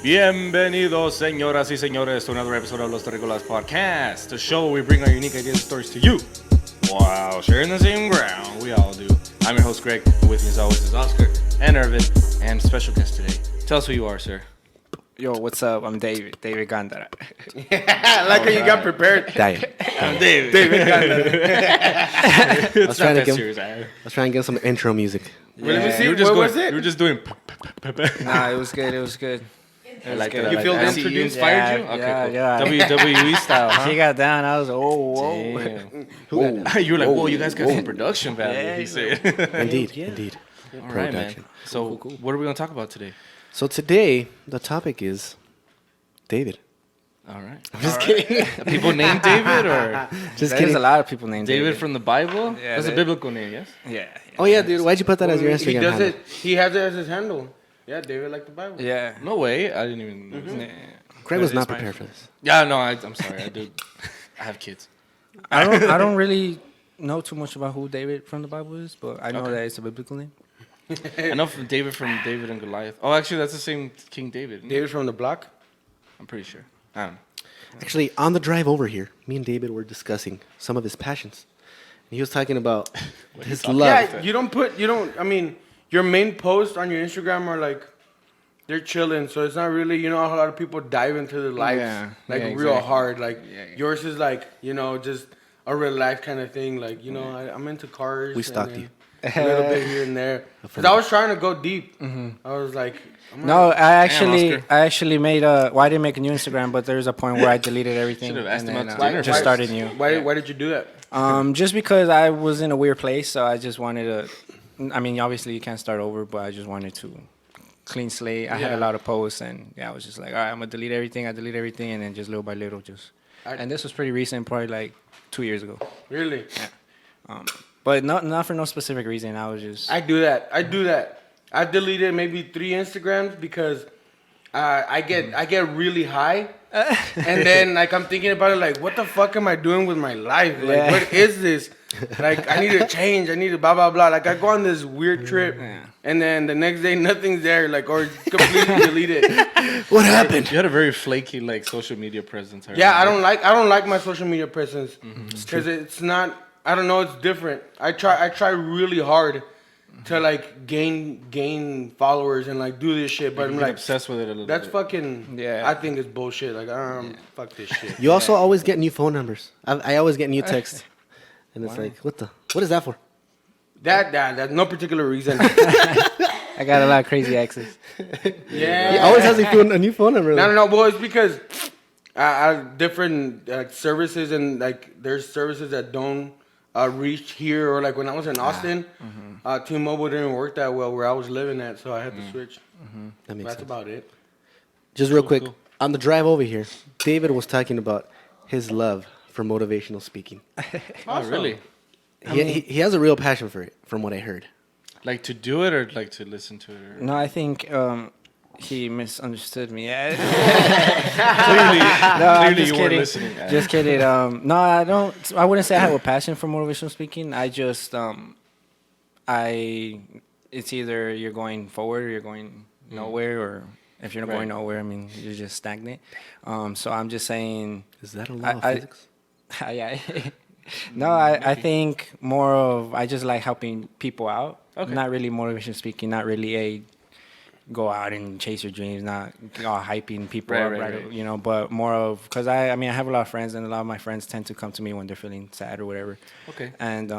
Bienvenidos, señoras y señores, to another episode of Los Terricolas podcast, the show where we bring our unique ideas and stories to you while sharing the same ground. We all do. I'm your host, Greg. With me, as always, is Oscar and Irvin, and special guest today. Tell us who you are, sir. Yo, what's up? I'm David Gandara. I like how you got prepared. I'm David. David Gandara. It's not that to serious. Let's try and get some intro music. Well, let me see. You were just What going, was it? You were just doing. Nah, it was good. It was good. I like good. that. You feel that. introduced? He inspired you? Okay, yeah, cool. yeah. WWE style, huh? She got down. I was whoa. Damn. You were like, whoa, you guys got some production value, Yeah, he said. Indeed. All right, man. Production. So, what are we going to talk about today? So today, the topic is David. All right. I'm just kidding. People named David or Just There's kidding. a lot of people named David from the Bible? Yeah, That's a they- biblical name, yes? Yeah. Oh yeah, dude. Why'd you put that as your He Instagram does handle? it. He has it as his handle. Yeah, David like the Bible. Yeah. No way. I didn't even know. Yeah. Greg was But not it's prepared for this. Yeah, no, I'm sorry. I do. I have kids. I don't really know too much about who David from the Bible is, but I know that it's a biblical name. I know from David and Goliath. Oh, actually, that's the same King David. Isn't it? David from the block. I'm pretty sure. I don't know. Actually, on the drive over here, me and David were discussing some of his passions. And he was talking about his talking love. Yeah, you don't. I mean, your main posts on your Instagram are like, they're chilling. So it's not really, a lot of people dive into their lives Yeah, like yeah, real exactly. hard. Like Yeah, yeah. yours is like, just a relaxed kind of thing. Like, I'm into cars. We stalked and you. then A little bit here and there. Because I was trying to go deep. I was like, No, Oscar. I actually made a. Well, I didn't make a new Instagram, but there's a point where I deleted everything Should've asked and him then out to dinner just first. started new. Why did you do that? Just because I was in a weird place, so I just wanted to. I mean, obviously you can't start over, but I just wanted to clean slate. I had Yeah. a lot of posts, and I was just like, all right, I'm gonna delete everything. I delete everything, and then just little by little, and this was pretty recent, probably like 2 years ago. Really? But not for no specific reason. I was just. I do that. I deleted maybe 3 Instagrams because I get really high, and then like I'm thinking about it like, what the fuck am I doing with my life? Like, Yeah. what is this? Like, I need to change. I need to blah blah blah. Like, I go on this weird trip, and then the next day nothing's there. Like, or completely deleted. What happened? You had a very flaky social media presence. Yeah, I don't like my social media presence because it's not. I don't know. It's different. I try really hard to like gain followers and like do this shit, but I'm I'm like obsessed with it a little that's bit. fucking. Yeah. I think it's bullshit. Like fuck this shit. You also always get new phone numbers. I always get new texts. And it's like, what is that for? That's no particular reason. I got a lot of crazy exes. Yeah. He always has a new phone number. No. Well, it's because I different services and like there's services that don't reach here or like when I was in Austin, T-Mobile didn't work that well where I was living at, so I had to switch. That makes That's sense. about it. Just real quick, cool. on the drive over here, David was talking about his love for motivational speaking. Oh, really? He has a real passion for it, from what I heard. Like to do it or like to listen to it? Or... No, I think he misunderstood me. Clearly, just you weren't kidding. listening. Just kidding. No, I don't. I wouldn't say I have a passion for motivational speaking. I just it's either you're going forward or you're going nowhere, or if you're not going nowhere, I mean you're just stagnant. So I'm just saying. Is that a law of I- physics? Yeah. No, I think more of I just like helping people out. Okay. Not really motivation speaking. Not really a go out and chase your dreams. Not hyping people up, Right. But more of because I have a lot of friends, and a lot of my friends tend to come to me when they're feeling sad or whatever. Okay. And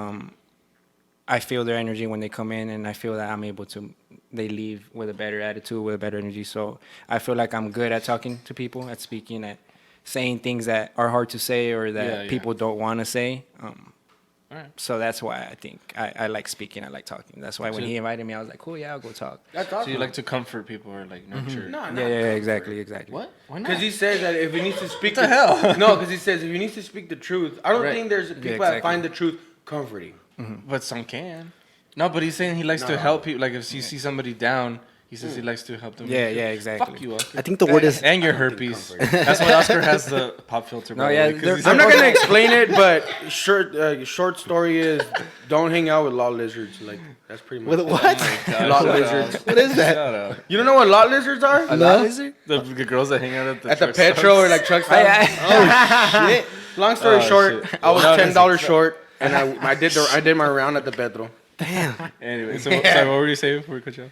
I feel their energy when they come in, and I feel that I'm able to. They leave with a better attitude, with a better energy. So I feel like I'm good at talking to people, at speaking, at saying things that are hard to say or that people don't want to say. Alright. So that's why I think I like speaking. I like talking. That's why when he invited me, I was like, cool, yeah, I'll go talk. That's awesome. So you like to comfort people or like nurture? No, Yeah, exactly. What? Why not? Because he says that if he needs to speak the hell? No, because he says if he needs to speak the truth. I don't Right. think there's people that exactly. find the truth comforting. But some can. No, but he's saying he likes to help people. Like if you see somebody down, He says he likes to help them. Yeah, yeah, exactly. Fuck you, Oscar. I think the word is And your herpes. That's why Oscar has the pop filter. No, by the yeah, way, 'cause they're- he's I'm like, not gonna explain it, but short story is don't hang out with law lizards. Like that's pretty much with it. what? Lot lizards. What is that? Shut up. You don't know what lot lizards are? No? The girls that hang out at the At the truck petrol stops. or like truck stops. Oh shit! Long story Oh, short, shit. I was No, $10 short, and I did my round at the petrol. Damn. Anyway, so sorry, what were you saying before we cut you off?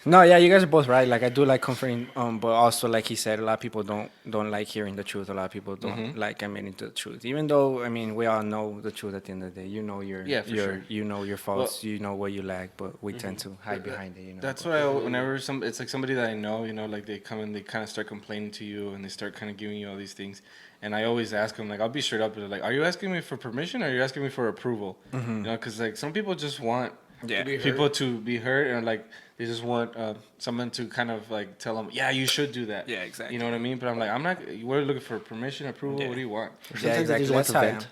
No, yeah, you guys are both right. Like I do like comforting, but also like he said, a lot of people don't like hearing the truth. A lot of people don't like admitting to the truth. Even though I mean, we all know the truth at the end of the day. You know your sure. you know your faults. You know what you lack, but we tend to hide behind it. You know. That's what I whenever it's like somebody that I know, like they come and they kind of start complaining to you and they start kind of giving you all these things, and I always ask them, like, I'll be straight up, like, are you asking me for permission or are you asking me for approval? You know, because like some people just want people to be heard, and like they just want someone to kind of like tell them, yeah, you should do that. Yeah, exactly. You know what I mean? But I'm like, I'm not. We're looking for permission, approval. What do you want? Yeah, exactly. just want That's to how I vent. am.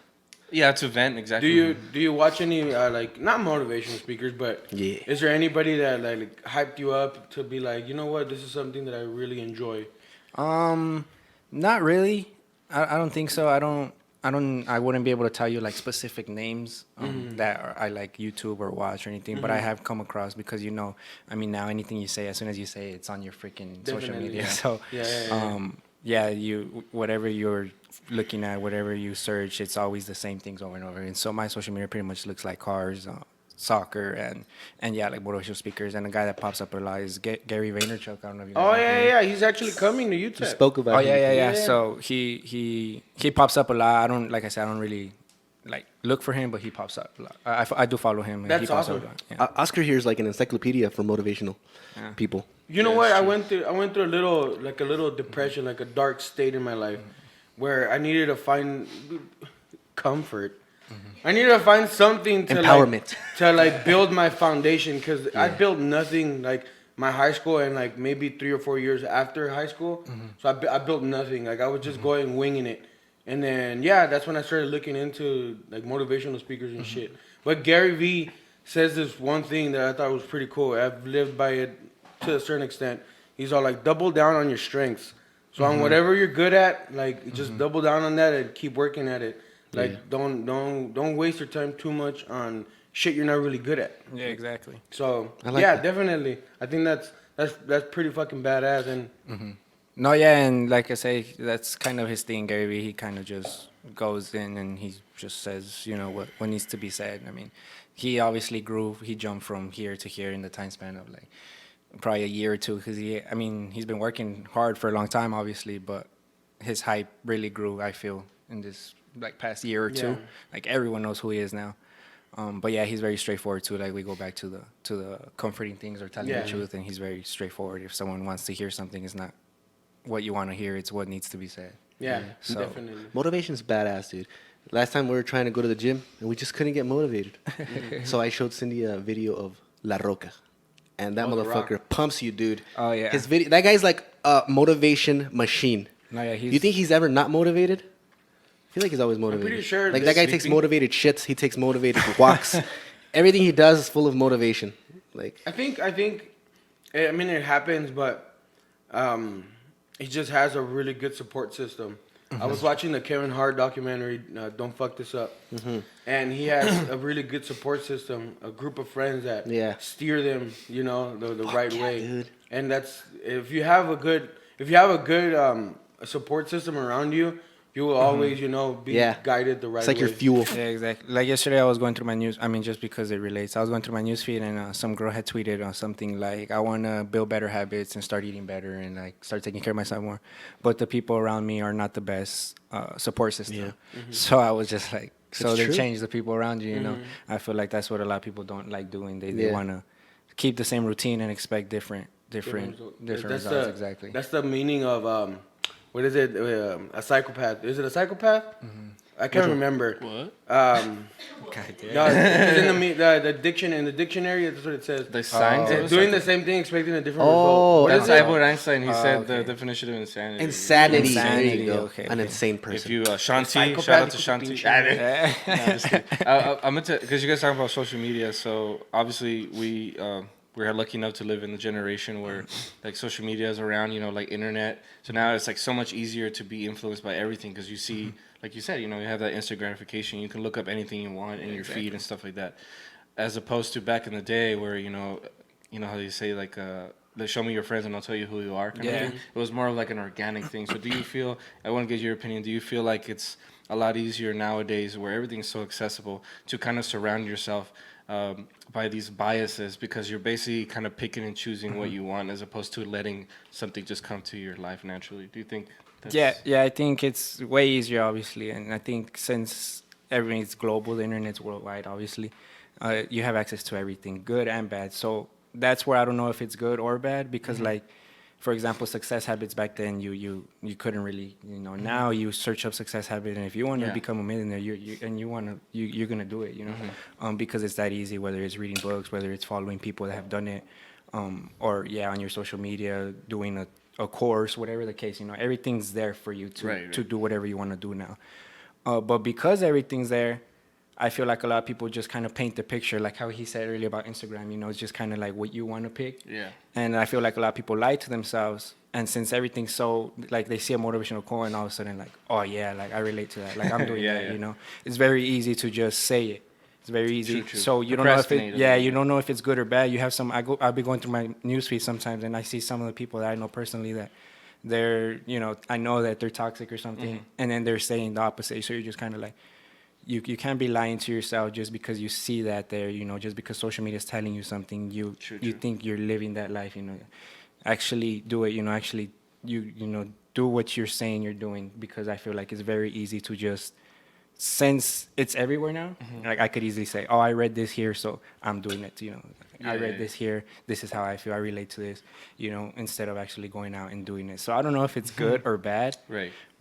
Yeah, to vent exactly. Do you watch any like not motivational speakers, but Yeah. is there anybody that like hyped you up to be like, you know what, this is something that I really enjoy? Not really. I don't think so. I wouldn't be able to tell you like specific names that I like YouTube or watch or anything, but I have come across because I mean now anything you say, as soon as you say it, it's on your freaking social Definitely, media. yeah. So you whatever you're looking at, whatever you search, it's always the same things over and over. And so my social media pretty much looks like cars, soccer, and yeah, like motivational speakers. And the guy that pops up a lot is Gary Vaynerchuk. I don't know if you guys Oh know him. yeah, he's actually coming to UTEP. You spoke about Oh him. yeah. Yeah. So he pops up a lot. I don't like I said I don't really like look for him, but he pops up a lot. I do follow him. And That's he pops awesome. Up a lot. Yeah. Oscar here is like an encyclopedia for motivational people. You know what? I went through a little depression, like a dark state in my life, where I needed to find comfort. I needed to find something to Empowerment. like build my foundation, because I built nothing like my high school and like maybe 3 or 4 years after high school. So I built nothing. Like I was just going winging it, and then that's when I started looking into like motivational speakers and shit. But Gary V says this one thing that I thought was pretty cool. I've lived by it to a certain extent. He's all like, double down on your strengths. So on whatever you're good at, like just double down on that and keep working at it. Like don't waste your time too much on shit you're not really good at. Yeah, exactly. So I like that. definitely. I think that's pretty fucking badass. And No, yeah, and like I say, that's kind of his thing, Gary Vee. He kind of just goes in and he just says, what needs to be said. I mean, he obviously grew. He jumped from here to here in the time span of like probably a year or two, because he's been working hard for a long time, obviously, but his hype really grew, I feel, in this like past year or two. Like everyone knows who he is now. But yeah, he's very straightforward too. Like we go back to the comforting things or telling the truth, and he's very straightforward. If someone wants to hear something, it's not what you want to hear; it's what needs to be said. yeah, So- definitely. Motivation's badass, dude. Last time we were trying to go to the gym and we just couldn't get motivated. So I showed Cindy a video of La Roca. And that The Rock. motherfucker pumps you, dude. Oh, yeah. His video, that guy's like a motivation machine. No, yeah, You think he's ever not motivated? I feel like he's always motivated. pretty sure Like that that guy takes sleeping- motivated shits. He takes motivated walks. Everything he does is full of motivation. Like I think. I mean, it happens, but he just has a really good support system. I was watching the Kevin Hart documentary, "Don't Fuck This Up," and he has a really good support system, a group of friends that steer them, the right way. dude. And that's if you have a good support system around you, you will always be guided the right way. it's like your fuel. Yeah, exactly. Like yesterday, I was going through my news. I mean, just because it relates, I was going through my news feed, and some girl had tweeted on something like, "I want to build better habits and start eating better and like start taking care of myself more." But the people around me are not the best support system. Yeah. So I was just like, so It's they true. change the people around you. You know, I feel like that's what a lot of people don't like doing. They want to keep the same routine and expect different That's results. Exactly. That's the meaning of what is it? A psychopath. Is it a psychopath? I can't remember. What? God damn. No, it's in the dictionary. That's what it says. The signs of Doing the same thing, expecting a different Oh, result. What That's is it? Albert Einstein. He said okay. the definition of insanity. Insanity. There Insanity, you go. okay, An okay. insane If person. you Shanti, psychopath, shout out to you Shanti. could be I'm into because you guys talking about social media. So obviously we we're lucky enough to live in the generation where like social media is around, you know, like internet. So now it's like so much easier to be influenced by everything because you see, like you said, you know, you have that instant gratification. You can look up anything you want in your feed and stuff like that, as opposed to back in the day where you know how you say like show me your friends and I'll tell you who you are kind of thing. It was more of like an organic thing. So do you feel? I want to get your opinion. Do you feel like it's a lot easier nowadays where everything's so accessible to kind of surround yourself by these biases because you're basically kind of picking and choosing what you want as opposed to letting something just come to your life naturally? Do you think that's... Yeah, I think it's way easier, obviously. And I think since everything is global, the internet's worldwide, obviously, you have access to everything, good and bad. So that's where I don't know if it's good or bad because, like, for example, success habits back then, you couldn't really, you know, now you search up success habit, and if you want to become a millionaire, you're gonna do it, you know, because it's that easy. Whether it's reading books, whether it's following people that have done it, or on your social media doing a course, whatever the case, you know, everything's there for you to do whatever you want to do now. But because everything's there, I feel like a lot of people just kind of paint the picture, like how he said earlier about Instagram, you know, it's just kind of like what you want to pick. Yeah. And I feel like a lot of people lie to themselves. And since everything's so, like, they see a motivational quote and all of a sudden, like, oh, yeah, like, I relate to that. Like, I'm doing that, you know. It's very easy to just say it. It's very easy. True. So you don't know if you don't know if it's good or bad. You have some, I'll be going through my newsfeed sometimes and I see some of the people that I know personally that they're, you know, I know that they're toxic or something. And then they're saying the opposite. So you're just kind of like, you can't be lying to yourself just because you see that there, you know, just because social media is telling you something, you think you're living that life, you know. Actually do it, you know, you know, do what you're saying you're doing, because I feel like it's very easy to just, since it's everywhere now, like I could easily say, oh, I read this here, so I'm doing it, you know. I read this here, this is how I feel, I relate to this, you know, instead of actually going out and doing it. So I don't know if it's good or bad,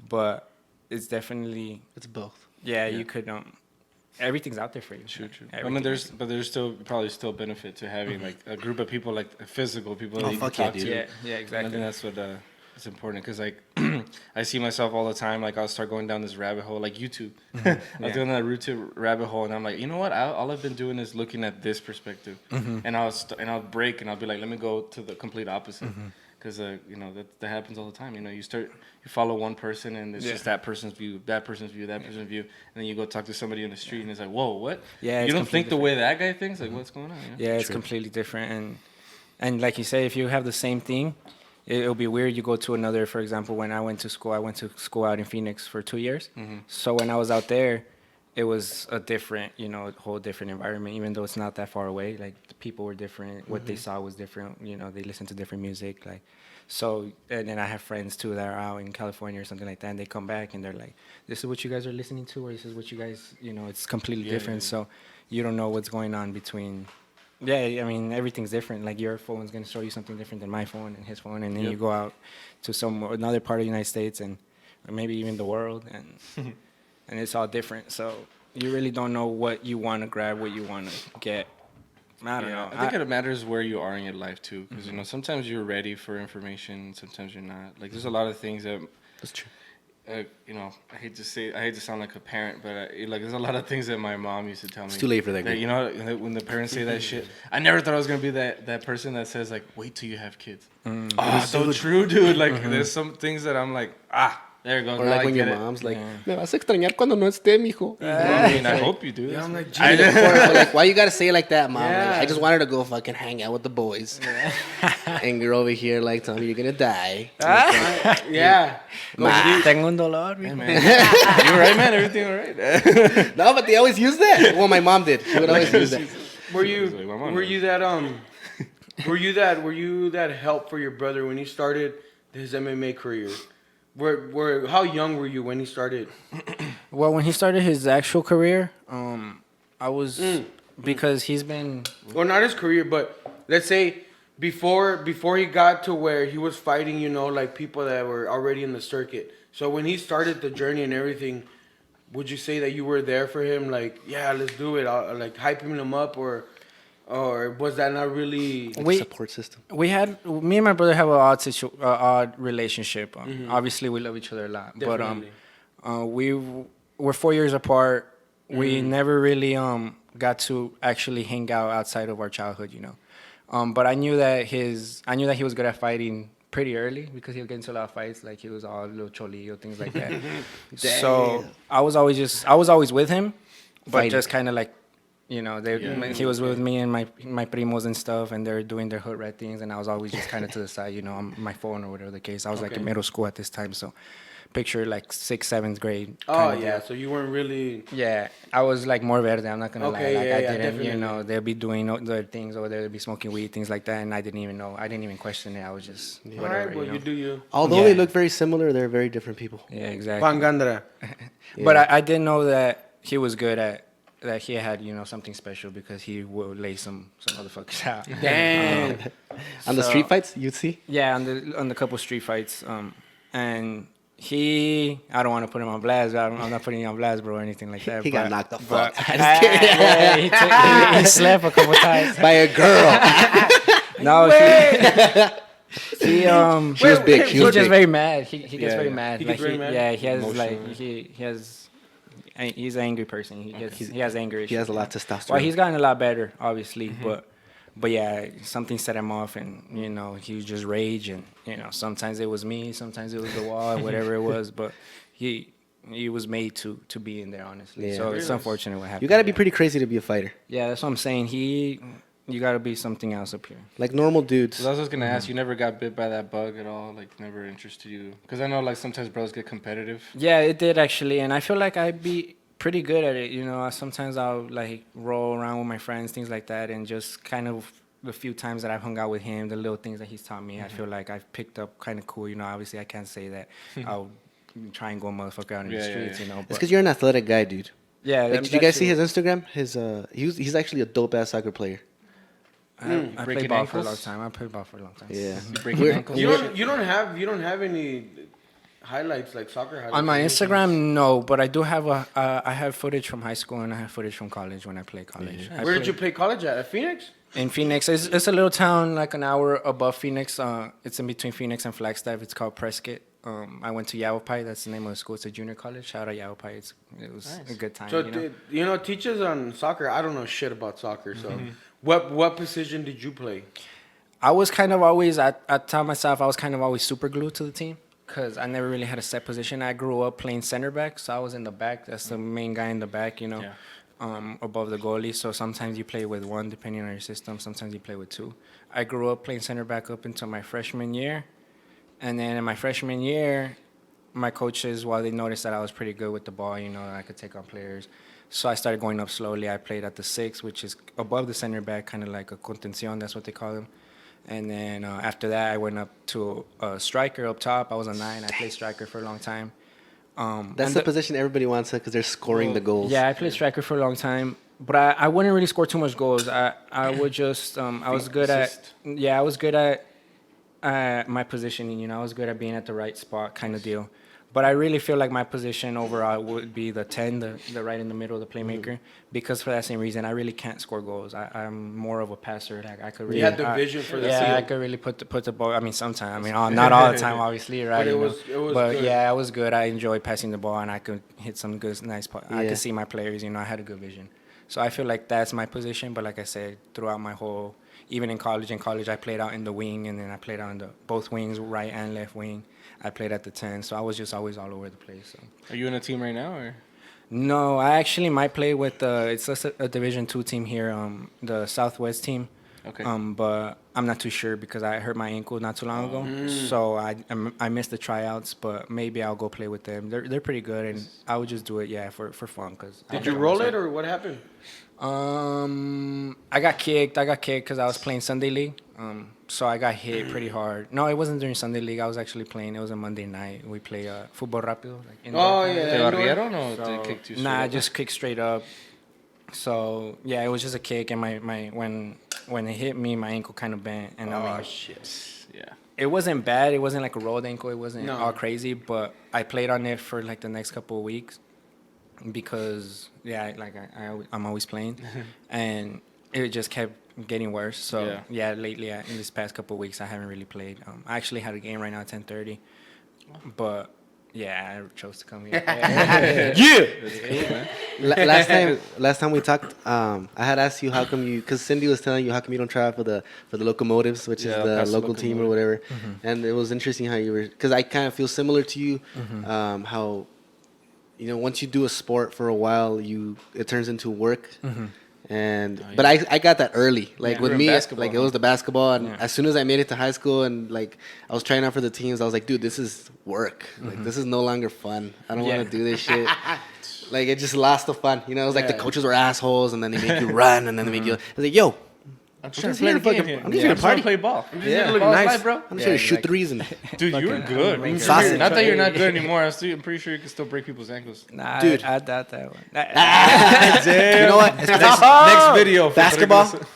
but it's definitely... It's both. Yeah, you could. Everything's out there for you. True. I mean, there's still probably benefit to having like a group of people, like physical people that you can talk to. Yeah, exactly. And I think that's what it's important, because like I see myself all the time. Like I'll start going down this rabbit hole, like YouTube. I was doing that YouTube rabbit hole, and I'm like, you know what? All I've been doing is looking at this perspective, and I'll break, and I'll be like, let me go to the complete opposite. Because you know that happens all the time. You know, you follow one person and it's just that person's view, that person's view, that person's view, and then you go talk to somebody in the street and it's like, whoa, what? Yeah, you don't think the way that guy thinks. Like, what's going on? You know? Yeah, it's completely different. And like you say, if you have the same thing, it'll be weird. You go to another. For example, when I went to school out in Phoenix for 2 years. So when I was out there, it was a different, you know, whole different environment. Even though it's not that far away, like the people were different. What they saw was different. You know, they listened to different music, like. So, and then I have friends too that are out in California or something like that, and they come back and they're like, this is what you guys are listening to, or this is what you guys, you know, it's completely different. So you don't know what's going on between, I mean, everything's different. Like your phone's going to show you something different than my phone and his phone, and then you go out to another part of the United States and or maybe even the world, and and it's all different. So you really don't know what you want to grab, what you want to get. I don't know. I think it matters where you are in your life too, because you know sometimes you're ready for information, sometimes you're not. Like there's a lot of things that. That's true. You know, I hate to sound like a parent, but like there's a lot of things that my mom used to tell me. It's too late for that. You know, when the parents say that shit, I never thought I was gonna be that person that says like, wait till you have kids. Oh, so true, dude. Like there's some things that I'm like, there it goes. Or like when your mom's like, me vas a extrañar cuando no esté, mijo. I mean, I hope you do. Yeah, I'm like, like, why you gotta say it like that, mom? Yeah. Like, I just wanted to go fucking hang out with the boys. And you're over here like telling me you're gonna die. Tengo un dolor. Yeah, man. You're right, man. Everything all right. No, but they always use that. Well, my mom did. She would always use that. Were you that help for your brother when he started his MMA career? How young were you when he started? Well, when he started his actual career, I was because he's been not his career, but let's say before he got to where he was fighting, you know, like people that were already in the circuit. So when he started the journey and everything, would you say that you were there for him? Like, yeah, let's do it. Like hyping him up, or was that not really support system? Me and my brother have an odd relationship. Obviously, we love each other a lot. Definitely. But we're 4 years apart. We never really got to actually hang out outside of our childhood. You know, But I knew that he was good at fighting pretty early because he would get into a lot of fights. Like he was all little cholillo, things like that. So I was always with him, but Fighting. just kind of like, you know, he was with okay. me and my primos and stuff, and they're doing their hood rat things, and I was always just kind of to the side, you know, on my phone or whatever the case. I was like in Okay. middle school at this time, so picture like 6th, 7th grade. Oh kinda yeah, deal. so you weren't really. Yeah, I was like more verde. I'm not gonna Okay, lie. Like yeah, I yeah, didn't, you definitely. know, they'll be doing other things over there. They'll be smoking weed, things like that, and I didn't even know. I didn't even question it. I was just All whatever. right, well you you know? do you. Although Yeah. they look very similar, they're very different people. Yeah, exactly. Juan Gandara. But I did know that he was good at that. He had, you know, something special because he would lay some motherfuckers out. Damn. On the So- street fights, you'd see. Yeah, on the couple street fights, and I don't want to put him on blast. I'm not putting him on blast, bro, or anything like that. He got but- knocked the but- fuck out. Just kidding. Yeah, he slept a couple times. By a girl. No, he She was big. She he's was just big. very mad. He gets Yeah, very yeah. mad. He Like gets very mad? Yeah, he has Emotional. like he's an angry person. He has anger issues. He has a lot of testosterone. Well, he's gotten a lot better, obviously, but yeah, something set him off, and you know he was just rage, and you know sometimes it was me, sometimes it was the wall, whatever it was, but he was made to be in there, honestly. Yeah. So it's Really? unfortunate what happened. You got to be yeah. pretty crazy to be a fighter. Yeah, that's what I'm saying. You got to be something else up here. Like normal dudes. So I was just gonna ask, you never got bit by that bug at all? Like, never interested you? Because I know, like, sometimes bros get competitive. Yeah, it did actually, and I feel like I'd be pretty good at it. You know, sometimes I'll like roll around with my friends, things like that, and just kind of the few times that I've hung out with him, the little things that he's taught me, I feel like I've picked up kind of cool. You know, obviously I can't say that I'll try and go motherfucker out in the Yeah, yeah, streets. yeah. You know, It's but because you're an athletic guy, dude. yeah. Like, did you guys see his Instagram? He's actually a dope ass soccer player. I Breaking played ball for a long ankles? time. I played ball for a long time. Yeah. You breaking We're- ankles? You don't have any highlights like soccer highlights On my or Instagram, no, but I do have I have footage from high school and I have footage from college when I played college. I Where did played- you play college at? At Phoenix? In Phoenix, it's a little town like an hour above Phoenix. It's in between Phoenix and Flagstaff. It's called Prescott. I went to Yavapai. That's the name of the school. It's a junior college. Shout out Yavapai. It was a good time. So you know? teach us on soccer. I don't know shit about soccer. So what position did you play? I was kind of always, I tell myself I was kind of always super glued to the team because I never really had a set position. I grew up playing center back, so I was in the back. That's the main guy in the back, you know, above the goalie. So sometimes you play with one, depending on your system. Sometimes you play with two. I grew up playing center back up until my freshman year. And then in my freshman year, my coaches, while they noticed that I was pretty good with the ball, you know, I could take on players. So I started going up slowly. I played at the 6, which is above the center back, kind of like a contención, that's what they call them. And then after that, I went up to a striker up top. I was a 9. I played striker for a long time. That's and the position everybody wants because they're scoring the goals. Yeah, I played striker for a long time, but I wouldn't really score too much goals. I would just I was good I was good at my positioning. You know, I was good at being at the right spot, kind of deal. But I really feel like my position overall would be the 10, the right in the middle, the playmaker, because for that same reason, I really can't score goals. I'm more of a passer. Like I could really. You had the vision for the Yeah, field. I could really put the ball. I mean, sometimes. I mean, not all the time, obviously, right? But it you know. was But good. yeah, I was good. I enjoyed passing the ball, and I could hit some good, nice. I Yeah. could see my players. You know, I had a good vision. So I feel like that's my position. But like I said, throughout my whole, even in college, I played out in the wing, and then I played out in both wings, right and left wing. I played at the 10, so I was just always all over the place. So. Are you in a team right now, or? No, I actually might play with it's just a Division II team here, the Southwest team. Okay. But I'm not too sure because I hurt my ankle not too long ago, so I missed the tryouts. But maybe I'll go play with them. They're pretty good, and I would just do it, for fun. Cause Did you roll it or what happened? I got kicked because I was playing Sunday League. So I got hit pretty hard. No, it wasn't during Sunday League. I was actually playing. It was a Monday night. We play fútbol rápido. Like indoor Oh, kind of. yeah. ¿Te indoor? barrieron o te kicked you? Nah, just kicked straight up. So yeah, it was just a kick, and my when it hit me, my ankle kind of bent, and I mean, shit. Yeah. it wasn't bad. It wasn't like a rolled ankle. It wasn't No. all crazy, but I played on it for like the next couple of weeks because I'm always playing, and it just kept getting worse. So lately in this past couple of weeks, I haven't really played. I actually had a game right now at 10:30, but Yeah, I chose to come here. Yeah. Last time we talked, I had asked you how come you, because Cindy was telling you how come you don't try out for the locomotives, which is the Paso local team or whatever. And it was interesting how you were, because I kind of feel similar to you, how, you know, once you do a sport for a while, it turns into work. And but I got that early, like with me, like it was the basketball, and as soon as I made it to high school and like I was trying out for the teams, I was like, dude, this is work. Like this is no longer fun. I don't want to do this shit. Like it just lost the fun, you know. It was like the coaches were assholes, and then they make you run, and then they make you. I was like, yo. I'm just trying to play the game here. I'm just gonna play ball. I'm just here to look nice, bro. I'm just gonna shoot threes and. Dude, you were good. Sausage. Not that you're not good anymore. I'm pretty sure you can still break people's ankles. Nah, Dude. I doubt that one. You know what? Next video. For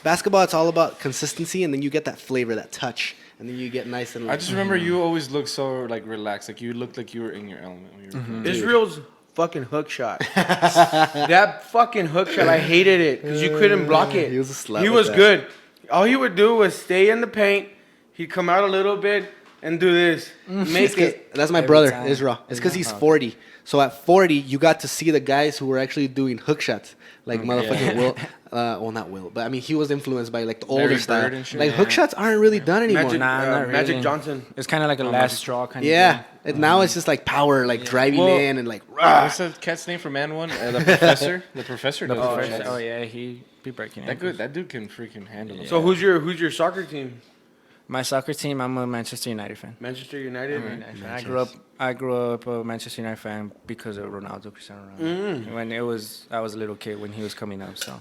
Basketball, it's all about consistency, and then you get that flavor, that touch, and then you get nice and. I just remember you always looked so like relaxed. Like you looked like you were in your element when you were playing. Israel's fucking hook shot. That fucking hook shot, I hated it because you couldn't block it. He was a slut He with was that. good. All he would do was stay in the paint. He'd come out a little bit and do this. Make it. That's my brother, Israel. It's because he's 40. So at 40, you got to see the guys who were actually doing hook shots. Like motherfucking Will. Well, not Will, but I mean, he was influenced by like the older Larry style. Bird and shit. Like hook shots aren't really done anymore. Magic, not Magic really. Johnson. It's kind of like a last straw kind of Yeah. thing. And now it's just like power, like driving Well, in and like. What's that cat's name from Man One? The professor. The professor does Oh, hook shots. oh yeah, he be breaking That ankles. good. That dude can freaking handle it. So who's your soccer team? My soccer team, I'm a Manchester United fan. Manchester United. I grew up a Manchester United fan because of Ronaldo, Cristiano Ronaldo. When I was a little kid when he was coming up, so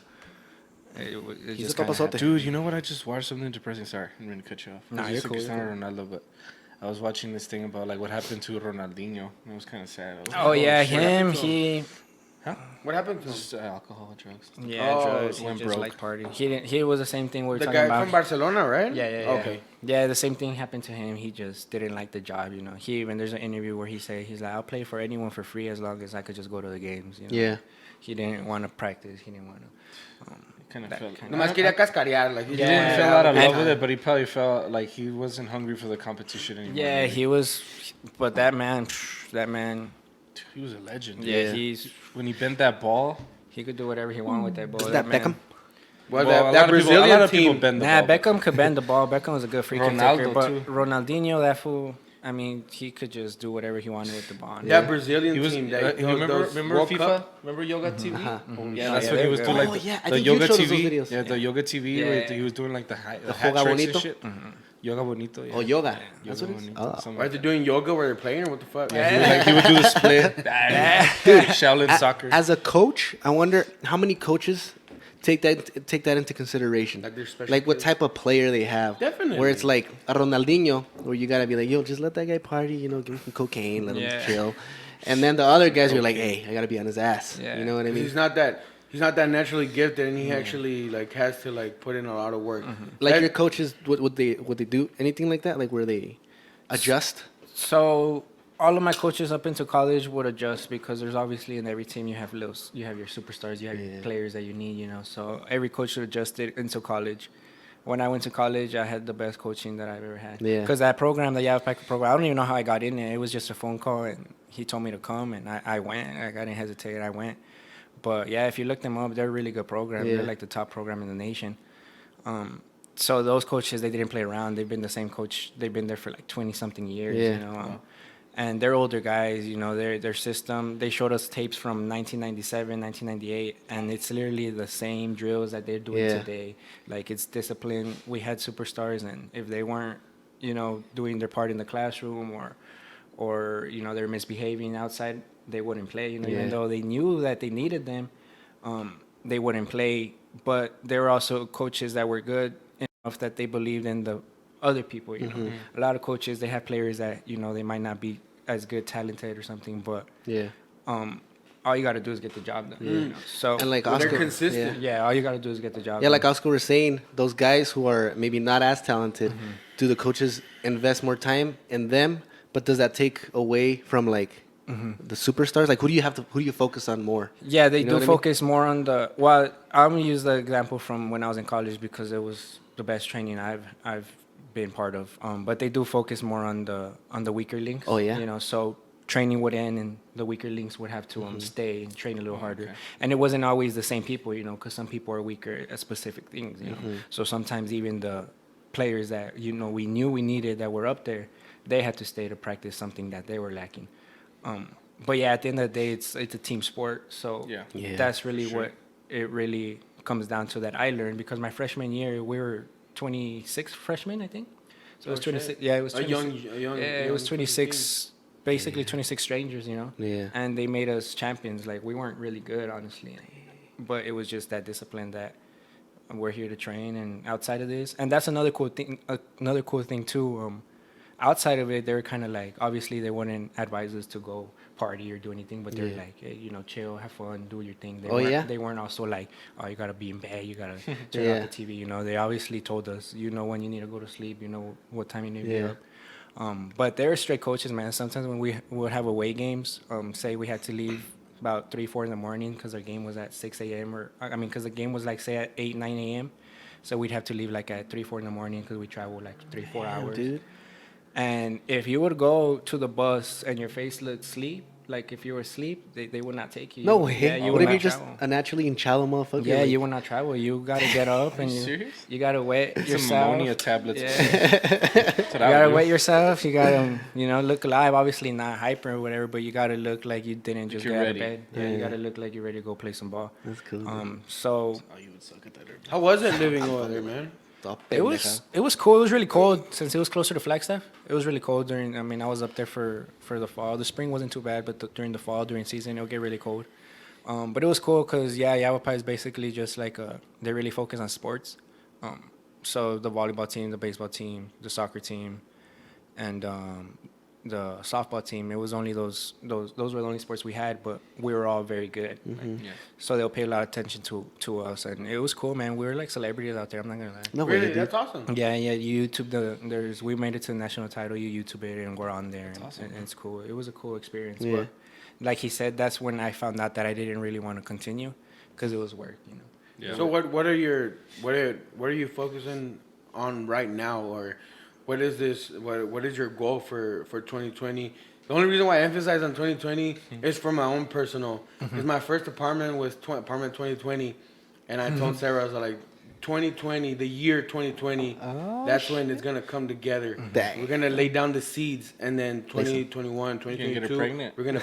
it He's just a kinda papazote. happened. Dude, you know what? I just watched something depressing. Sorry, I'm going to cut you off. Nah, It's you're just cool, you're Cristiano Ronaldo, but I was watching this thing about like what happened to Ronaldinho. It was kind of sad. I was like, Oh yeah, shit. him. He What happened to him? Just alcohol, drugs. drugs. He went just broke. like party. He didn't. He was the same thing we were The talking guy about. from Barcelona, right? Yeah. Okay. Yeah, the same thing happened to him. He just didn't like the job, you know. There's an interview where he's like, I'll play for anyone for free as long as I could just go to the games. You know? Yeah. He didn't want to practice. He didn't want to. Kind of felt. Nomás quería cascarear. Like, he He didn't fell out of have- love with it, but he probably felt like he wasn't hungry for the competition anymore. Yeah, maybe. he was. But that man, He was a legend. yeah, dude. When he bent that ball. he could do whatever he wanted with that ball. Is that man- Beckham? Well, a that lot of people- Brazilian a lot of people team. bend the Nah, ball. Beckham could bend the ball. Beckham was a good free kick Ronaldo, taker, but too. Ronaldinho, that fool. I mean, he could just do whatever he wanted with the ball. That Brazilian He was. team. That, remember World FIFA? Cup? Remember Yoga TV? Yeah, Oh, that's yeah, what he they was were doing. good. Like Oh, yeah, I the think you Yoga showed us TV. those videos. Yeah, the Yoga TV. Yeah. Where he was doing like the hat Yoga tricks and shit? shit. Yoga bonito. Yeah. Oh, yoga. That's Yoga what it is. bonito. Oh. something Are like they that. doing yoga where they're playing or what the fuck? He would do the split. Dude, Shaolin soccer. As a coach, I wonder how many coaches take that into consideration. Like their special Like what players. type of player they have. Definitely. Where it's like a Ronaldinho, where you gotta be like, yo, just let that guy party, you know, give him some cocaine, let him Yeah. chill. And then the other guys are like, hey, I gotta be on his ass. Yeah. You know what I mean? He's not that naturally gifted, and he actually like has to like put in a lot of work. Like That- your coaches, would they do anything like that? Like where they adjust? So all of my coaches up into college would adjust because there's obviously in every team you have your superstars, you have your players that you need, you know. So every coach should adjust it into college. When I went to college, I had the best coaching that I've ever had. Yeah. Because that program, the Yavapac program, I don't even know how I got in there. It was just a phone call, and he told me to come, and I went. I didn't hesitate. I went. But yeah, if you look them up, they're a really good program. Yeah. They're like the top program in the nation. So those coaches, they didn't play around. They've been the same coach. They've been there for like 20-something years, Yeah. you know. And they're older guys, you know, their system. They showed us tapes from 1997, 1998, and it's literally the same drills that they're doing Yeah. today. Like, it's discipline. We had superstars, and if they weren't, you know, doing their part in the classroom or you know, they're misbehaving outside, they wouldn't play, you know, even Yeah. though they knew that they needed them, they wouldn't play. But there were also coaches that were good enough that they believed in the other people, you know. A lot of coaches, they have players that, you know, they might not be as good talented or something, but Yeah. all you got to do is get the job done. You know? So And like Well, they're Oscar, consistent. yeah, all you got to do is get the job Yeah, done. like Oscar was saying, those guys who are maybe not as talented, do the coaches invest more time in them? But does that take away from like the superstars? Like who do you focus on more? Yeah, they You know do what I mean? focus more on the. Well, I'm gonna use the example from when I was in college because it was the best training I've been part of. But they do focus more on the weaker links. Oh, yeah? You know, so training would end and the weaker links would have to stay and train a little harder. okay. And it wasn't always the same people, you know, because some people are weaker at specific things, you know. So sometimes even the players that, you know, we knew we needed that were up there, they had to stay to practice something that they were lacking. But yeah, at the end of the day, it's a team sport. So Yeah. Yeah, that's really sure. what it really comes down to, that I learned, because my freshman year, we were 26 freshmen, I think. So it was 26. Yeah, it was 26. It was 26, basically 26 strangers, you know. Yeah. And they made us champions. Like, we weren't really good, honestly, but it was just that discipline that we're here to train. And outside of this, and that's another cool thing. Another cool thing too. Outside of it, they were kind of like, obviously they wouldn't advise us to go party or do anything, but they're like, hey, you know, chill, have fun, do your thing. They weren't also like, oh, you gotta be in bed, you gotta turn off the TV. You know, they obviously told us, you know, when you need to go to sleep, you know what time you need to get up. But they were straight coaches, man. Sometimes when we would have away games, say we had to leave about 3-4 in the morning because our game was at 6 a.m. or because the game was like, say, at 8-9 a.m. So we'd have to leave like at 3-4 in the morning because we traveled like 3-4 hours. Dude. And if you would go to the bus and your face looked asleep, like if you were asleep, they would not take you. No way. Yeah, What if you're just a naturally in shallow motherfucker? Yeah, like, you will not travel. You gotta get up and you gotta wet yourself. Some ammonia tablets. Yeah. You gotta wet yourself. You gotta, you know, look alive. Obviously not hyper or whatever, but you gotta look like you didn't just get out of bed. Yeah, you gotta look like you're ready to go play some ball. That's cool. So You would suck at that. How was it living over there, man? it was cool. It was really cold since it was closer to Flagstaff. It was really cold during. I was up there for the fall. The spring wasn't too bad, but during the fall, during season, it'll get really cold. But it was cool because Yavapai is basically just like they really focus on sports. So the volleyball team, the baseball team, the soccer team, and the softball team. It was only those were the only sports we had, but we were all very good. So they'll pay a lot of attention to us, and it was cool, man. We were like celebrities out there. I'm not gonna lie. No Really? way, That's awesome. Yeah. You YouTube we made it to the national title. You YouTube it, and we're on there, and it's cool. It was a cool experience. Yeah. But like he said, that's when I found out that I didn't really want to continue because it was work, you know. Yeah. So what are you focusing on right now, or what is this? What is your goal for 2020? The only reason why I emphasize on 2020 is for my own personal. Because my first apartment was apartment 2020, and I told Sarah, I was like, 2020, the year 2020, that's when it's gonna come together. Dang. We're gonna lay down the seeds, and then 2021, get her 2022, pregnant. we're gonna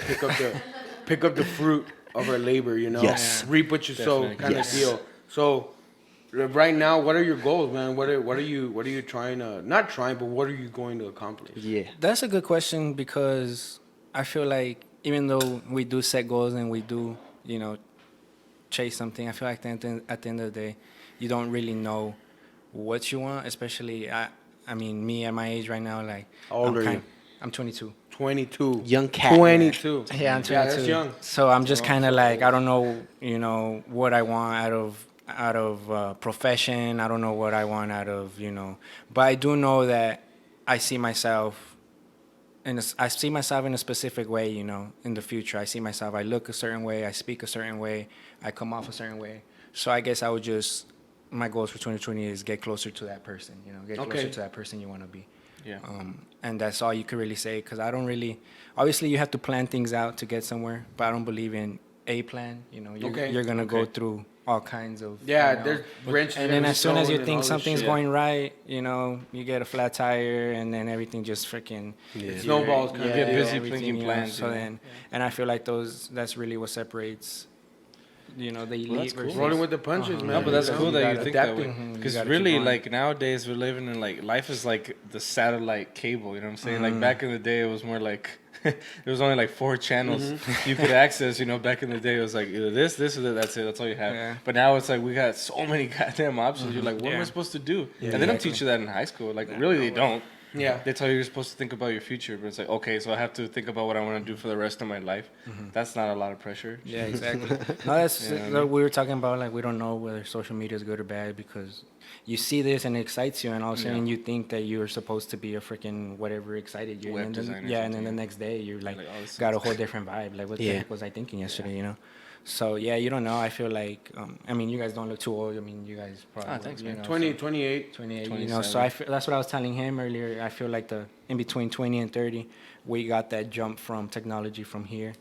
pick up the fruit of our labor. You know, Yes. reap what you sow, Definitely. kind of deal. So. Right now, what are your goals, man? What are you trying to not trying, but what are you going to accomplish? Yeah. That's a good question because I feel like even though we do set goals and we do, you know, chase something, I feel like at the end of the day, you don't really know what you want. Especially, me at my age right now, like How old are you? I'm 22. 22. Young cat. 22. Yeah, I'm 22. Yeah, that's young. So I'm just kind of like, I don't know, you know, what I want out of profession. I don't know what I want out of, you know, but I do know that I see myself in a specific way, you know, in the future. I see myself, I look a certain way, I speak a certain way, I come off a certain way. So I guess my goals for 2020 is get closer to that person, you know, get closer to that person you want to be. Yeah. And that's all you could really say, because I don't really, obviously you have to plan things out to get somewhere, but I don't believe in a plan, you know, you're going to go through all kinds of, Yeah, you know, there's wrenches. and then as soon as you think something's something's going right, you know, you get a flat tire, and then everything just freaking snowballs. You get busy everything, thinking you know, plans. So then, and I feel like that's really what separates, you know, the elite that's cool. versus Rolling with the punches, man. No, but that's You know, cool that you gotta think adapt that way. it. You Because gotta really, keep going. like, nowadays we're living in, like, life is like the satellite cable, you know what I'm saying? Like, back in the day, it was more like, there was only like 4 channels you could access, you know. Back in the day, it was like either this, or that, that's it, that's all you have. Yeah. But now it's like we got so many goddamn options. You're like, what am I supposed to do? And they don't teach you that in high school. Like, really, they don't. Yeah. They tell you you're supposed to think about your future, but it's like, okay, so I have to think about what I want to do for the rest of my life. That's not a lot of pressure. Yeah, exactly. No, that's we were talking about, like, we don't know whether social media is good or bad because you see this and it excites you, and all of a sudden you think that you're supposed to be a freaking whatever excited you. Web And then, designer or and then something. the next day you're like Like, oh, this got a whole different vibe. Like, what the Yeah. heck was I thinking yesterday? You know. So yeah, you don't know. I feel like I mean, you guys don't look too old. I mean, you guys probably thanks, you man. know, 20, so 28. 28. You know, so I feel, that's what I was telling him earlier. I feel like the in between 20 and 30, we got that jump from technology from here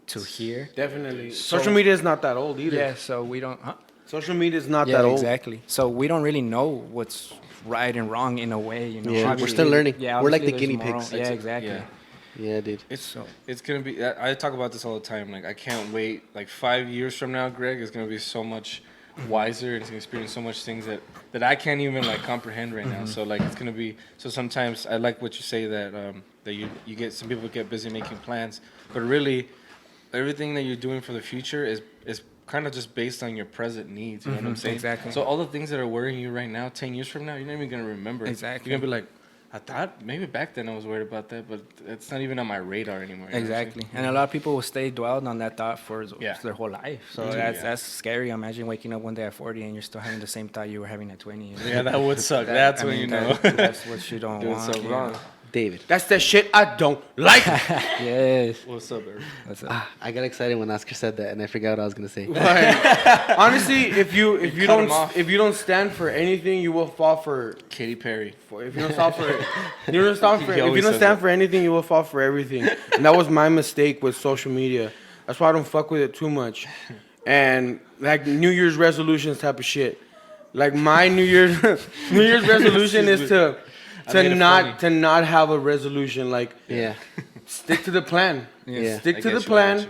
to here. Definitely. So- Social media is not that old either. Yeah, so we don't. Huh? Social media is not Yeah, that old. exactly. So we don't really know what's right and wrong in a way. You know, Yeah, we're Obviously, still learning. Yeah, We're like obviously the there's guinea moral- pigs. Yeah, exactly. Yeah. Yeah, dude. It's gonna be. I talk about this all the time. Like I can't wait. Like 5 years from now, Greg is gonna be so much wiser and he's gonna experience so much things that I can't even like comprehend right now. So like it's gonna be. So sometimes I like what you say that that you get some people get busy making plans, but really everything that you're doing for the future is kind of just based on your present needs. You know what I'm saying? Exactly. So all the things that are worrying you right now, 10 years from now, you're not even gonna remember. Exactly. You're gonna be like, I thought maybe back then I was worried about that, but it's not even on my radar anymore. You know what I'm saying? Exactly, and a lot of people will stay dwelled on that thought for their whole life. So that's scary. Imagine waking up one day at 40 and you're still having the same thought you were having at 20. You know? Yeah, that would suck. That's when you know. That's what you don't Doing want. something you wrong. know? David. That's that shit I don't like. Yes. What's up, Eric? That's it. I got excited when Oscar said that, and I forgot what I was gonna say. Like, honestly, if you cut him off. don't stand for anything, you will fall for. Katy Perry. If you don't stop for it, if you always don't says stand that. for anything, you will fall for everything. And that was my mistake with social media. That's why I don't fuck with it too much. And like New Year's resolutions type of shit. Like my New Year's resolution is to not have a resolution. Like Yeah. stick to the plan. Yeah. Stick to the plan,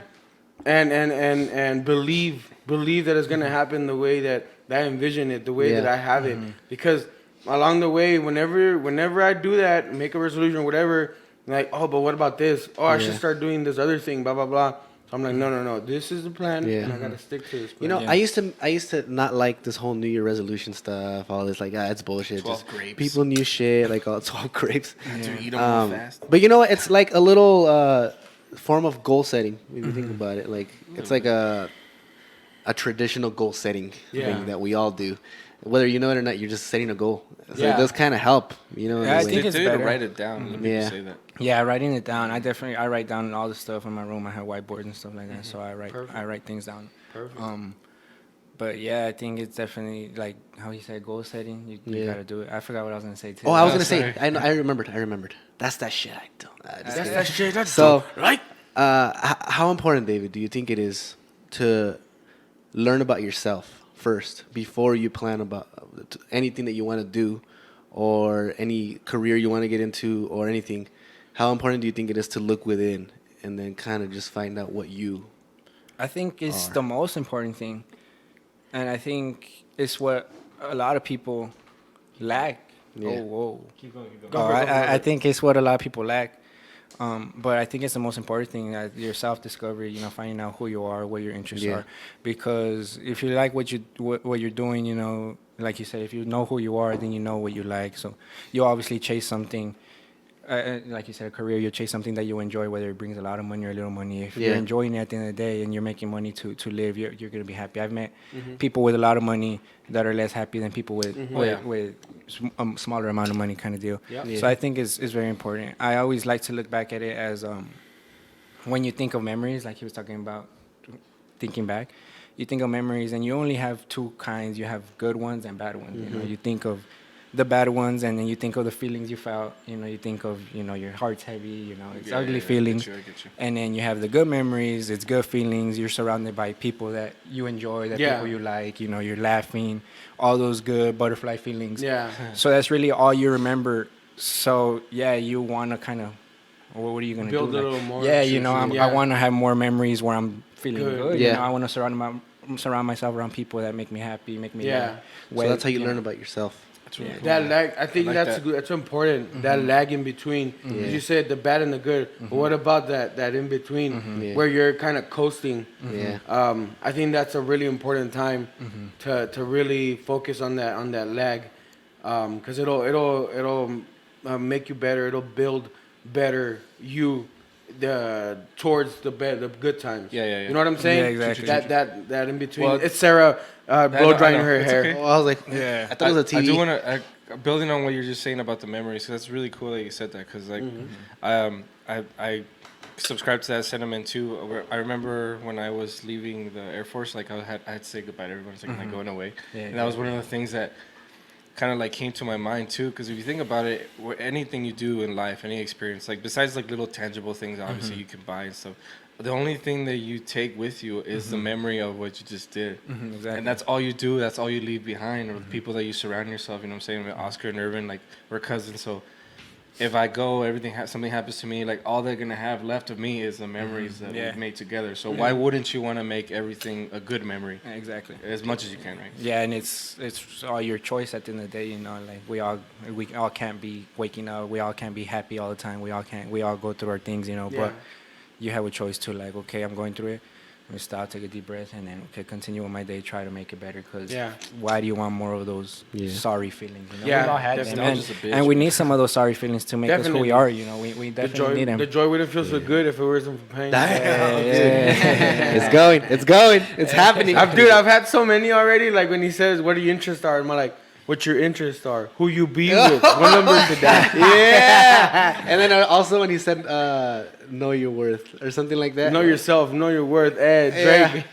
and believe that it's gonna happen the way that I envision it, the way that I have it. Because along the way, whenever I do that, make a resolution, whatever, like, oh, but what about this? Oh, I should start doing this other thing, blah blah blah. So I'm like, no, this is the plan, and I gotta stick to this plan. You know, I used to not like this whole New Year resolution stuff. All this, like, it's bullshit. 12 Just grapes. people new shit, like all 12 grapes. To eat them fast. But you know what? It's like a little form of goal setting. If you think about it, like it's like a traditional goal setting thing that we all do. Whether you know it or not, you're just setting a goal. So it does kind of help, you know. in Yeah, a I way. think They it's tell you to better. write it down. Let me Yeah. say that. Yeah, writing it down. I write down all the stuff in my room. I have whiteboards and stuff like that. So I write things down. Perfect. But yeah, I think it's definitely like how you said goal setting. You gotta do it. I forgot what I was gonna say too. Oh, I was Oh, gonna say. sorry. I remembered. That's that shit. I don't. Just That's kidding. that shit. That's So, like. how important, David, do you think it is to learn about yourself first before you plan about anything that you want to do or any career you want to get into or anything? How important do you think it is to look within and then kind of just find out what you I think it's the most important thing, and I think it's what a lot of people lack. Yeah. Oh, whoa. Keep going. Oh, I think it's what a lot of people lack. But I think it's the most important thing, your self-discovery, you know, finding out who you are, what your interests Yeah. are. Because if you like what you're doing, you know, like you said, if you know who you are, then you know what you like. So you obviously chase something, like you said, a career, you chase something that you enjoy, whether it brings a lot of money or a little money. If you're enjoying it at the end of the day and you're making money to live, you're going to be happy. I've met people with a lot of money that are less happy than people with a smaller amount of money kind of deal. Yep. So I think it's very important. I always like to look back at it as when you think of memories, like he was talking about, thinking back, you think of memories and you only have two kinds. You have good ones and bad ones. You know, you think of the bad ones and then you think of the feelings you felt. You know, you think of, you know, your heart's heavy, you know, it's ugly feelings. I get you. And then you have the good memories, it's good feelings. You're surrounded by people that you enjoy, that people you like, you know, you're laughing, all those good butterfly feelings. Yeah. So that's really all you remember. So yeah, you want to kind of, what are you going to do? Build a little more. Yeah, you know, Yeah. I want to have more memories where I'm feeling good. Yeah. You know, I want to surround myself around people that make me happy, make me So that's how you learn about yourself. That's really cool. That lag, I think I like that's that. good. That's important. That lag in between. As you said, the bad and the good. But what about that in between Yeah. where you're kind of coasting? Yeah. I think that's a really important time to really focus on that lag, because it'll make you better. It'll build better you towards the good times. Yeah. You know what I'm saying? Yeah, exactly. That in between. Well, it's Sarah blow I drying know. her It's hair. okay. Oh, I was like, Yeah. I thought it was a TV. I do want to building on what you're just saying about the memories. 'Cause that's really cool that you said that. Because like, I subscribe to that sentiment too. I remember when I was leaving the Air Force, like I had to say goodbye to everyone. It's like going away, and that was one of the things that kind of like came to my mind too. Because if you think about it, anything you do in life, any experience, like besides like little tangible things, obviously you can buy and stuff. The only thing that you take with you is the memory of what you just did. Exactly. And that's all you do. That's all you leave behind, or the people that you surround yourself. You know what I'm saying? With Oscar and Irvin, like, we're cousins. So if I go, something happens to me, like, all they're going to have left of me is the memories that we've made together. So why wouldn't you want to make everything a good memory? Exactly. As much as you can, right? Yeah, and it's all your choice at the end of the day, you know, like we all can't be waking up, we all can't be happy all the time, we all go through our things, you know, but you have a choice to, like, okay, I'm going through it. I'm gonna stop, take a deep breath, and then continue with my day. Try to make it better. Cause why do you want more of those sorry feelings? You know? Yeah, we've all had them, bitch, and we need some of those sorry feelings to make us who we are. You know, we definitely need them. The joy wouldn't feel so good if it wasn't for pain. It's going. It's happening. I've had so many already. Like when he says, "What are your interests are?" I'm like, "What your interests are? Who you be with? What number to that?" Yeah. And then also when he said, "Know your worth" or something like that. Know yourself. Know your worth. Drake.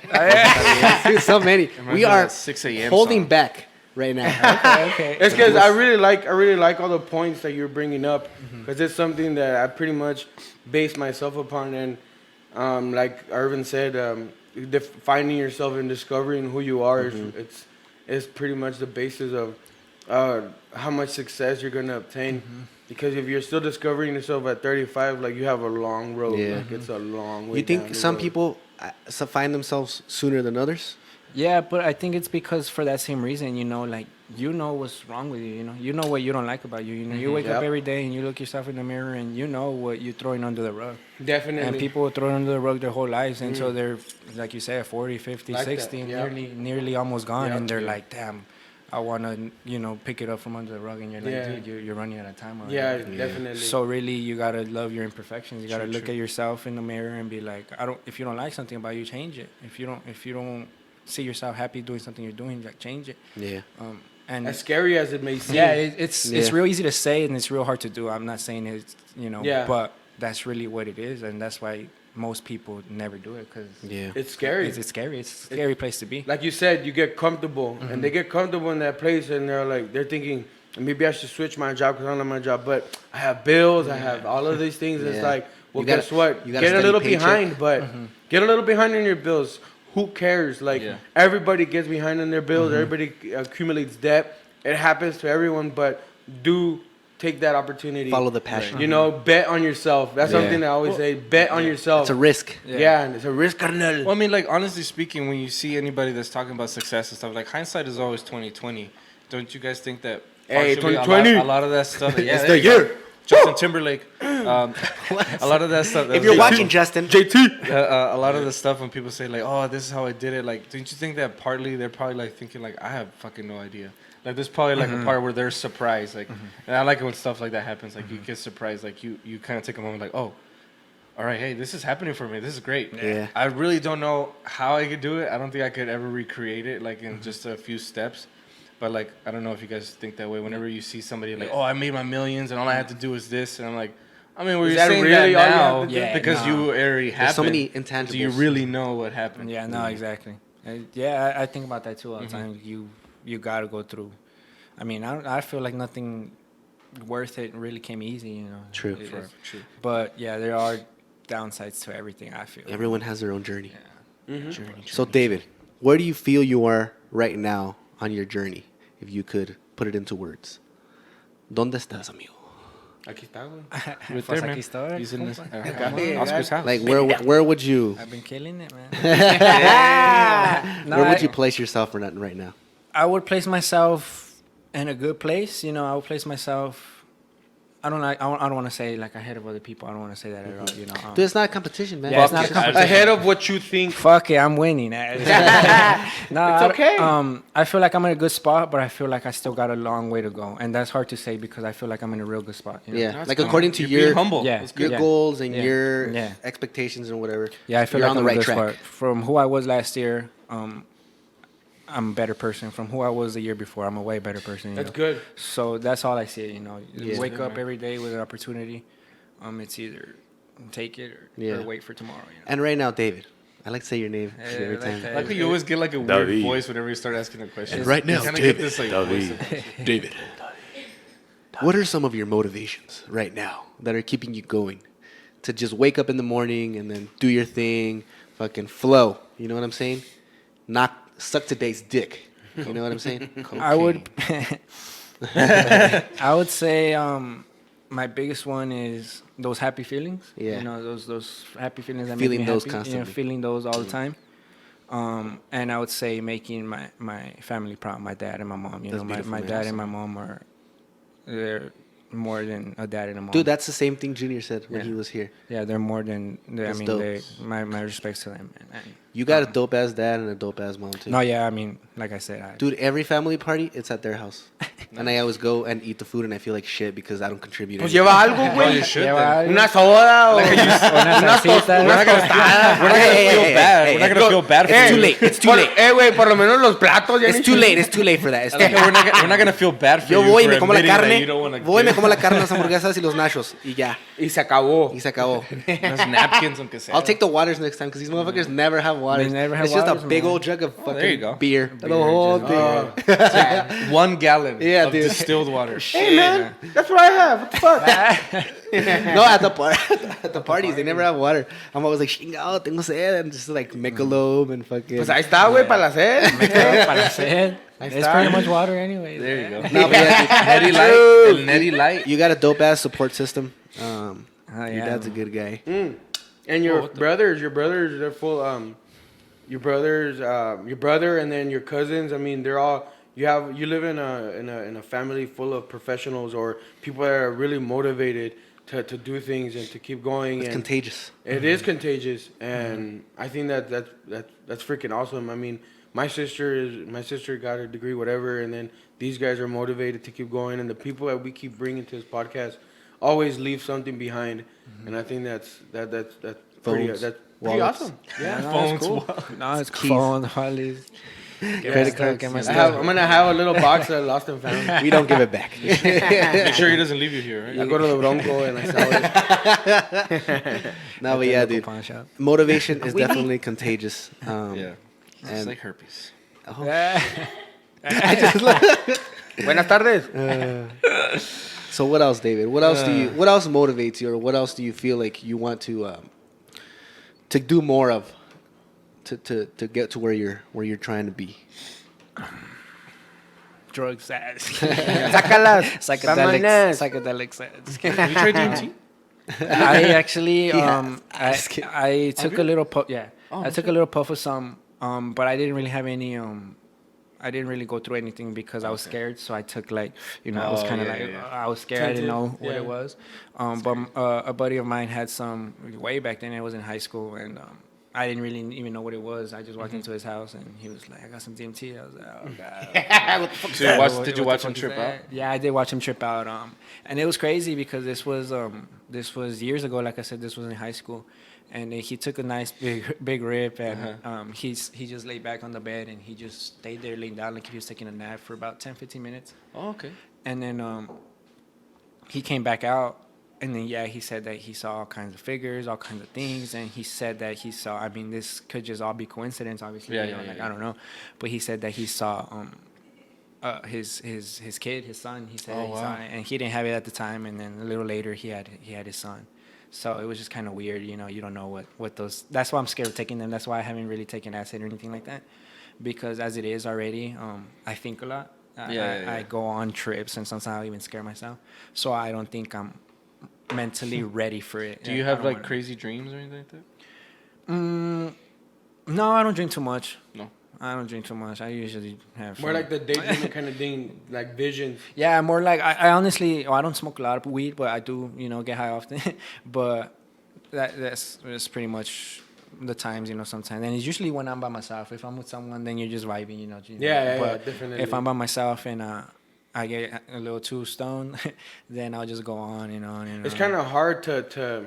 Dude, so many. We are 6 a.m. holding song. back right now. Okay. It's because I really like all the points that you're bringing up, because it's something that I pretty much base myself upon. And like Irvin said, finding yourself and discovering who you are is pretty much the basis of how much success you're gonna obtain. Because if you're still discovering yourself at 35, like, you have a long road. Yeah. Like, it's a long way. You down think the some road. people find themselves sooner than others? Yeah, but I think it's because for that same reason, you know, like, you know what's wrong with you, you know what you don't like about you. You know, you wake up every day and you look yourself in the mirror and you know what you're throwing under the rug. Definitely. And people throw it under the rug their whole lives until they're, like you said, 40, 50, Like 60, that, nearly almost gone. Yeah. And they're like, damn, I want to, you know, pick it up from under the rug. And you're like, dude, you're running out of time already. Yeah, definitely. So really, you got to love your imperfections. You got to look at yourself in the mirror and be like, if you don't like something about you, change it. If you don't see yourself happy doing something you're doing, like, change it. Yeah. And as scary as it may seem. yeah, it's real easy to say and it's real hard to do. I'm not saying it's, you know, but that's really what it is, and that's why most people never do it, because it's scary. It's scary. It's a scary place to be. Like you said, you get comfortable, and they get comfortable in that place, and they're thinking, maybe I should switch my job because I don't like my job, but I have bills, I have all of these things. It's like, well, guess what? You Get a little paycheck. behind, but get a little behind in your bills. Who cares? Like, everybody gets behind in their bills. Everybody accumulates debt. It happens to everyone, but do take that opportunity. Follow the passion. You know, bet on yourself. That's something that I always say. Bet on yourself. It's a risk. Yeah, and it's a risk, carnal. Well, I mean, like, honestly speaking, when you see anybody that's talking about success and stuff, like, hindsight is always 20/20. Don't you guys think that? Hey, partially 2020. A lot of that stuff. Yeah, It's there the you go. year. Justin Timberlake. A lot of that stuff. If you're watching, Justin, JT. A lot of the stuff when people say, like, oh, this is how I did it. Like, don't you think that partly they're probably, like, thinking, like, I have fucking no idea. Like, there's probably, like, a part where they're surprised. Like, and I like it when stuff like that happens. Like, you get surprised. Like, you kind of take a moment, like, oh, all right, hey, this is happening for me. This is great. Yeah. I really don't know how I could do it. I don't think I could ever recreate it, like, in just a few steps. But, like, I don't know if you guys think that way. Whenever you see somebody, like, oh, I made my millions, and all I had to do is this. And I'm like, I mean, well, Is you're that saying really that all you now have to do? because Yeah, you already happened. there's so many intangibles. Do you really know what happened? Yeah, no, exactly. Yeah, I think about that too all the time. You got to go through. I mean, I feel like nothing worth it really came easy, you know. True. True. But yeah, there are downsides to everything, I feel. Everyone has their own journey. Journey. So, David, where do you feel you are right now on your journey? If you could put it into words. ¿Dónde estás, amigo? Aquí está, güey. Right Pues there, aquí man. estoy. Using this. Yeah, Oscar's house. Like, where would you... I've been killing it, man. where would you place yourself right now? I would place myself in a good place. You know, I would place myself. I don't want to say like ahead of other people. I don't want to say that at all. You know. Dude, it's not a competition, man. Yeah, it's not a competition. Ahead of what you think. Fuck it, I'm winning. No, It's okay. I feel like I'm in a good spot, but I feel like I still got a long way to go, and that's hard to say because I feel like I'm in a real good spot. You know? Yeah, That's like cool. according to You're your being humble. Yeah. That's your good. goals and Yeah. your Yeah. expectations and whatever. Yeah, I feel you're like on I'm the in a right good track. spot. From who I was last year, I'm a better person. From who I was the year before, I'm a way better person. You That's know? good. So that's all I see. You know, you Yeah. wake Good, up man. every day with an opportunity. It's either take it Yeah. or wait for tomorrow. You know? And right now, David, I like to say your name Yeah, every like time. that. I like how you always get like a weird David. voice whenever you start asking a question. And right now, you kinda David. get this like David. voice. David. What are some of your motivations right now that are keeping you going to just wake up in the morning and then do your thing, fucking flow? You know what I'm saying? Not suck today's dick. You know what I'm saying? I would, I would say my biggest one is those happy feelings. Yeah. You know, those happy feelings that Feeling make me those happy. You know, constantly. feeling those all the time. And I would say making my family proud, my dad and my mom. You That's know, beautiful, my man. dad and my mom are they're more than a dad and a mom. Dude, that's the same thing Junior said when Yeah. he was here. Yeah, they're more than. I That's mean, dope. my respects to them. And You got a dope ass dad and a dope ass mom too. no, yeah, I mean, like I said, Dude, every family party, it's at their house. And I always go and eat the food and I feel like shit because I don't contribute Pues anything. lleva algo, Oh, güey. you should Lleva then. algo. Una soda o Una unas salsita. unas We're not gonna tostadas. feel bad. We're not gonna feel bad for It's you. too late. It's too Por- late. güey, por lo menos los platos ya It's ni too se- late. It's too late for that. It's too Like, late. we're not gonna feel bad for Yo you voy y for me como la admitting that carne. you don't wanna Voy y me give. como la carne, las hamburguesas y los nachos. Y ya. Y se acabó. Y se acabó. Unas napkins, aunque sea. I'll take the waters next time because these motherfuckers never have waters. never have it's just waters, a big man. old jug of Oh, there you go. fucking beer. The Beer, whole just thing. 1 gallon Yeah, of dude. distilled water. Hey, man, that's what I have. What the fuck? No, at the parties, they never have water. I'm always like, chingado, tengo sed. And just like Michelob and fucking. Pues ahí está, güey, para la sed. para hacer. Ahí It's está. pretty much water anyway. There you go. No, but yeah, Netty light. El Netty light. you got a dope ass support system. Your yeah. dad's a good guy. And your brothers, they're full. Your brother, and then your cousins. I mean, they're all. You live in a family full of professionals or people that are really motivated to do things and to keep going. It's and contagious. It is contagious, and I think that's freaking awesome. I mean, my sister got her degree, whatever, and then these guys are motivated to keep going, and the people that we keep bringing to this podcast always leave something behind, and I think that's pretty Phones, pretty wallets. awesome. Yeah, no, Phones, it's cool. wallet. No, it's Keys. phone, Hollies. Credit cards. Get my I'm stuff. gonna have a little box that I lost and found. We don't give it back. Make sure he doesn't leave you here, right? I go to the Bronco and I sell it. No, but yeah, Local dude. pawn shop. Motivation is definitely contagious. Yeah. It's And- like herpes. Oh, Buenas tardes. So what else, David? What else what else motivates you, or what else do you feel like you want to do more of to get to where you're trying to be? Drugs ads. Sácalas. Vámonos. Psychedelics ads. Have you tried DMT? I actually Yeah. Just kidding. I took a little puff. Yeah, Oh, I took a little puff of some. But I didn't really have any. I didn't really go through anything because I was scared. So I took like, I was Oh, kind of yeah, like, yeah. I was scared. I didn't know what Yeah. it was. But a buddy of mine had some way back then. I was in high school and. I didn't really even know what it was. I just walked into his house and he was like, "I got some DMT." I was like, "Oh god." What the fuck? So you watched, What did the you watch fuck him is trip that? out? Yeah, I did watch him trip out. And it was crazy because this was years ago. Like I said, this was in high school, and he took a nice big rip, and he just laid back on the bed and he just stayed there laying down like he was taking a nap for about 10-15 minutes, Oh, okay. and then he came back out. And then, he said that he saw all kinds of figures, all kinds of things. And he said that he saw, I mean, this could just all be coincidence, obviously. Yeah, you know, yeah, like, yeah. I don't know. But he said that he saw his kid, his son. He said Oh, that he saw wow. it. And he didn't have it at the time. And then a little later, he had his son. So it was just kind of weird, you don't know what those, that's why I'm scared of taking them. That's why I haven't really taken acid or anything like that. Because as it is already, I think a lot. I go on trips and sometimes I even scare myself. So I don't think I'm mentally ready for it. Do you I have don't like wanna- crazy dreams or anything like that? No, I don't drink too much. No. I don't drink too much. I usually have More some- like the daydreaming kind of thing, like visions. Yeah, more like I honestly, I don't smoke a lot of weed, but I do, get high often. But that's pretty much the times, sometimes. And it's usually when I'm by myself. If I'm with someone, then you're just vibing, Yeah, But definitely. if I'm by myself and I get a little too stoned, then I'll just go on and on and It's on. kind of hard to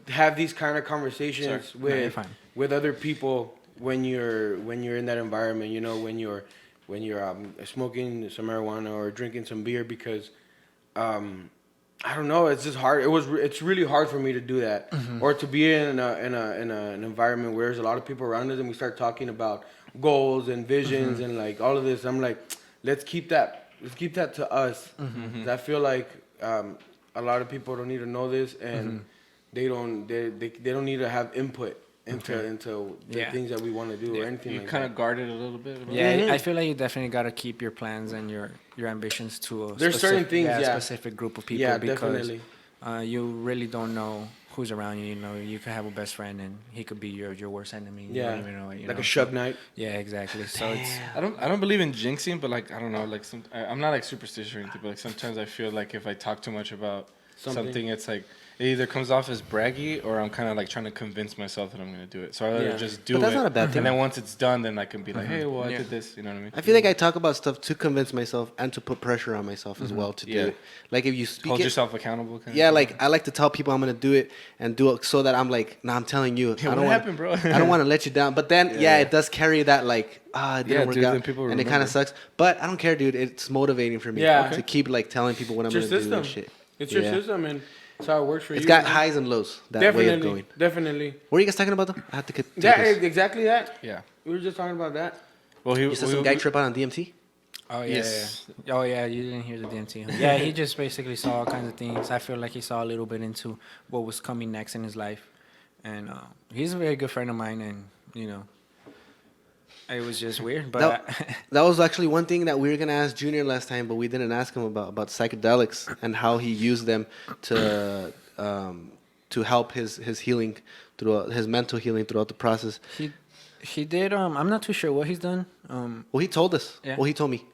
have these kind of conversations No, you're with fine. other people when you're in that environment. When you're smoking some marijuana or drinking some beer, because I don't know. It's just hard. It's really hard for me to do that, or to be in an environment where there's a lot of people around us, and we start talking about goals and visions and like all of this. I'm like, let's keep that to us. 'Cause I feel like a lot of people don't need to know this, and they don't need to have input into the things that we want to do or anything You like kind that. of guard it a little bit. Yeah, I feel like you definitely gotta keep your plans and your ambitions to a There's certain things, specific group of people Yeah, because definitely. You really don't know who's around you. You know, you could have a best friend and he could be your worst enemy. You Yeah, don't even know it, you like know? a Shug Knight. Yeah, exactly. So it's I don't believe in jinxing, but like I don't know, like I'm not like superstitious or anything, but like sometimes I feel like if I talk too much about something it's like it either comes off as braggy or I'm kind of like trying to convince myself that I'm gonna do it. So I rather just do it. But that's not a bad thing. And then once it's done, then I can be like, hey, well, I did this. You know what I mean? I feel like I talk about stuff to convince myself and to put pressure on myself as well to do Yeah. it. Like if you speak Hold it, yourself accountable. Kind yeah, of like I like to tell people I'm gonna do it and do it so that I'm like, nah, I'm telling you, I what don't want, happened, bro? I don't want to let you down. But then, Yeah. it does carry that like, it didn't work dude, then out, people and it kind remember. of sucks. But I don't care, dude. It's motivating for me Yeah. to keep like telling people what I'm It's gonna your do and system. shit. It's your Yeah. system, and it's how it works for you. It's got man. highs and lows. That way of going. Definitely. What are you guys talking about though? I have to get. Yeah, exactly that. Yeah. We were just talking about that. Well, You said some guy trip out on DMT. oh yeah, Yes. yeah. Oh yeah, you didn't hear the DMT. Huh? Yeah, he just basically saw all kinds of things. I feel like he saw a little bit into what was coming next in his life, and he's a very good friend of mine, and you know. It was just weird, but That was actually one thing that we were gonna ask Junior last time, but we didn't ask him about psychedelics and how he used them to help his healing throughout his mental healing throughout the process. he did. I'm not too sure what he's done. Well, he told us. Yeah. Well, he told me.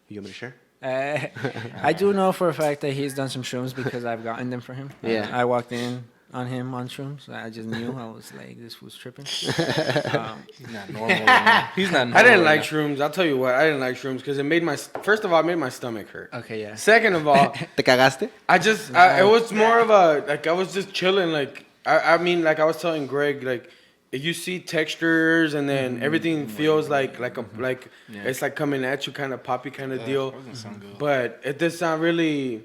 You want me to share? I do know for a fact that he's done some shrooms because I've gotten them for him. Yeah. I walked in on him on shrooms. I just knew. I was like, this was tripping. He's not normal. Man. He's not normal. I didn't like right shrooms. I'll tell you what. I didn't like shrooms because it made first of all, it made my stomach hurt. Okay, yeah. Second of all, Te cagaste? it was more of a, like, I was just chilling. Like, I mean, like I was telling Greg, like, if you see textures and then everything feels like it's like coming at you, kind of poppy kind of deal. That doesn't sound good. But it does sound really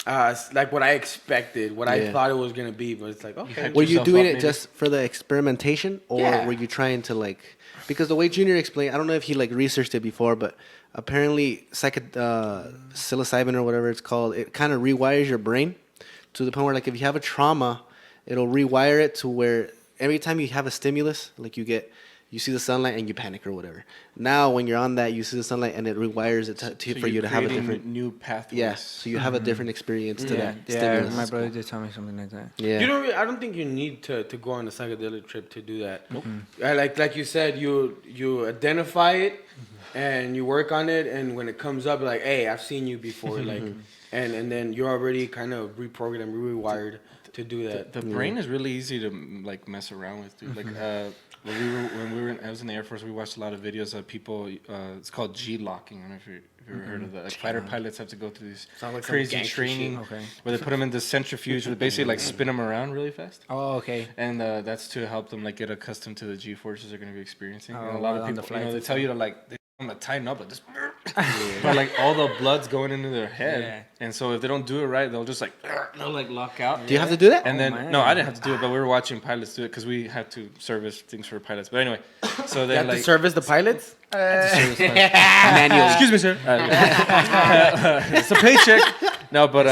like what I expected, what I Yeah. thought it was gonna be. But it's like, okay, Were you yourself doing up, it maybe? just for the experimentation, or Yeah. were you trying to like? Because the way Junior explained, I don't know if he like researched it before, but apparently psilocybin or whatever it's called, it kind of rewires your brain to the point where like if you have a trauma, it'll rewire it to where every time you have a stimulus, like you see the sunlight and you panic or whatever. Now when you're on that, you see the sunlight and it rewires it So for you you're to have a creating different. new pathways. Yeah, so you have a different experience to that Yeah, stimulus. my brother did tell me something like that. Yeah. I don't think you need to go on a psychedelic trip to do that. Nope. Like you said, you identify it and you work on it, and when it comes up, like, hey, I've seen you before, like, and then you're already kind of reprogrammed, rewired to do that. The brain is really easy to like mess around with, dude. Like I was in the Air Force, we watched a lot of videos of people. It's called G locking. I don't know if you've ever heard of that. Like fighter pilots have to go through this Sounds like some crazy gangster training shit. Okay. where they put them in this centrifuge, where they basically like spin them around really fast. Oh, okay. And that's to help them like get accustomed to the G forces they're going to be experiencing. And a Oh, lot on of the people, flights they and tell you to like they want to tighten up, but just but like all the blood's going into their head, Yeah. and so if they don't do it right, they'll just like they'll like lock out. Do you have to do that? And then man. no, I didn't have to do it, but we were watching pilots do it because we had to service things for pilots. But anyway, so You then have like to service the pilots? Manually. excuse me, sir. It's a paycheck. No, but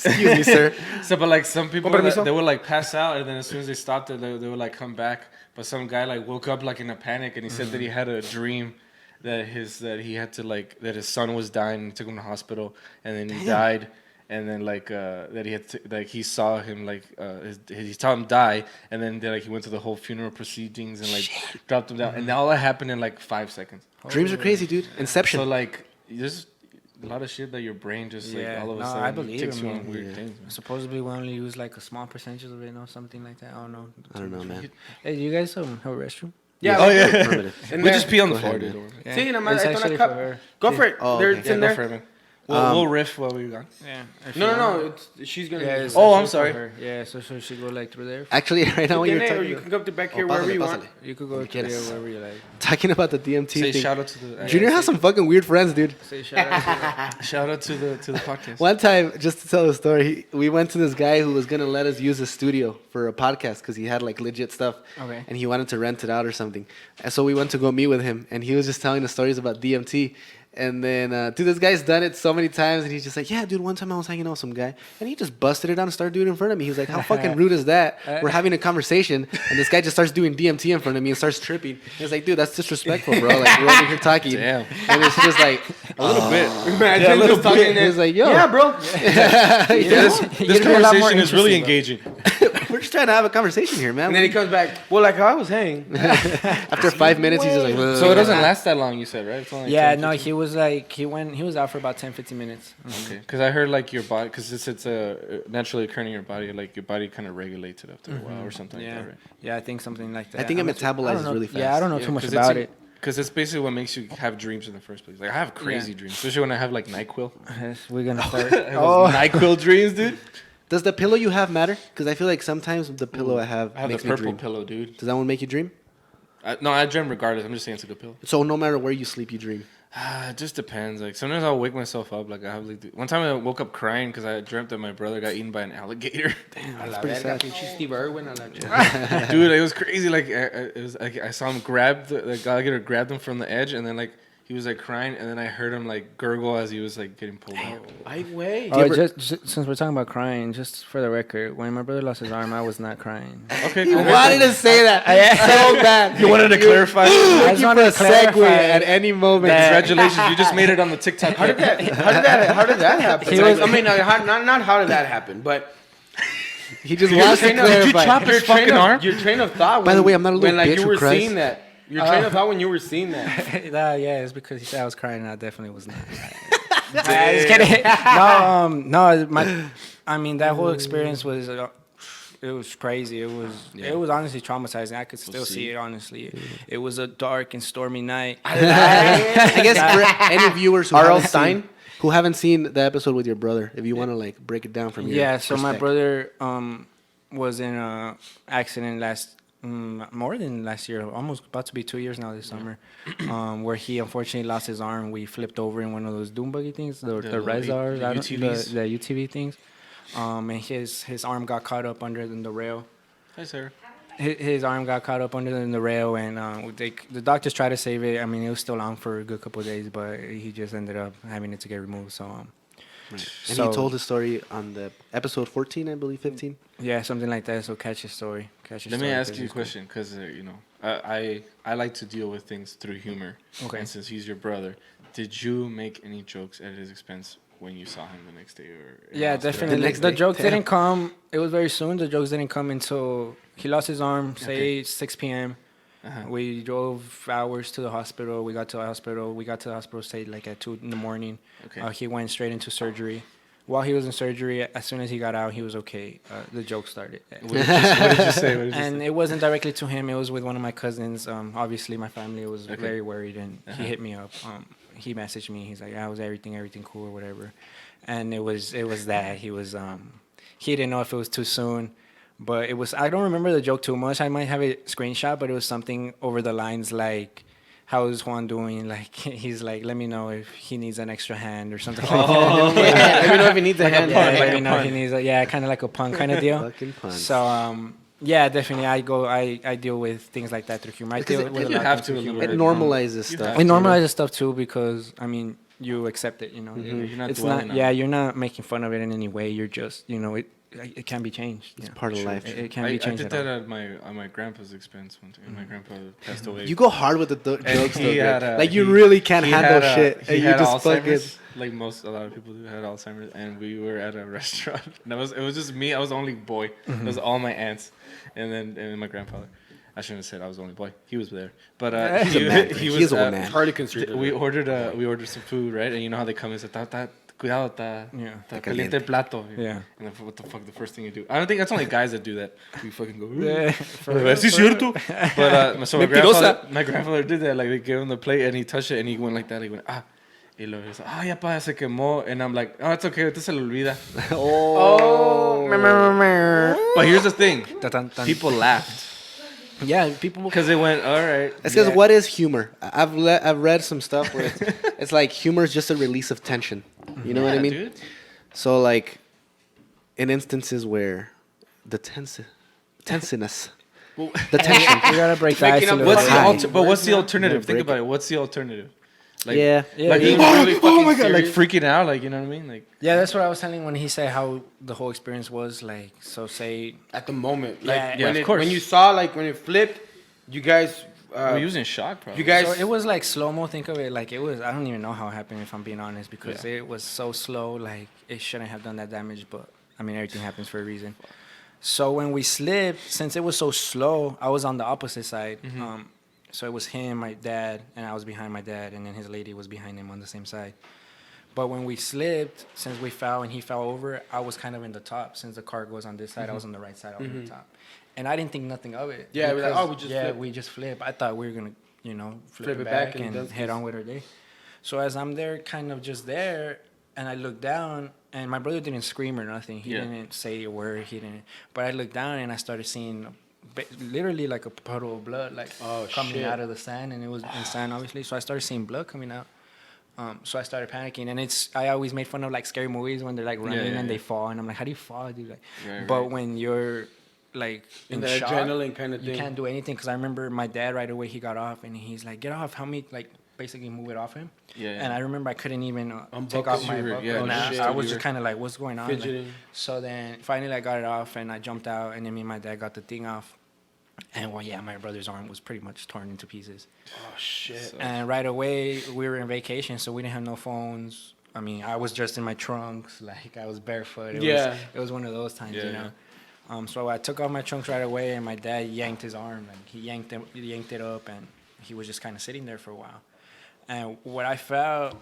Excuse me, sir. so but like some people Con permiso. they would like pass out, and then as soon as they stopped it, they would like come back. But some guy like woke up like in a panic, and he said that he had a dream that he had to like that his son was dying, and he took him to the hospital, and then he died. And then that he had to, like he saw him like he saw him die, and then like he went to the whole funeral proceedings and like dropped him down, and all that happened in like 5 seconds. Dreams are crazy, dude. Inception. So like there's a lot of shit that your brain just like Yeah. all of a No, sudden I believe takes him, you on man. weird things. Man. Supposedly we only use like a small percentage of it or something like that. I don't know. I don't know, man. Hey, you guys have a restroom? Yeah. Oh yeah, Primitive. In we there. just pee on the Go floor, ahead, dude. man. Yeah. Sí, nada más, It's ahí está la actually cup. for her. Go for it. Oh, There, okay. it's Yeah, in go there. for it, man. We'll riff while we're gone. Yeah. No. She's gonna. Yeah, Oh, I'm for sorry. her. Yeah, so she go like through there. Actually, right now when you're Or talking, you can come to back here wherever pásale, you pásale. want. You could go through there wherever you like. Talking about the DMT Say thing. shout out to the Junior has some fucking weird friends, dude. Say shout out to shout out to the podcast. One time, just to tell the story, we went to this guy who was gonna let us use his studio for a podcast because he had like legit stuff, Okay. and he wanted to rent it out or something. And so we went to go meet with him, and he was just telling the stories about DMT. And then, dude, this guy's done it so many times, and he's just like, yeah, dude, one time I was hanging out with some guy, and he just busted it out and started doing it in front of me. He was like, how fucking rude is that? We're having a conversation, and this guy just starts doing DMT in front of me and starts tripping. He was like, dude, that's disrespectful, bro. Like, we're over here talking. Damn. And it's just like, A little bit. Imagine Yeah, a little just talking bit. and He's like, yo. Yeah, bro. This conversation is really engaging. We're just trying to have a conversation here, man. And then he comes back. Well, like how I was hanging. After 5 minutes, he's just like, So it doesn't last that long, you said, right? It's only like Yeah, 10, no, 15? he was like he was out for about 10-15 minutes. Okay, because I heard like your body, because it's naturally occurring in your body, like your body kind of regulates it after a while or something Yeah, like that, right? yeah, I think something like that. I think it I'm not too- I don't metabolizes know- really fast. Yeah, I don't know too much 'cause about it. Because it's basically what makes you have dreams in the first place. Like I have crazy dreams, especially when I have like NyQuil. Yes, we're gonna start. NyQuil dreams, dude. Does the pillow you have matter? Because I feel like sometimes the pillow I have I have the makes me purple dream. pillow, dude. Does that one make you dream? No, I dream regardless. I'm just saying it's a good pillow. So no matter where you sleep, you dream. It just depends. Like sometimes I'll wake myself up. Like I have like one time I woke up crying because I dreamt that my brother got eaten by an alligator. A la pretty verga, sad. pinche Steve Irwin, a la- Dude, it was crazy. Like it was like I saw him grab the alligator, grabbed him from the edge, and then like he was like crying, and then I heard him like gurgle as he was like getting pulled out. Ay, güey. Oh, just since we're talking about crying, just for the record, when my brother lost his arm, I was not crying. Okay, He cool. wanted to say that so bad. You wanted to clarify. I just Looking wanted for to a segue clarify at any moment. Congratulations, you just made it on the TikTok. How did that happen? He was- I mean, not how did that happen, but He just wants to clarify. his fucking arm? Your train of thought. By the way, I'm not a little when like bitch you who were cries. seeing that. Your train of thought when you were seeing that. Yeah, it's because he said I was crying, and I definitely was not. Just kidding. I mean, that whole experience was, it was crazy. It was honestly traumatizing. I could still see it, honestly. It was a dark and stormy night. I guess for any viewers R.L. Stein? who haven't seen the episode with your brother, if you want to like break it down from your Yeah, so my perspective. brother was in a accident more than last year, almost about to be 2 years now this summer, where he unfortunately lost his arm. We flipped over in one of those doom buggy things, the Rezars, the UTV things, and his arm got caught up under the rail. Hi, Sarah. His arm got caught up under the rail, and the doctors tried to save it. I mean, it was still on for a good couple of days, but he just ended up having it to get removed. So, Right. And he told his story on the episode 14, I believe, 15. yeah, something like that. So catch his story. Let me ask you a question, because I like to deal with things through humor. Okay. And since he's your brother, did you make any jokes at his expense when you saw him the next day? Yeah, definitely. The jokes didn't come. It was very soon. The jokes didn't come until he lost his arm, say 6 p.m. We drove hours to the hospital. We got to the hospital, say, like at 2 in the morning. Okay. He went straight into surgery. While he was in surgery, as soon as he got out, he was okay. The joke started. What did you say? And it wasn't directly to him. It was with one of my cousins. Obviously, my family was very worried, and he hit me up. He messaged me. He's like, "How was everything cool or whatever?" And it was that he was he didn't know if it was too soon, but it was. I don't remember the joke too much. I might have a screenshot, but it was something over the lines like, "How is Juan doing?" Like he's like, "Let me know if he needs an extra hand or something." Let me know if he needs a hand. Let me know if he needs kind of like a pun kind of deal. Fucking pun. So yeah, definitely. I deal with things like that through humor. I deal with a lot of things through humor. It normalizes stuff. It normalizes stuff too because I mean you accept it. You know, You're not it's dwelling not. on Yeah, it. you're not making fun of it in any way. You're just it can be changed. It's Yeah. part of life. It can I be changed. did at that all. at my grandpa's expense one time. My grandpa passed away. You go hard with the jokes, though. he had Greg. a- Like you he- really can't he handle had, shit, he and you had just fucking. Alzheimer's, like a lot of people do had Alzheimer's, and we were at a restaurant. And it was just me. I was the only boy. It was all my aunts, and then my grandfather. I shouldn't have said I was the only boy. He was there, but He's a man. he He is was a man. Hardly considered. we ordered some food, right? And you know how they come and say, cuidado, Yeah. ta caliente el plato. Yeah. And then what the fuck, the first thing you do? I don't think that's only guys that do that. We fucking go, Yeah. a ver si es cierto. But so my grandfather did that. Like they gave him the plate and he touched it and he went like that. He went, Y luego dice, ya pa, se quemó. And I'm like, oh, it's okay, ahorita se le olvida. But here's the thing. People laughed. Yeah, people. Because they went, all right. It's because what is humor? I've read some stuff where it's like humor is just a release of tension. You know what I mean? Dude. So like, in instances where the tenseness, the tension. We gotta break the ice a little What's bit. the what's the alternative? Yeah, Think break about it. What's the alternative? Like, Yeah. Like, Yeah. being really fucking my God, like freaking out. Like, you know what I mean? Like, Yeah, that's what I was telling when he said how the whole experience was like. So say, At the moment, like Yeah, of course. when you saw like when it flipped, you guys. we're using shock, probably. You guys. so it was like slow mo. Think of it like it was. I don't even know how it happened if I'm being honest because it was so slow. Like it shouldn't have done that damage, but I mean everything happens for a reason. So when we slipped, since it was so slow, I was on the opposite side. So it was him, my dad, and I was behind my dad, and then his lady was behind him on the same side. But when we slipped, since we fell and he fell over, I was kind of in the top. Since the car goes on this side, I was on the right side, I was on the top. And I didn't think nothing of it. Yeah, we're like, because, we just flipped. we just flipped. I thought we were going to, flip it back back and and that's head just- on with our day. So as I'm there, kind of just there, and I look down, and my brother didn't scream or nothing. He didn't say a word. He didn't. But I looked down, and I started seeing literally like a puddle of blood, like coming out of the sand, and it was in sand, obviously. So I started seeing blood coming out. So I started panicking, and I always made fun of like scary movies when they're like running and they fall, and I'm like, how do you fall, dude? Like, but when you're like in the shock, adrenaline kind of you thing. can't do anything. Because I remember my dad right away, he got off, and he's like, get off, help me, like basically move it off him. And I remember I couldn't even take off my buckle. And I was just kind of like, what's going on? Like, so then finally I got it off, and I jumped out, and then me and my dad got the thing off. And my brother's arm was pretty much torn into pieces. Oh shit! And right away, we were in vacation, so we didn't have no phones. I mean, I was just in my trunks, like I was barefoot. It was one of those times, you know. So I took off my trunks right away, and my dad yanked his arm, and he yanked it up, and he was just kind of sitting there for a while. And what I felt,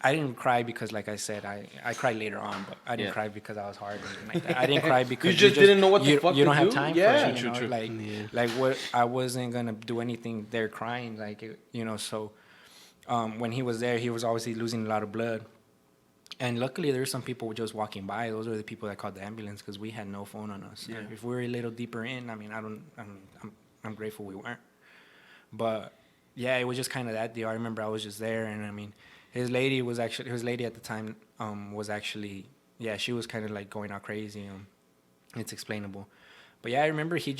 I didn't cry because, like I said, I cried later on, but I didn't cry because I was hard or anything like that. I didn't cry because you just didn't know what the fuck you don't to have do? time Yeah. for it, you know? Like what I wasn't gonna do anything there crying, like you know. So when he was there, he was obviously losing a lot of blood, and luckily there were some people just walking by. Those were the people that called the ambulance because we had no phone on us. Yeah. If we were a little deeper in, I mean, I'm grateful we weren't, but yeah, it was just kind of that deal. I remember I was just there, and I mean. His lady at the time was actually, she was kind of like going out crazy. It's explainable. But yeah, I remember he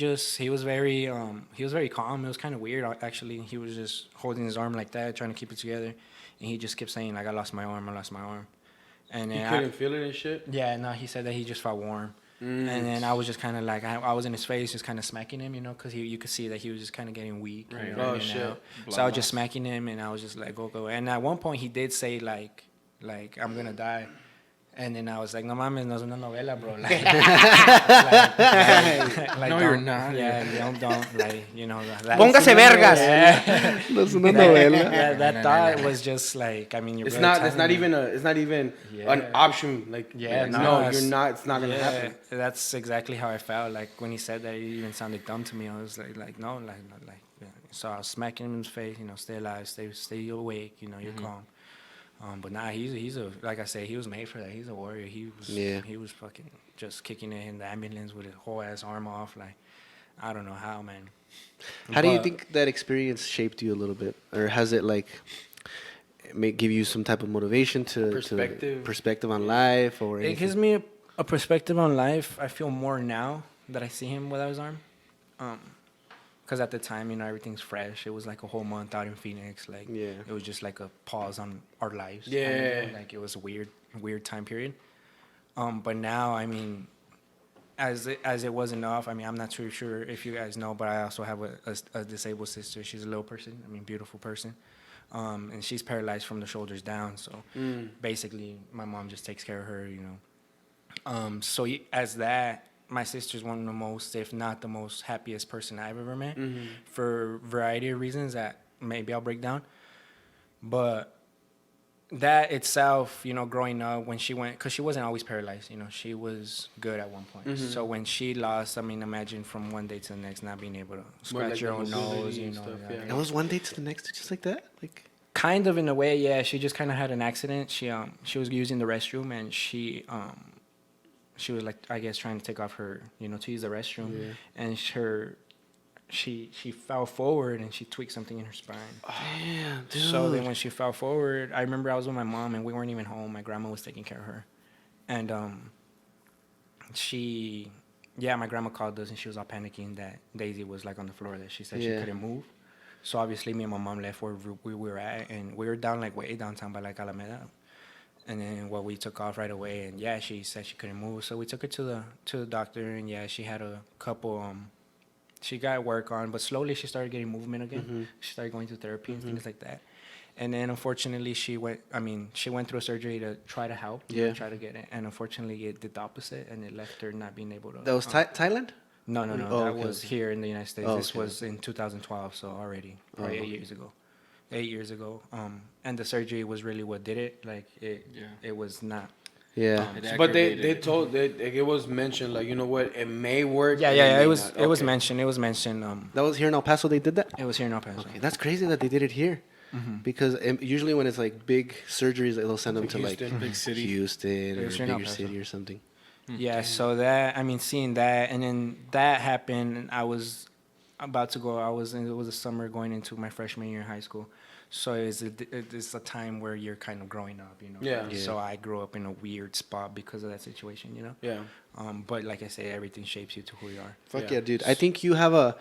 was very calm. It was kind of weird, actually. He was just holding his arm like that, trying to keep it together. And he just kept saying, like, I lost my arm. And then You couldn't feel it and shit? Yeah, no, he said that he just felt warm. And then I was just kind of like, I was in his face, just kind of smacking him, you know, because you could see that he was just kind of getting weak. Right. You know, Oh, shit. So I was just smacking him, and I was just like, go. And at one point, he did say, like I'm going to die. And then I was like, no mames, no es una novela, bro. Like, like No, you're not. Yeah, don't, like, you know. Póngase vergas. Yeah. No es una novela. That thought was just like, I mean, you're It's not even an option. Like, no, you're not. It's not gonna happen. That's exactly how I felt. Like when he said that, it even sounded dumb to me. I was like no, like. Yeah. So I was smacking him in his face. You know, stay alive, stay awake. You know, you're calm. But nah, he's a, like I said, he was made for that. He's a warrior. He was fucking just kicking it in the ambulance with his whole ass arm off. Like, I don't know how, man. How do you think that experience shaped you a little bit, or has it like give you some type of motivation to perspective on life, or anything? It gives me a perspective on life. I feel more now that I see him without his arm. Because at the time, you know, everything's fresh. It was like a whole month out in Phoenix. Like, it was just like a pause on our lives. Yeah. Like, it was a weird time period. But now, I mean, as it wasn't enough, I mean, I'm not too sure if you guys know, but I also have a disabled sister. She's a little person. I mean, beautiful person. And she's paralyzed from the shoulders down. So basically, my mom just takes care of her, you know. So as that, my sister's one of the most, if not the most happiest person I've ever met, for a variety of reasons that maybe I'll break down. But that itself, you know, growing up, when she went, because she wasn't always paralyzed, you know, she was good at one point. So when she lost, I mean, imagine from one day to the next not being able to scratch your own nose, you know. It was one day to the next, just like that? Like, Kind of in a way, yeah. She just kind of had an accident. She was using the restroom, and she was like, I guess, trying to take off her, to use the restroom, and she fell forward and she tweaked something in her spine. Damn, dude. So then when she fell forward, I remember I was with my mom and we weren't even home. My grandma was taking care of her, and my grandma called us and she was all panicking that Daisy was like on the floor, that she said she couldn't move. So obviously me and my mom left where we were at, and we were down like way downtown by like Alameda. And then we took off right away, and she said she couldn't move. So we took her to the doctor, and she had a couple she got work on, but slowly she started getting movement again. She started going to therapy and things like that. And then unfortunately she went through a surgery to try to help, try to get it. And unfortunately it did the opposite, and it left her not being able to. That was Thailand? No. Oh, that okay. was here in the United States. This was in 2012, so already probably 8 years ago. 8 years ago. And the surgery was really what did it. Like it was not. Yeah. But they told that it was mentioned, like, you know what, it may work. Yeah. It was mentioned. It was mentioned. That was here in El Paso. They did that. It was here in El Paso. Okay, that's crazy that they did it here. Because usually when it's like big surgeries, they'll send them to like big city, Houston or a was here in El bigger Paso. city or something. Yeah, so seeing that, and then that happened, and I was about to go. It was a summer going into my freshman year in high school, so it's a time where you're kind of growing up, Yeah. So I grew up in a weird spot because of that situation, Yeah. But like I say, everything shapes you to who you are. Fuck yeah, dude. I think you have a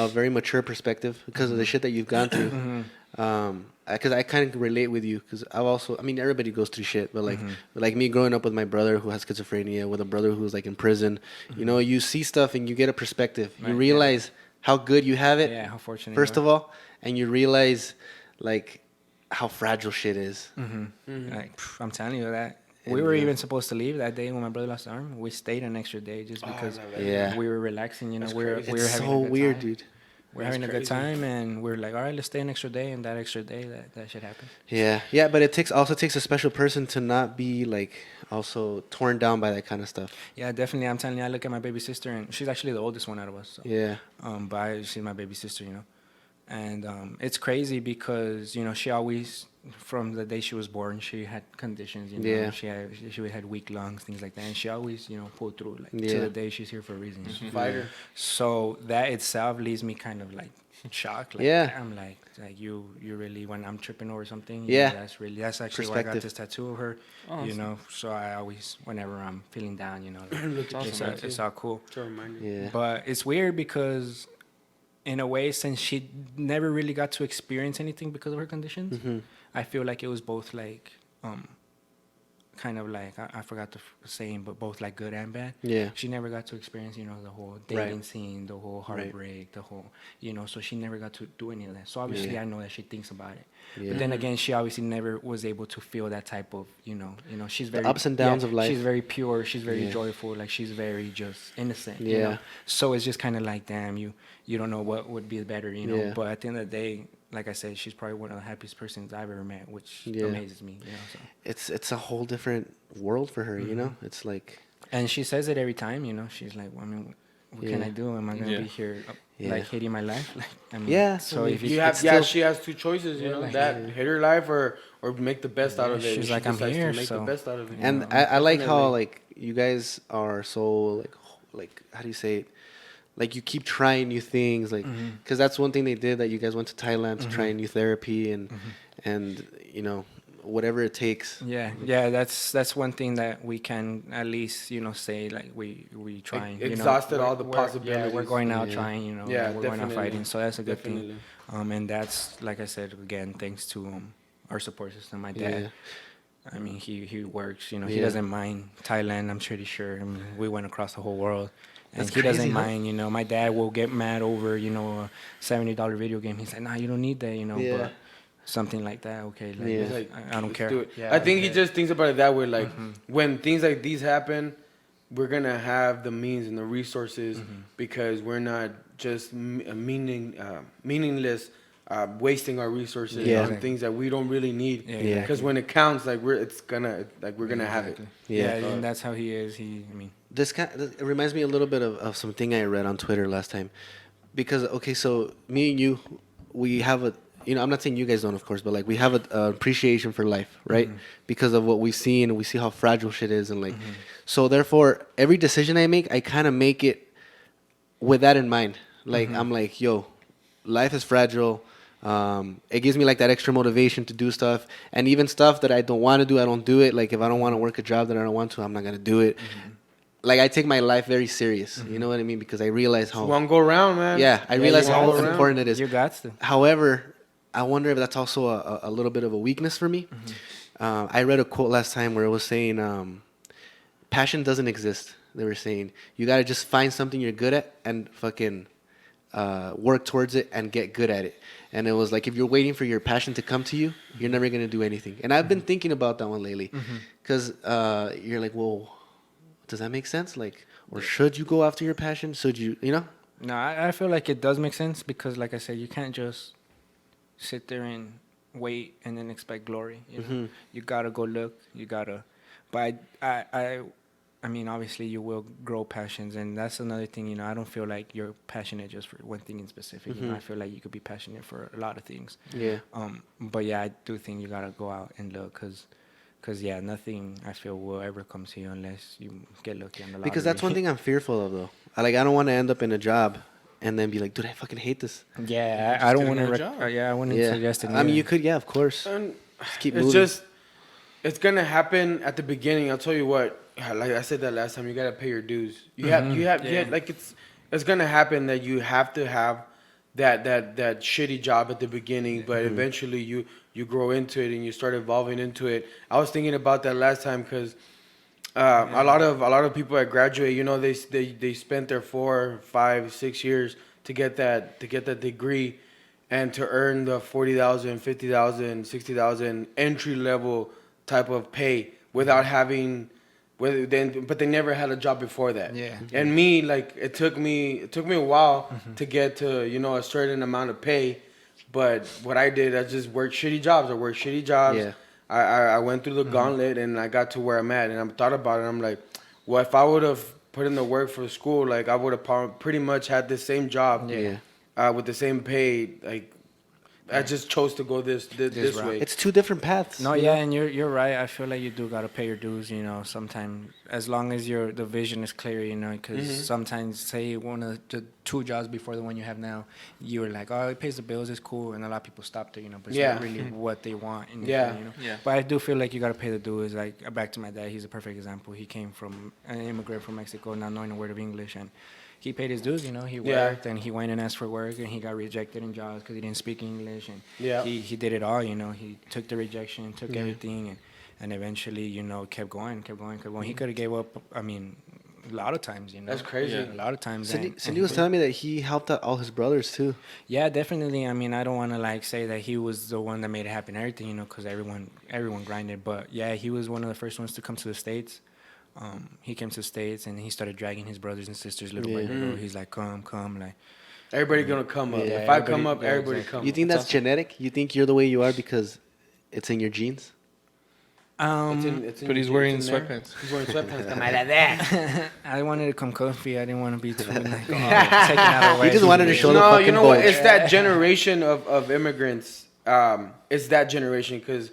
very mature perspective because of the shit that you've gone through. Because I kind of relate with you, because everybody goes through shit, but like me growing up with my brother who has schizophrenia, with a brother who's like in prison, you see stuff and you get a perspective. You realize how good you have it. Yeah, how fortunate. First of all, and you realize like how fragile shit is. Like, I'm telling you that. We were even supposed to leave that day when my brother lost his arm. We stayed an extra day just because we were relaxing. We were having It's so a good weird, time. dude. We're having a good time, and we're like, all right, let's stay an extra day, and that extra day, that shit happened. Yeah, but it also takes a special person to not be like also torn down by that kind of stuff. Yeah, definitely. I'm telling you, I look at my baby sister, and she's actually the oldest one out of us. So. Yeah. She's my baby sister, and it's crazy because she always, from the day she was born, she had conditions. She had weak lungs, things like that, and she always pulled through to the day she's here for a reason. Fighter. So that itself leaves me kind of like shocked. Like, I'm like you really, when I'm tripping over something. That's actually why I got this tattoo of her. Awesome. So I always, whenever I'm feeling down, it's all cool. Yeah. But it's weird because, in a way, since she never really got to experience anything because of her conditions, I feel like it was both like, kind of like, I forgot the saying, but both like good and bad. Yeah. She never got to experience, the whole dating scene, the whole heartbreak, the whole, so she never got to do any of that. So obviously I know that she thinks about it. Yeah. But then again, she obviously never was able to feel that type of, she's very... The ups and downs of life. She's very pure. She's very joyful. Like, she's very just innocent, you know? So it's just kind of like, damn, you don't know what would be better, But at the end of the day, like I said, she's probably one of the happiest persons I've ever met, which amazes me, So. It's a whole different world for her, It's like... And she says it every time, She's like, well, I mean, what can I do? Am I going to be here, like, hating my life? Like, So if you have, she has two choices, hate her life or make the best out of it. She's like, I'm here, to make the best out of it. And I like how, like, you guys are so, like, how do you say it? Like, you keep trying new things, like, because that's one thing they did, that you guys went to Thailand to try new therapy and whatever it takes. Yeah, that's one thing that we can at least, say, like, we trying. Exhausted all the possibilities. We're going out trying, we're going out fighting, so that's a good thing. And that's, like I said, again, thanks to our support system. My dad, I mean, he works, he doesn't mind Thailand, I'm pretty sure. I mean, we went across the whole world. And he doesn't mind, My dad will get mad over, a $70 video game. He's like, nah, you don't need that, but something like that, okay, like, I don't care. Do I think he just thinks about it that way, like, when things like these happen, we're going to have the means and the resources because we're not just meaningless wasting our resources on things that we don't really need. Because when it counts, like, we're gonna have it. And that's how he is. It reminds me a little bit of something I read on Twitter last time, because so me and you, we have I'm not saying you guys don't, of course, but like we have a appreciation for life, right? Because of what we've seen, and we see how fragile shit is, and like, so therefore, every decision I make, I kind of make it with that in mind. Like, I'm like, yo, life is fragile. It gives me like that extra motivation to do stuff, and even stuff that I don't want to do, I don't do it. Like if I don't want to work a job that I don't want to, I'm not gonna do it. Like I take my life very serious. You know what I mean? Because I realize how One go round, man. yeah, I realize how go around. important it is. You got to. However, I wonder if that's also a little bit of a weakness for me. I read a quote last time where it was saying, passion doesn't exist. They were saying, you got to just find something you're good at and fucking work towards it and get good at it. And it was like, if you're waiting for your passion to come to you, you're never going to do anything. And I've been thinking about that one lately. Because you're like, well, does that make sense? Like, or should you go after your passion? Should you, you know? No, I feel like it does make sense because, like I said, you can't just sit there and wait and then expect glory. You know? You gotta go look. You gotta. But I mean, obviously, you will grow passions, and that's another thing. You know, I don't feel like you're passionate just for one thing in specific. You know, I feel like you could be passionate for a lot of things. Yeah. But yeah, I do think you gotta go out and look, cause yeah, nothing I feel will ever come to you unless you get lucky on the lottery. Because that's one thing I'm fearful of, though. I don't want to end up in a job and then be like, dude, I fucking hate this. Yeah, I don't get want another to. job. Yeah, I wouldn't suggest it. I mean, you could, yeah, of course. And Just keep it's moving. just, it's gonna happen at the beginning. I'll tell you what. Like I said that last time, you gotta pay your dues. You have, like it's gonna happen that you have to have that shitty job at the beginning, but eventually you grow into it and you start evolving into it. I was thinking about that last time because a lot of people that graduate, you know, they spent their 4, 5, 6 years to get that degree and to earn the 40,000, 50,000, 60,000 entry level type of pay without having. But they never had a job before that. Yeah. And me, like it took me a while to get to, you know, a certain amount of pay. But what I did, I just worked shitty jobs. Yeah. I went through the gauntlet and I got to where I'm at. And I thought about it. I'm like, well, if I would have put in the work for school, like I would have pretty much had the same job. Yeah. With the same pay, like. I just chose to go this way. It's two different paths. No, yeah, and you're right. I feel like you do gotta pay your dues. You know, sometimes as long as the vision is clear. You know, because sometimes say one of the 2 jobs before the one you have now, you were like, oh, it pays the bills, it's cool, and a lot of people stop there. You know, but it's not really what they want. You know? But I do feel like you gotta pay the dues. Like back to my dad, he's a perfect example. He came from an immigrant from Mexico, not knowing a word of English, and he paid his dues, you know. He worked and he went and asked for work, and he got rejected in jobs because he didn't speak English. And he did it all, you know. He took the rejection, took everything, and eventually, you know, kept going. He could have gave up. I mean, a lot of times, you know. That's crazy. A lot of times. Cindy was telling me that he helped out all his brothers too. Yeah, definitely. I mean, I don't want to like say that he was the one that made it happen, everything, you know, because everyone grinded. But yeah, he was one of the first ones to come to the States. He came to the States and he started dragging his brothers and sisters little by little. He's like, come, like. Everybody gonna come up. Yeah, if I come up, everybody come up. You think that's genetic? You think you're the way you are because it's in your genes? But he's wearing sweatpants. He's wearing sweatpants. Come out of that. I wanted to come comfy. I didn't want to be too like, taken out of the way. You just wanted to show the No, fucking you know what? bulge. It's that generation of immigrants. It's that generation because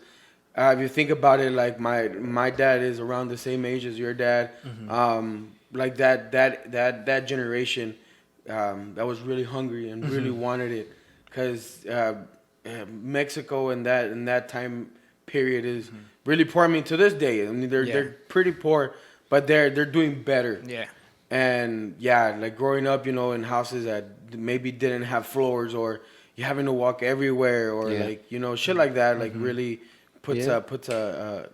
if you think about it, like my dad is around the same age as your dad. Like that generation that was really hungry and really wanted it because Mexico in that time period is really poor. I mean, to this day, I mean they're pretty poor, but they're doing better. Yeah. And yeah, like growing up, you know, in houses that maybe didn't have floors, or you having to walk everywhere, or like, you know, shit like that, like really puts a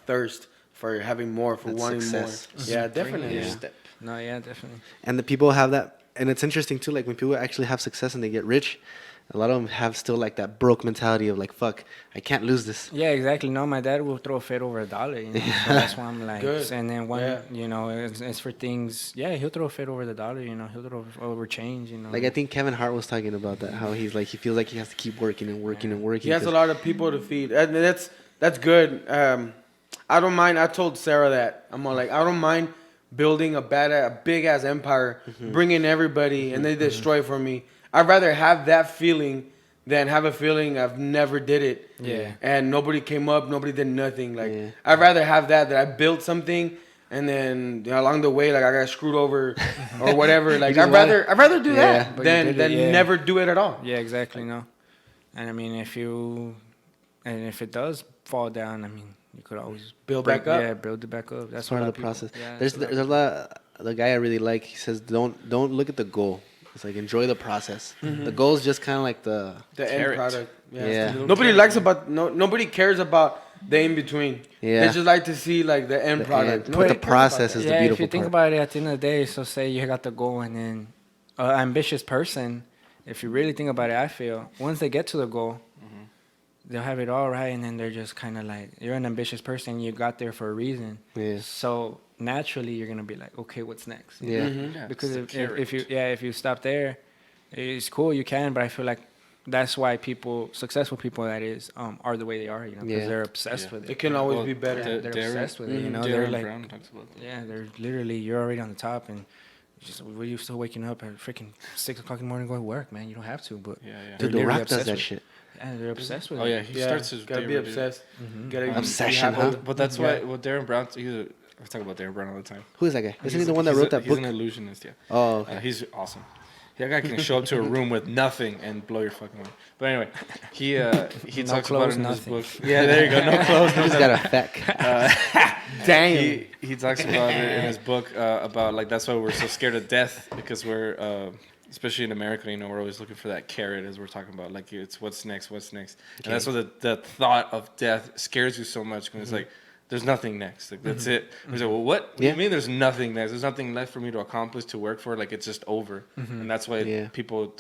thirst for having more, for That's wanting success. more. Yeah, definitely. Yeah. No, yeah, definitely. And the people have that, and it's interesting too. Like when people actually have success and they get rich, a lot of them have still like that broke mentality of like, fuck, I can't lose this. Yeah, exactly. No, my dad will throw a fit over $1. You know? So that's why I'm like, Good. and then when you know, it's for things. Yeah, he'll throw a fit over $1. You know, he'll throw over change. You know, Like I think Kevin Hart was talking about that, how he's like, he feels like he has to keep working and working and working. He has a lot of people to feed. And that's good. I don't mind. I told Sarah that. I'm all like, I don't mind building a big ass empire, bringing everybody, and they destroy for me. I'd rather have that feeling than have a feeling I've never did it. Yeah. And nobody came up, nobody did nothing. Like Yeah. I'd rather have that I built something and then along the way like I got screwed over or whatever. Like just I'd rather do Yeah. that But you than did it, yeah. never do it at all. Yeah, exactly. No, and I mean, if it does fall down, I mean, you could always Build back up. Yeah, build it back up. That's That's part what of the a lot of process. people- yeah, There's that's what a lot. The guy I really like, he says, don't look at the goal. It's like enjoy the process. The goal is just kind of like the The end product. Yeah. Nobody likes about nobody cares about the in between. Yeah. They just like to see like the end product. end. Nobody But the cares about process that. is the yeah, if beautiful you think part. about it, at the end of the day, so say you got the goal, and then an ambitious person, if you really think about it, I feel once they get to the goal, they'll have it all right, and then they're just kind of like, you're an ambitious person, you got there for a reason. Yeah. So naturally, you're gonna be like, okay, what's next? Yeah. Yeah, Because it's the if you carrot. if you stop there, it's cool, you can, but I feel like that's why successful people that is are the way they are, you know, because Yeah. they're obsessed Yeah. with It it. can always Well, be better. Yeah, they're obsessed with it, you know. Darren They're like, Brown talks about that. yeah, they're literally, you're already on the top, and just were you still waking up at freaking 6 o'clock in the morning going to work, man? You don't have to, but Yeah, yeah. they're Dude, The literally Rock does obsessed that with it. shit. Yeah, they're obsessed with Oh it. yeah, he starts his gotta day be already. obsessed. Gotta Obsession, have huh? But that's why. Yeah. Well, Darren Brown. I talk about Darren Brown all the time. Who is that guy? Isn't he He's the one that he's wrote that He's book? an illusionist. Yeah. Oh, okay. He's awesome. That guy can show up to a room with nothing and blow your fucking mind. But anyway, he No talks clothes, about it in nothing. his book. Yeah, there you go. No clothes. No He's got a fat cat. Damn. he talks about it in his book about like that's why we're so scared of death because we're especially in America, you know, we're always looking for that carrot as we're talking about like it's what's next, and that's why the thought of death scares you so much because it's like there's nothing next, like that's it. He's like, well, what do Yeah. you mean there's nothing next? There's nothing left for me to accomplish, to work for, like it's just over, and that's why Yeah. people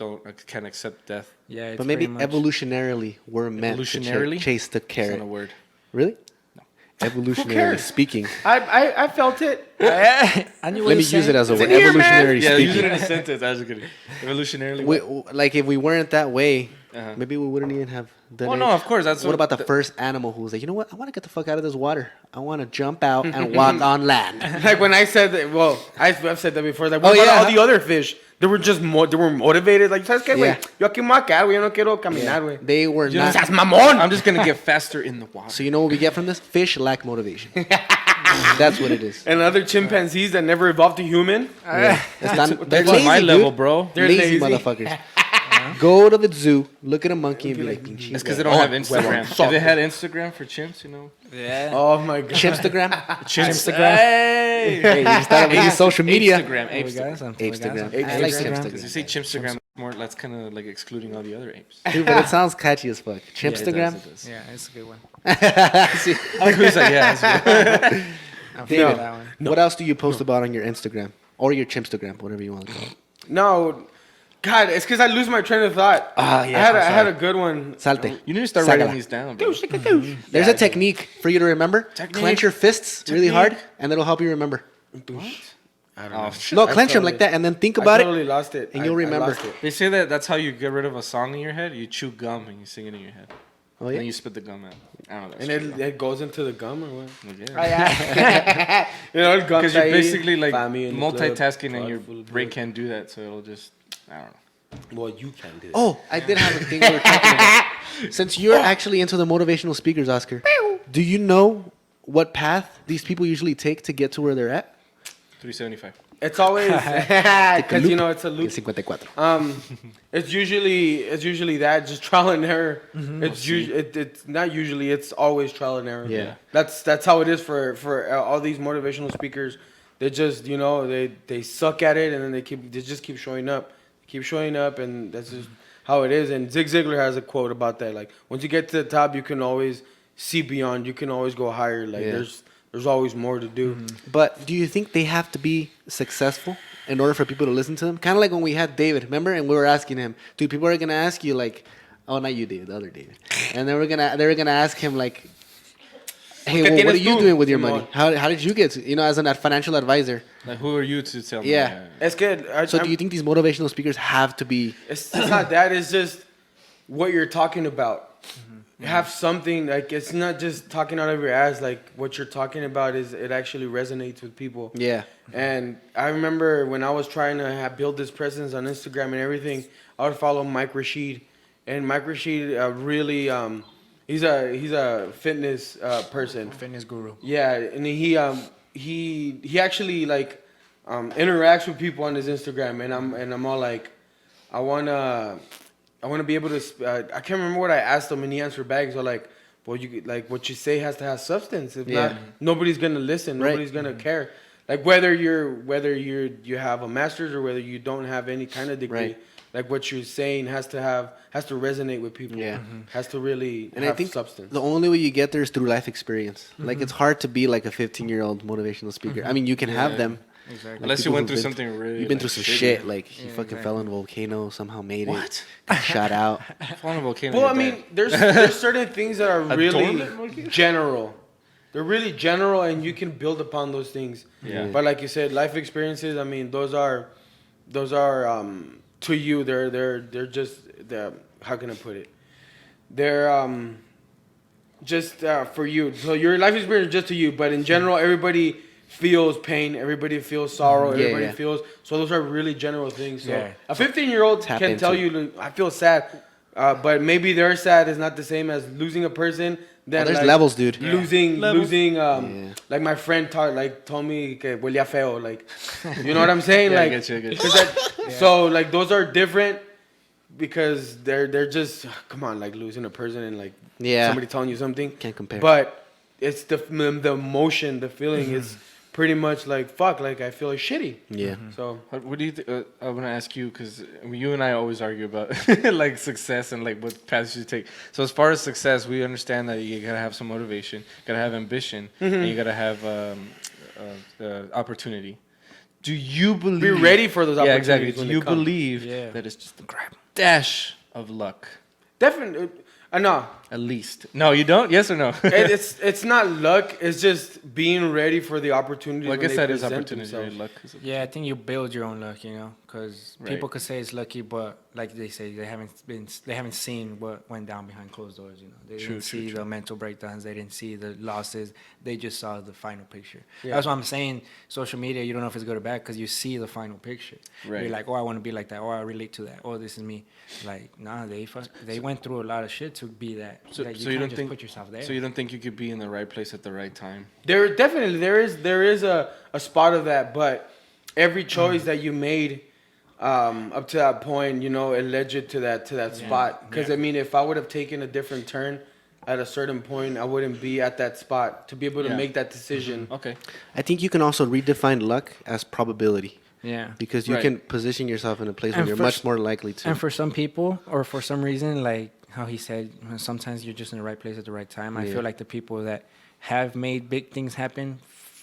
can't accept death. Yeah, it's But maybe pretty much- evolutionarily, we're meant to Evolutionarily? chase the It's carrot. not a word. Really? No. Evolutionarily cares? speaking. I felt it. I knew what Let me he was use it saying. as a It's word. in here, man. Evolutionary Yeah, use it speaking. in a sentence. I was kidding. Evolutionarily. Like if we weren't that way, Uh-huh. maybe we wouldn't even have done Well, it. no, of course. That's What about the first animal who was like, you know what? I want to get the fuck out of this water. I want to jump out and walk on land. Like when I said that, well, I've said that before. Like, what Oh, about yeah. all the other fish? They were just they were motivated. Like, ¿sabes qué, güey? Yeah. Yo aquí me voy a quedar, güey. Yo no quiero caminar, güey. They were Yo not. no seas mamón. I'm just gonna get faster in the water. So you know what we get from this? Fish lack motivation. That's what it is. And other chimpanzees that never evolved to human. Yeah. They're That's lazy, my level, dude. bro. They're lazy, lazy. motherfuckers. Go to the zoo, look at a monkey, and be like, "Pinche It's because they guy." don't have Instagram. well, If they had Instagram for chimps, you know. Yeah. Oh my god. Chimstagram. Instagram. Hey, Hey, you just thought about social media. Instagram, Oh, we got Apestagram. some. We got Apestagram. some. I like Apestagram. Because you Chimstagram. say Chimpstagram, more that's kind of like excluding all the other apes. Dude, but it sounds catchy as fuck. Yeah, it does, Chimstagram. it does. Yeah, it's a good one. See, I like who's like, yeah. That's good. I'm David, feeling that one. what else do you post about on your Instagram or your Chimstagram, whatever you want to call it? No, God, it's because I lose my train of thought. Ah, yeah, I I'm had sorry. a good one. Salte. You need to start Ságala. writing these down, bro. There's a technique for you to remember. Technique. Clench your fists really Technique. hard, and it'll help you remember. I don't Oh, know. shit. No, I clench them totally- like that, and then think I about totally it. lost it. and you'll I remember. lost it. They say that that's how you get rid of a song in your head. You chew gum and you sing it in your head. Oh And yeah. then you spit the gum out. I don't know. And it goes into the gum or what? Yeah. You know, el gum Because you're ahí, basically like family in the club, multitasking and God your full of brain blood. can't do that, so it'll just, I don't know. Well, you can do that. Oh, I did have a thing we were talking about. Since you're actually into the motivational speakers, Oscar, do you know what path these people usually take to get to where they're at? 375. It's always because you know it's a loop. 54. It's usually that just trial and error. It's not usually. It's always trial and error. Yeah. That's how it is for all these motivational speakers. They just they suck at it and then they just keep showing up, and that's just how it is. And Zig Ziglar has a quote about that. Like once you get to the top, you can always see beyond. You can always go higher. Like Yeah. there's always more to do. But do you think they have to be successful in order for people to listen to them? Kind of like when we had David, remember? And we were asking him, dude, people are gonna ask you like, oh, not you, David, the other David. And they were gonna ask him like, hey, ¿Qué what are tienes you tú, doing with your Simón? money? How did you get to, as a financial advisor? Like, who are you to tell me? Yeah. It's good. So do you think these motivational speakers have to be? It's not that. It's just what you're talking about. Have something like it's not just talking out of your ass. Like what you're talking about it actually resonates with people. Yeah. And I remember when I was trying to build this presence on Instagram and everything, I would follow Mike Rashid, and Microsheet really he's a fitness person. Fitness guru. Yeah, and he actually like interacts with people on his Instagram, and I'm all like, I wanna be able to. I can't remember what I asked him, and he answered back. So like, well, you like what you say has to have substance. If not, nobody's gonna listen. Right. Nobody's gonna care. Like whether you have a master's or whether you don't have any kind of degree. Right. Like what you're saying has to resonate with people. Yeah. Has to really And have I think substance. the only way you get there is through life experience. Like it's hard to be like a 15-year-old motivational speaker. I mean, you can have them. Exactly. Like, Unless you people went who've through been something really. You've been like, through some shitty. shit. Like he Yeah, fucking exactly. fell in a volcano, somehow made What? it, got shot out. Fall in a volcano. Well, I you're mean, dead. there's certain things that are A really dormant volcano? general. They're really general, and you can build upon those things. Yeah. But like you said, life experiences. I mean, those are to you. They're just how can I put it? They're just for you. So your life experience is just to you. But in general, everybody feels pain. Everybody feels sorrow. Yeah, Everybody yeah. feels. So those are really general things. So Yeah. a 15-year-old Tap can tell into you, I feel sad. But maybe their sad is not the same as losing a person. Then There's like, levels, dude. Losing, Yeah. like my friend told me que huele feo, like, you know what I'm saying? Yeah, I Like, get you, I get you. 'cause so like those are different because they're just come on, like losing a person and like Yeah. somebody telling you something. Can't compare. But it's the emotion, the feeling is pretty much like fuck, like I feel like shitty. Yeah. So What do you think? I want to ask you because you and I always argue about like success and like what paths you take. So as far as success, we understand that you gotta have some motivation, gotta have ambition, and you gotta have opportunity. Do you believe? be ready for those Yeah, opportunities. exactly. Do when you they come. believe Yeah. that it's just a dash of luck, Definitely. No, at least? No, you don't. Yes or no? it's not luck. It's just being ready for the opportunities. Well, I when guess they that is present opportunity, themselves. right? Luck. Is a- Yeah, I think you build your own luck, you know, because Right. people could say it's lucky, but like they say, they haven't seen what went down behind closed doors. You know, they True, didn't true, see true. the mental breakdowns, they didn't see the losses, they just saw the final picture. Yeah. That's why I'm saying social media. You don't know if it's good or bad because you see the final picture. Right. You're like, oh, I want to be like that. Oh, I relate to that. Oh, this is me. Like, nah, they went through a lot of shit to be that. So, Like, so you you can't don't just think? put yourself there. So you don't think you could be in the right place at the right time? There is a spot of that, but every choice that you made up to that point, you know, it led you to that spot. Because I mean, if I would have taken a different turn at a certain point, I wouldn't be at that spot to be able to Yeah. make that decision. Okay. I think you can also redefine luck as probability Yeah. because you Right. can position yourself in a place where And you're for much s- more likely to. And for some people, or for some reason, like how he said, sometimes you're just in the right place at the right time. I Yeah. feel like the people that have made big things happen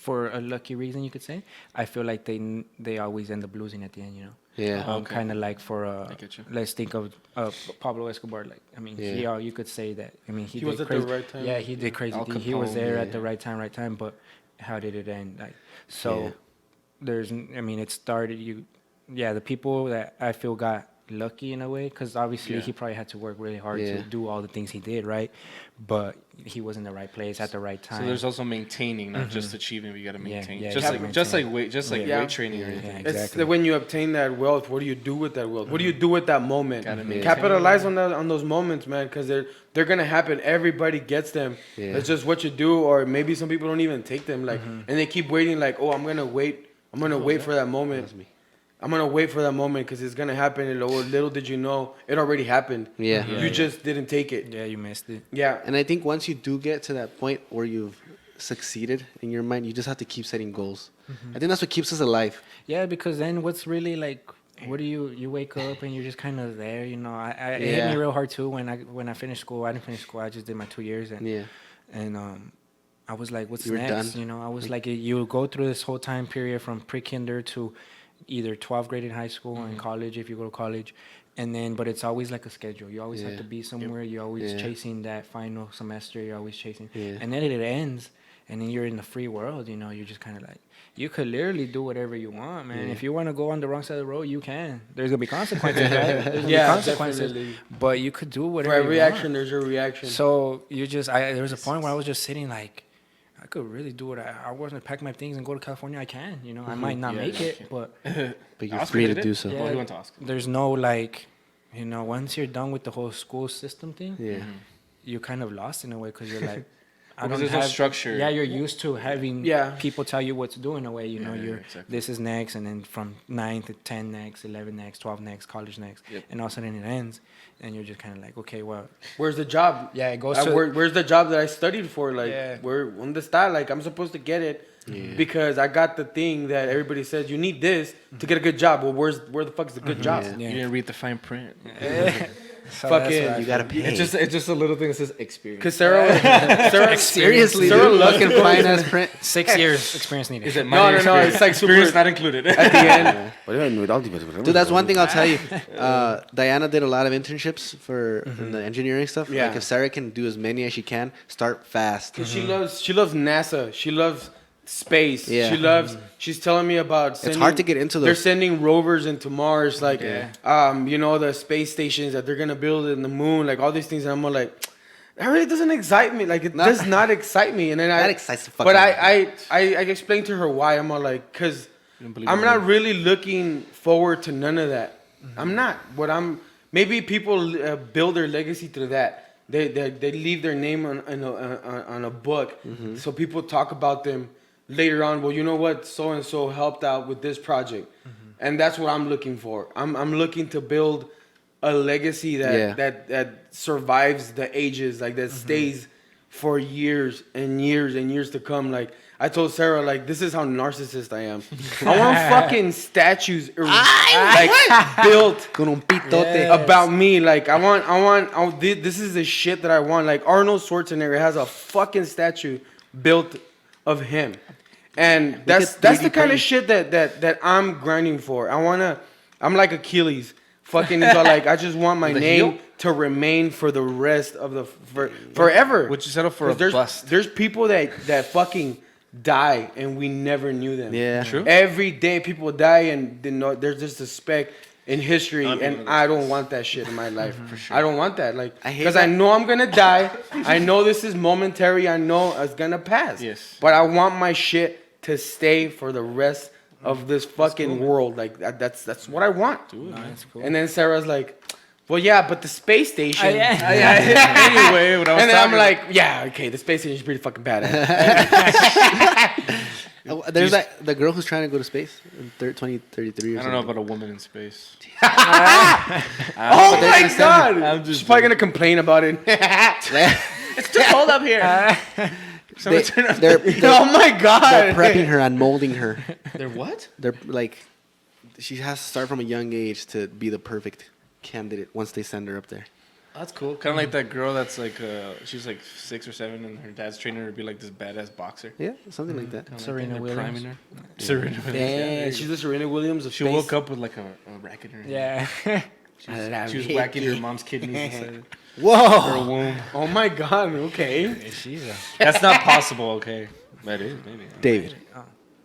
for a lucky reason, you could say, I feel like they always end up losing at the end, you know? Yeah. Okay. Kind of like for, I get you. let's think of Pablo Escobar. Like, I mean, Yeah. you could say that. I mean, He did was at the crazy, right time. Yeah, he did crazy Al things. He was Capone, there at yeah. the right time, but how did it end? Like, so Yeah. it started, the people that I feel got lucky in a way, because obviously Yeah. he probably had to work really hard Yeah. to do all the things he did, right? But he was in the right place at the right time. So there's also maintaining, not just achieving. But you got to Yeah, maintain. yeah, just you like gotta just like maintain. Yeah. weight training or Yeah, anything. yeah. It's Exactly. when you obtain that wealth. What do you do with that wealth? What do you do with that moment? Gotta maintain. Capitalize on those moments, man, because they're gonna happen. Everybody gets them. Yeah. It's just what you do, or maybe some people don't even take them. Like, and they keep waiting. Like, oh, I'm gonna wait. I'm gonna wait for that moment. That's me. I'm gonna wait for that moment because it's gonna happen. And little did you know, it already happened. Yeah. You just didn't take it. Yeah, you missed it. Yeah. And I think once you do get to that point where you've succeeded in your mind, you just have to keep setting goals. I think that's what keeps us alive. Yeah, because then what's really like, what do you wake up and you're just kind of there, you know? It hit Yeah. me real hard too when I finished school. I didn't finish school. I just did my 2 years and Yeah. I was like, what's You were next? done. You know, I was like, you go through this whole time period from pre-kinder to either 12th grade in high school or in college if you go to college. And then, but it's always like a schedule. You always have Yeah. to be somewhere. You're always Yeah. chasing that final semester. You're always chasing. Yeah. And then it ends. And then you're in the free world, you know. You're just kind of like, you could literally do whatever you want, man. Yeah. If you want to go on the wrong side of the road, you can. There's going to be consequences, right? There's gonna be Yeah, consequences. definitely. But you could do For whatever every you want. action, there's a reaction. So there was a point where I was just sitting like, I could really do it. I wasn't pack my things and go to California. I can, I might not Yeah, make you it, can. but But you're Oscar free to did do it? so. Well, he went to Oscar. there's no like, you know, once you're done with the whole school system thing, Yeah. you're kind of lost in a way because you're like, Because there's no structure. Yeah, you're used to having Yeah. people tell you what to do in a way. You know, Yeah, you're exactly. this is next, and then from 9 to 10 next, 11 next, 12 next, college next, and all of a sudden it ends, and you're just kind of like, okay, well, Where's the job? yeah, it goes to Where's the job that I studied for? Like, Yeah. where on the style? Like, I'm supposed to get it because I got the thing that everybody says you need this to get a good job. Well, where the fuck is the good job? Yeah. Yeah. You didn't read the fine print. So Fucking- that's what I You feel. gotta pay. It's just a little thing that says experience. Cause Sarah, Seriously, Sarah dude, loves fucking finance print. 6 years experience needed. Is it No, no, no, it's like experience super- not included? at the end. Dude, that's one thing I'll tell you. Diana did a lot of internships for in the engineering stuff. Yeah. Like if Sarah can do as many as she can, start fast. Cause she loves NASA. She loves space. Yeah. She loves. She's telling me about. Sending, hard to get into They're those. sending rovers into Mars, like, Yeah. you know, the space stations that they're gonna build in the moon, like all these things. And I'm all like, that really doesn't excite me. Like it does not excite me. And then That excites the fuck But out of I explained to her why. I'm all like, cause don't believe I'm in not it. really looking forward to none of that. I'm not. What I'm maybe people build their legacy through that. They leave their name on a book, so people talk about them later on. Well, you know what, so and so helped out with this project, and that's what I'm looking for. I'm looking to build a legacy that survives the ages, like that stays for years and years and years to come. Like I told Sarah, like this is how narcissist I am. I want fucking statues like built Con un pitote. about me. Like I want this is the shit that I want. Like Arnold Schwarzenegger has a fucking statue built of him. And that's the 3D kind print. of shit that I'm grinding for. I'm like Achilles. Fucking is all like I just want my The name heel? to remain for the rest of the forever. Would you settle for a 'Cause bust? There's people that fucking die and we never knew them. Yeah. True. Every day people die and there's just a speck in history, I'm and one of I don't want that shit in my life. For sure. I don't want that. Like I hate because I that. know I'm gonna die. I know this is momentary. I know it's gonna pass. Yes. But I want my shit to stay for the rest of this fucking world. Like that's what I want. That's cool. And then Sarah's like, well, yeah, but the space station. Anyway, what I was And then I'm talking- like, yeah, okay, the space station is pretty fucking badass. There's the girl who's trying to go to space in 2033 or I don't know something. about a woman in space. Oh my gonna send god! I'm just She's probably gonna complain about it. It's too cold up here. They, they're Oh my god! prepping her and molding her. They're what? They're like, she has to start from a young age to be the perfect candidate once they send her up there. That's cool. Kind of like that girl that's like, she's like 6 or 7, and her dad's training her to be like this badass boxer. Yeah, something like that. Kinda Serena they're Williams. priming her. Serena Williams. Yeah, she's the Serena Williams of She space. woke up with like a racket in her hand. Yeah. She was whacking her mom's kidneys inside her Whoa! womb. Oh my god! Okay. That's not possible, okay? That is, maybe. David,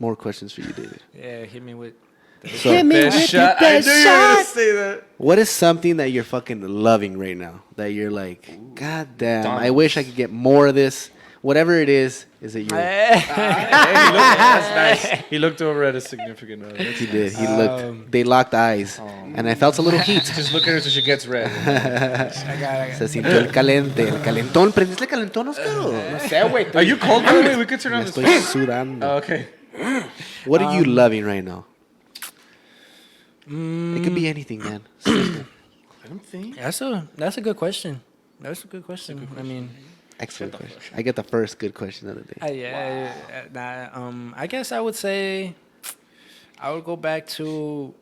more questions for you, David. Yeah, hit me with. So, Best shot. I knew you were going to say that. what is something that you're fucking loving right now? That you're like, God damn, I Done. wish I could get more of this. Whatever it is it your... Hey, that's nice. He looked over at his significant other. That's He nice. did. He looked. They locked eyes, and I felt a little heat. Just look at her so she gets red. Se sintió el caliente, el calentón. ¿Prendiste el calentón, Oscar? No sé, güey. Are you cold, by the way? We could turn Me on this estoy fan. sudando. Oh, okay. What are you loving right now? It could be anything, man. I don't think. That's a good question. That's a good question. I mean, Excellent question. I get the first good question of the day. I guess I would say I would go back to.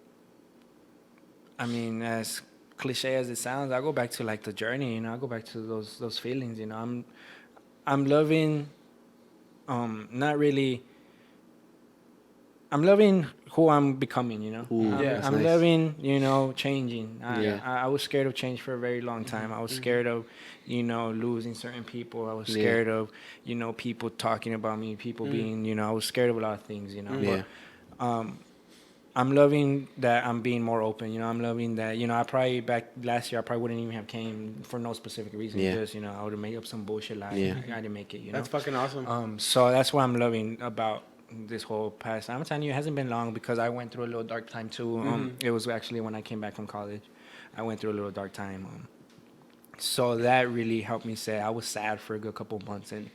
I mean, as cliche as it sounds, I go back to like the journey. You know, I go back to those feelings. You know, I'm loving. Not really. I'm loving who I'm becoming, you know. Ooh, I'm, that's I'm nice. loving, you know, changing. Yeah. I was scared of change for a very long time. I was scared of, you know, losing certain people. I was Yeah. scared of, you know, people talking about me, people being, you know, I was scared of a lot of things, you know. Yeah. But I'm loving that I'm being more open, you know. I'm loving that, you know, I probably back last year I probably wouldn't even have came for no specific reason. Yeah. Just, you know, I would have made up some bullshit lie. Yeah. I didn't make it, you know. That's fucking awesome. So that's what I'm loving about this whole past. I'm telling you, it hasn't been long because I went through a little dark time too. It was actually when I came back from college. I went through a little dark time. So that really helped me say I was sad for a good couple of months, and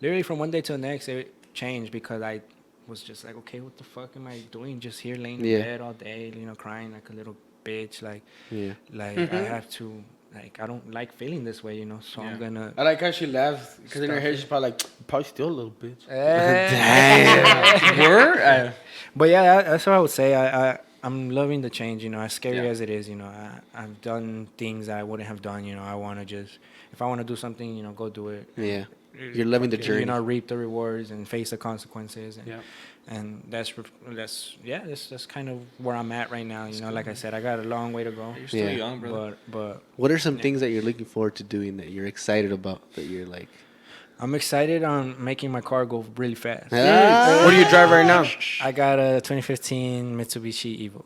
literally from one day to the next, it changed because I was just like, okay, what the fuck am I doing? Just here laying in bed all day, crying like a little bitch. Like I have to. Like, I don't like feeling this way, so I'm gonna... I like how she laughs, because in her head, she's probably like, probably still a little bitch. Damn. Word? But yeah, that's what I would say. I'm loving the change, as scary as it is, I've done things that I wouldn't have done, I want to just... If I want to do something, go do it. Yeah. You're loving the journey. Reap the rewards and face the consequences. And that's kind of where I'm at right now. Like I said, I got a long way to go. You're still young, brother. But what are some things that you're looking forward to doing that you're excited about? That you're like, I'm excited on making my car go really fast. What do you drive right now? I got a 2015 Mitsubishi Evo.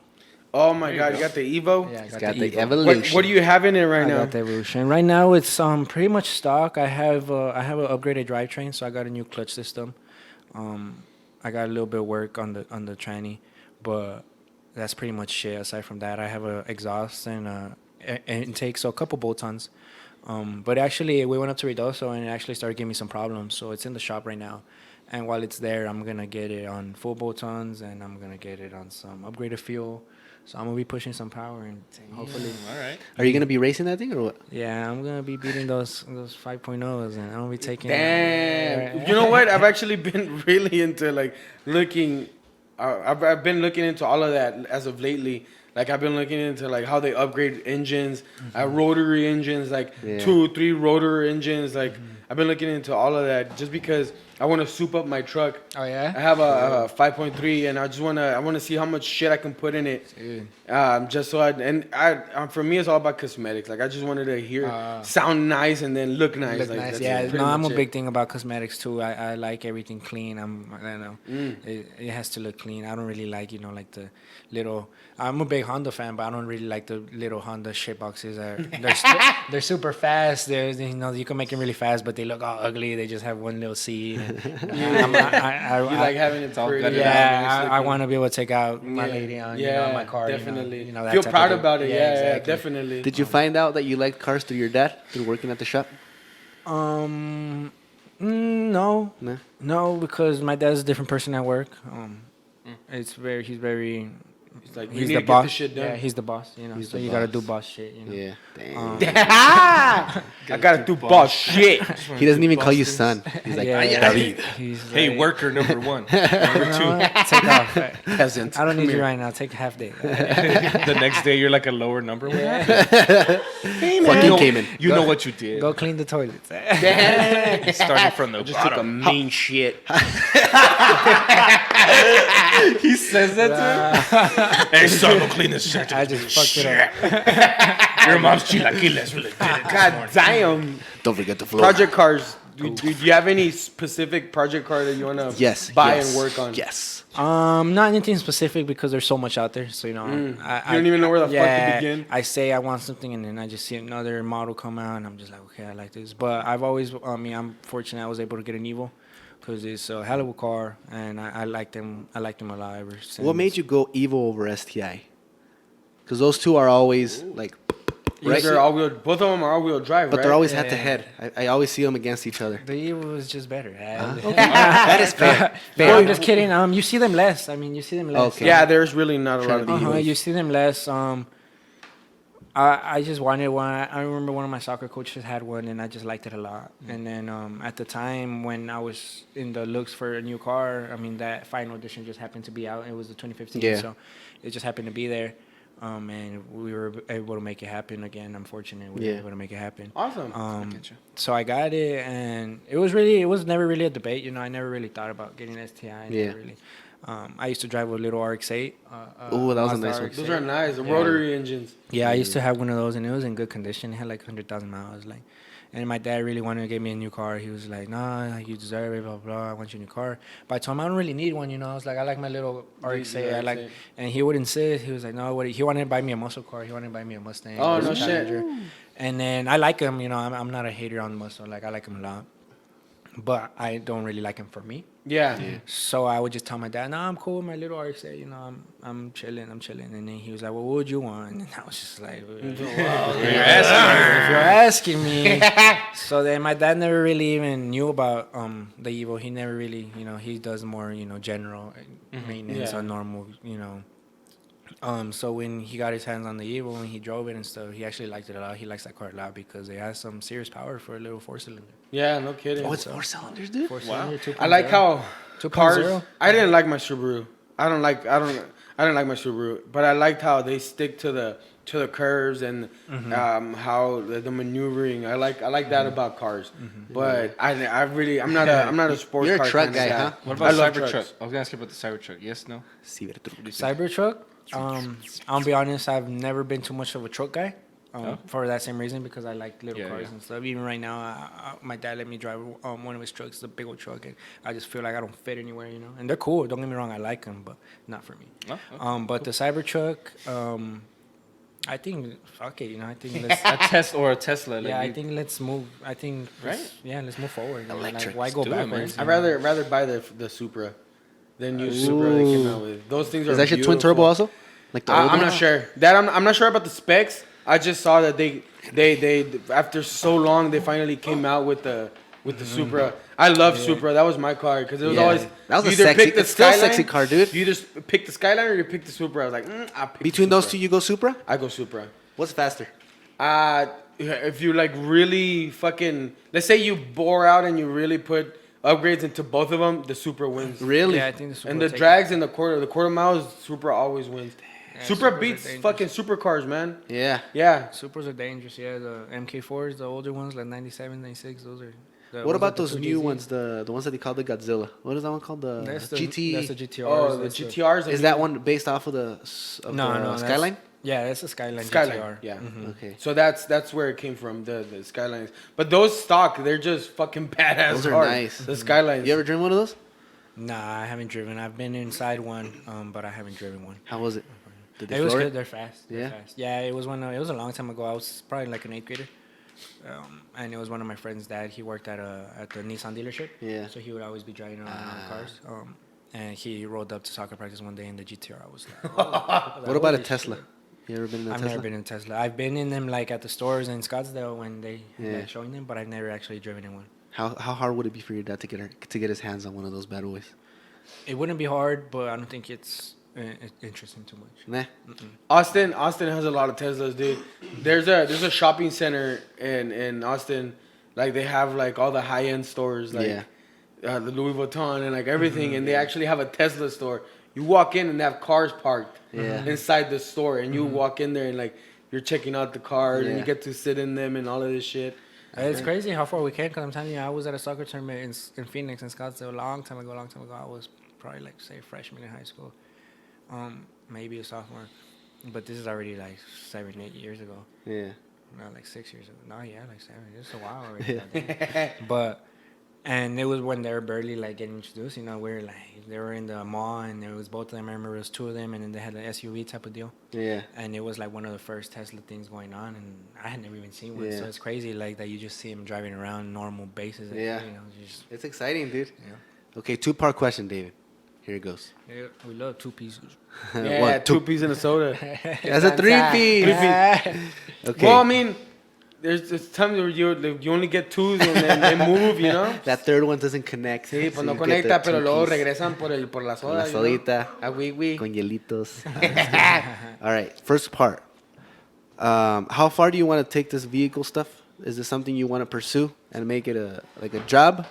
Oh my God, you got the Evo? Yeah, I got the Evo. Evolution. What do you have in it right I now? got the Evolution. Right now, it's pretty much stock. I have an upgraded drivetrain, so I got a new clutch system. I got a little bit of work on the tranny, but that's pretty much it. Aside from that, I have a exhaust and intake, so a couple bolt-ons. But actually, we went up to Ruidoso, and it actually started giving me some problems. So it's in the shop right now. And while it's there, I'm going to get it on full bolt-ons, and I'm going to get it on some upgraded fuel. So I'm going to be pushing some power, and hopefully... All right. are you going to be racing that thing or what? Yeah, I'm going to be beating those 5.0s, and I'm going to be taking... Damn. You know what? I've actually been really into, like, looking... I've been looking into all of that as of lately. Like, I've been looking into, like, how they upgrade engines, rotary engines, like, 2-3 rotor engines. Like, I've been looking into all of that just because I want to soup up my truck. Oh, yeah? I have a 5.3, and I want to see how much shit I can put in it. Dude. Just so for me, it's all about cosmetics. Like, I just wanted to hear, sound nice, and then look nice. Look like, nice. that's Yeah, pretty I'm a much big it. thing about cosmetics too. I like everything clean. I don't know. It has to look clean. I don't really like, like the little... I'm a big Honda fan, but I don't really like the little Honda shit boxes. They're super fast. You can make them really fast, but they look all ugly. They just have one little seat. You like having it all pretty. Yeah, I want to be able to take out my lady on, my car. Definitely. That Feel type proud of thing. about it. Yeah, exactly. definitely. Did you find out that you liked cars through your dad, through working at the shop? No, because my dad's a different person at work. He's very. It's like, He's you need the to boss. get this shit done. Yeah, he's the boss. He's so the you gotta boss. do boss shit. Yeah. Damn. I gotta do boss shit. He doesn't even call you son. He's like, David. Hey, worker number 1. Number 2. Take off. Peasant. I don't need you right now. Take a half day. The next day, you're like a lower number. Joaquin came in. You know what you did. Go clean the toilets. Starting from the Just took a bottom. mean shit. He says that to him. Hey, son, go clean this shit. I just fucked it up. Your mom's chilaquiles really did it. God damn. Don't forget the floor. Project cars. Do you have any specific project car that you want to buy and work on? Yes. Not anything specific because there's so much out there. So, you don't even know where the fuck to begin? I say I want something and then I just see another model come out and I'm just like, okay, I like this. But I'm fortunate I was able to get an Evo because it's a hell of a car and I like them. I like them a lot ever since. What made you go Evo over STI? Because those two are always like... Right? Both of them are all-wheel drive, But right? they're always head to head. I always see them against each other. The Evo is just better. That is fair. I'm just kidding. You see them less. You see them less. Okay. Yeah, there's really not a lot of Evos. You see them less. I just wanted one. I remember one of my soccer coaches had one, and I just liked it a lot. And then at the time when I was in the looks for a new car, that final edition just happened to be out. It was the 2015, so it just happened to be there. And we were able to make it happen again. I'm fortunate we were able to make it happen. Awesome. So I got it, and it was never really a debate. I never really thought about getting an STI. Really. I used to drive a little RX-8. Oh, that was a nice one. Those are nice. The rotary engines. Yeah, I used to have one of those, and it was in good condition. It had like 100,000 miles. And my dad really wanted to get me a new car. He was like, nah, you deserve it, blah, blah, I want you a new car. But I told him I don't really need one, I was like, I like my little RX-8. And he would insist. He was like, no, he wanted to buy me a muscle car. He wanted to buy me a Mustang. Oh, no shit. And then I like him, I'm not a hater on muscle. I like him a lot. But I don't really like him for me. Yeah. So I would just tell my dad, "No, I'm cool with my little RX-8. You know, I'm chilling. And then he was like, "Well, what would you want?" And I was just like, "If you're asking me." So then my dad never really even knew about the Evo. He never really, he does more, general maintenance or normal, So when he got his hands on the Evo and he drove it and stuff, he actually liked it a lot. He likes that car a lot because it has some serious power for a little 4-cylinder. Yeah, no kidding. Oh, it's 4 cylinders, dude. 4-cylinder, 2.0. I like how 2.0. cars. I didn't like my Subaru. I didn't like my Subaru, but I liked how they stick to the curves and how the maneuvering. I like that about cars. But I'm not a sports You're a car truck kind of guy, huh? What about I love Cybertruck? trucks. I was gonna ask you about the Cybertruck. Yes, no. Cybertruck. I'll be honest, I've never been too much of a truck guy. For that same reason, because I like little cars and stuff. Even right now, my dad let me drive one of his trucks, the big old truck, and I just feel like I don't fit anywhere, And they're cool. Don't get me wrong, I like them, but not for me. Oh, okay. But the Cybertruck, I think fuck it, I think let's. A Tesla. Like I think let's move. I think Right? let's move forward. Electric. Like, why go do it, man. backwards? I'd rather buy the Supra than use Supra they came out with. Those things are Is that your twin beautiful. turbo also? Like the old I'm one? not sure. I'm not sure about the specs. I just saw that they after so long they finally came out with the Supra. I love Supra. That was my car because it was always That was you a either sexy. pick the It's still a Skyline, sexy car, dude. You just pick the Skyline or you pick the Supra. I was like, I pick Between the those Supra. two, you go Supra. I go Supra. What's faster? If you like really fucking, let's say you bore out and you really put upgrades into both of them, the Supra wins. Really? Yeah, I think the Supra And the take- drags in the quarter miles, Supra always wins. Supra Supras are beats dangerous. fucking supercars, man. Yeah. Yeah. Supras are dangerous. Yeah, the MK4s, the older ones, like 97, 96. Those are. What about the those 2 new GZ? ones? The ones that they call the Godzilla. What is that one called? The That's the GT. That's the GTRs. Oh, the that's GTRs. Is that one based off of the No, that's- Skyline? Yeah, that's a Skyline. Skyline? GTR. Yeah. Okay. So that's where it came from, the Skylines. But those stock, they're just fucking badass. Those are cars. nice. The Skylines. You ever driven one of those? Nah, I haven't driven. I've been inside one, but I haven't driven one. How was it? Did they It was floor good. They're fast. They're Yeah? fast. Yeah, it was it was a long time ago. I was probably like an 8th grader. And it was one of my friend's dad. He worked at the Nissan dealership. Yeah. So he would always be driving around cars. And he rolled up to soccer practice one day in the GTR. I was like, What about a Tesla? You ever been in a I've Tesla? never been in Tesla. I've been in them like at the stores in Scottsdale when they Yeah. like showing them, but I've never actually driven in one. How hard would it be for your dad to get his hands on one of those bad boys? It wouldn't be hard, but I don't think it's interesting too much. Nah. Austin has a lot of Teslas, dude. There's a shopping center in Austin, like they have like all the high end stores, like the Louis Vuitton and like everything, and they actually have a Tesla store. You walk in and they have cars parked inside the store, and you walk in there and like you're checking out the cars and you get to sit in them and all of this shit. It's crazy how far we came, because I'm telling you, I was at a soccer tournament in Phoenix, in Scottsdale, a long time ago. I was probably like, say, freshman in high school. Maybe a sophomore. But this is already like 7, 8 years ago. Yeah. Not like 6 years ago. No, yeah, like 7. It's a while already. And it was when they were barely like getting introduced. We were like, they were in the mall, and there was both of them. I remember it was 2 of them, and then they had an SUV type of deal. Yeah. And it was like one of the first Tesla things going on, and I had never even seen one. Yeah. So it's crazy, like that you just see them driving around normal bases. Yeah. Just, It's exciting, dude. yeah. Okay, 2-part question, David. Here it goes. Yeah, we love 2 pieces. Yeah, One, 2 pieces in a soda. That's a 3-piece. 3-piece. Okay. Well, I mean, there's times where you only get 2s and then they move, That third one doesn't connect. Sí, pues so no you get the conecta, pero luego 2-piece. regresan por la soda. La sodita. Ah, oui. Con hielitos. All right, first part. How far do you want to take this vehicle stuff? Is this something you want to pursue and make it a job,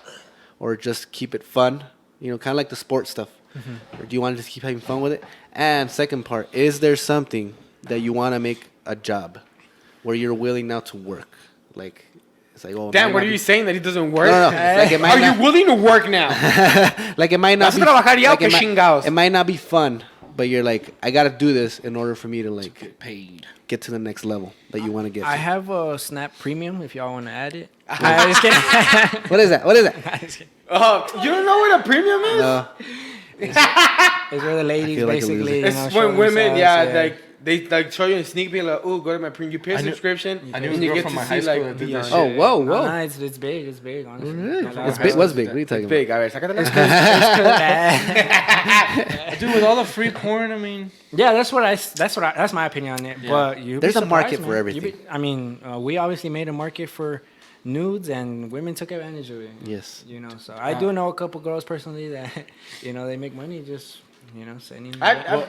or just keep it fun? Kind of like the sports stuff. Or do you want to just keep having fun with it? And second part, is there something that you want to make a job where you're willing now to work? Like, it's like, oh, Damn, what are you saying? That he doesn't work? No. Like it might Are not, you willing to work now? like it might not Vas a be. trabajar ya o Like qué chingados? it might not be fun, but you're like, I gotta do this in order for me to like Get paid. get to the next level that you want to get. I to. have a Snap Premium if y'all want to add it. I'm just kidding. What is that? What is that? You don't know what a premium is? No. It's where the ladies feel like a basically, loser. It's when women, like they like show you a sneak peek like, oh, go to my premium. You pay a subscription. I knew and a you girl get from to my see high school like that did the. that shit. Oh, whoa, No, whoa. no, it's big, honestly. What's big? What are you talking It's big. All right, sácate las Dude, with all the free porn, I mean, Yeah, that's my opinion on it. Yeah. But you There's a market for man. everything. We obviously made a market for nudes, and women took advantage of it. Yes. You know, so I do know a couple girls personally that, you know, they make money just, you know, sending.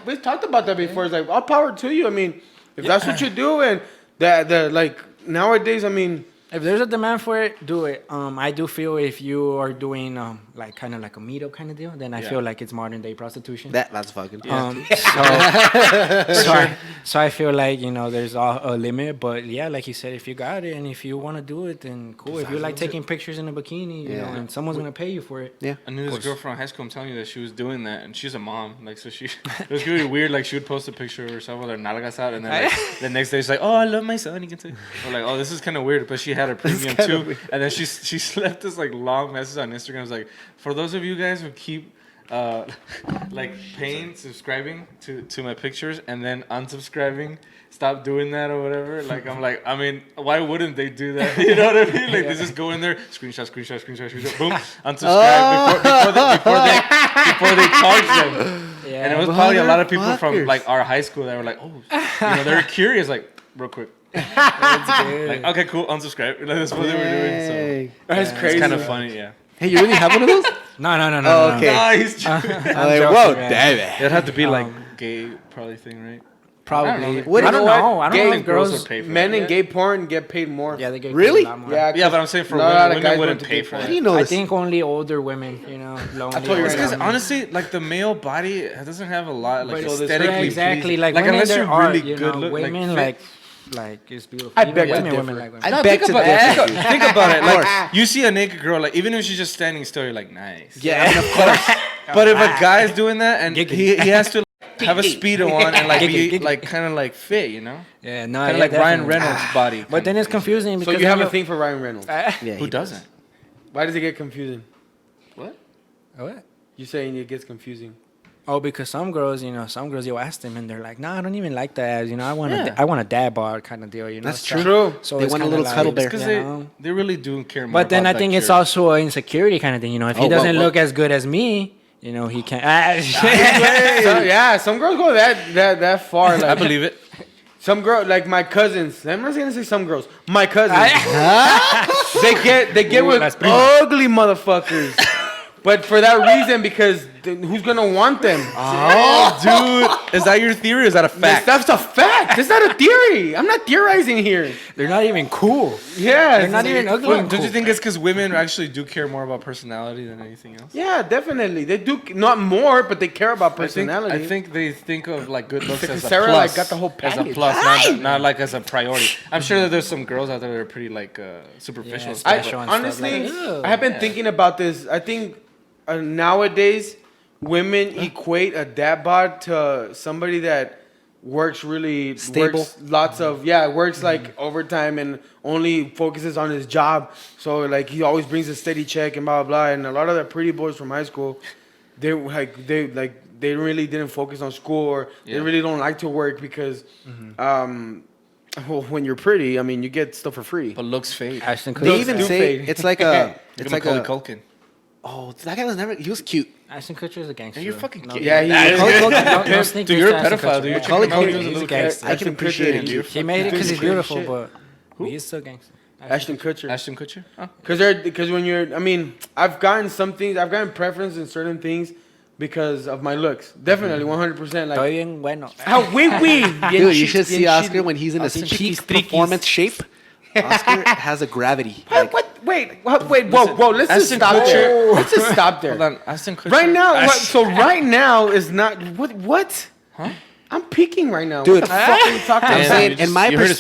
we talked about that before. It's like all power to you. I mean, if that's what you do, and the like nowadays, I mean, If there's a demand for it, do it. I do feel if you are doing like kind of like a meetup kind of deal, then I feel like it's modern day prostitution. That's fucking. So I feel like, you know, there's a limit, but yeah, like you said, if you got it and if you want to do it, then cool. If you like taking pictures in a bikini, you know, and someone's gonna pay you for it. Yeah. I knew this girl from high school. I'm telling you that she was doing that, and she's a mom. Like, so she, it was really weird. Like, she would post a picture of herself with her nalgas out, and then like, the next day she's like, "Oh, I love my son." You can say, or like, "Oh, this is kind of weird," but she had a premium too. And then she left this like long message on Instagram. It was like, for those of you guys who keep like paying, subscribing to my pictures and then unsubscribing, stop doing that or whatever. Like, I'm like, I mean, why wouldn't they do that? You know what I mean? Like, they just go in there, screenshot, boom, unsubscribe before they charge them. Yeah. And it was probably a lot of people from like our high school that were like, oh, you know, they're curious, like, real quick. Like, okay, cool, unsubscribe. Like, that's what they were doing. So that's crazy. It's kind of funny, yeah. Hey, you really have one of those? No. Oh, okay. Nice. Whoa, joking, damn it. It'd have to be like gay, probably thing, right? Probably. I don't know. What- I don't you know know. what? I don't Gay know if girls girls. would pay for Men that. in gay porn get paid more. Yeah, they get Really? paid a lot more. Yeah, Yeah, but I'm saying for not a lot of women guys wouldn't want to pay get for paid. How that. do you know I this? think only older women, you know, lonely. I told you It's right because now. honestly, like the male body doesn't have a lot like But aesthetically yeah, exactly. pleasing. Like women, unless there you're are, really you good know, look, women fit. like it's beautiful. I Even beg to women, differ. women like women. I beg to differ. Think about it. Like you see a naked girl, like even if she's just standing still, you're like nice. Yeah, I mean, of course. But if a guy's doing that and he has to have a speedo on and like be like kind of like fit, you know, Yeah, no, kind of yeah, like Ryan definitely. Reynolds' body. But then it's confusing So because you have then a thing for Ryan Reynolds. Yeah, who he doesn't? Why does it get confusing? What? What? You saying it gets confusing? Oh, because some girls, you ask them and they're like, "No, I don't even like that. You know, I want a dad bod kind of deal. You know, That's so, true. So They it's want a kinda little cuddle bear. Because you know? they really do care more. But then I about, think like, it's your- also an insecurity kind of thing. You know, if he Oh, doesn't well. look as good as me, you know, he can't. So, yeah, some girls go that far. Like, I believe it. some girl, like my cousins. I'm not gonna say some girls. My cousins. they get with that's prima. ugly motherfuckers. But for that reason, because who's gonna want them? Oh, dude, is that your theory? Or is that a fact? That's a fact. It's not a theory. I'm not theorizing here. They're not even cool. Yeah, They're not even ugly. Well, don't you think it's because women actually do care more about personality than anything else? Yeah, definitely. They do not more, but they care about personality. I think they think of like good looks as a Sarah, plus. like, got the whole as a package. plus, not like as a priority. I'm sure that there's some girls out there that are pretty like superficial. Yeah, stuff, I, special and honestly, stuff like that. I have been thinking about this. I think nowadays women equate a dad bod to somebody that works really Stable. works lots of works like overtime and only focuses on his job. So like he always brings a steady check and blah blah blah. And a lot of the pretty boys from high school, they really didn't focus on school or they really don't like to work because well, when you're pretty, I mean you get stuff for free. but looks fade. Ashton They Kutcher. even do say fade. it's like a. It's It's like Macaulay a. Culkin. Oh, that guy was never. He was cute. Ashton Kutcher is a gangster. You're fucking no, kidding. Yeah, he is. don't sneak Dude, this you're to a Ashton pedophile, Kutcher. dude. You're Macaulay checking him out when he Culkin, was a he's a little gangster. kid. I can appreciate him. You're He made it because he's Dude, beautiful, shit. but he's still gangster. Ashton Kutcher. Ashton Kutcher? Oh. Because when you're, I mean, I've gotten preference in certain things because of my looks. Definitely, 100%. Estoy Like, bien bueno. Dude, you should see Oscar when he's in his peak performance shape. Oscar has a gravity. Like, Wait, whoa. Let's just Ashton stop Kutcher. there. Let's just stop there. Hold on, Ashton Kutcher. Right now, so right now is not what? Huh? I'm peeking right now. Dude, what the fuck are you talking I'm Yeah, about? saying, you just- in my you hurt his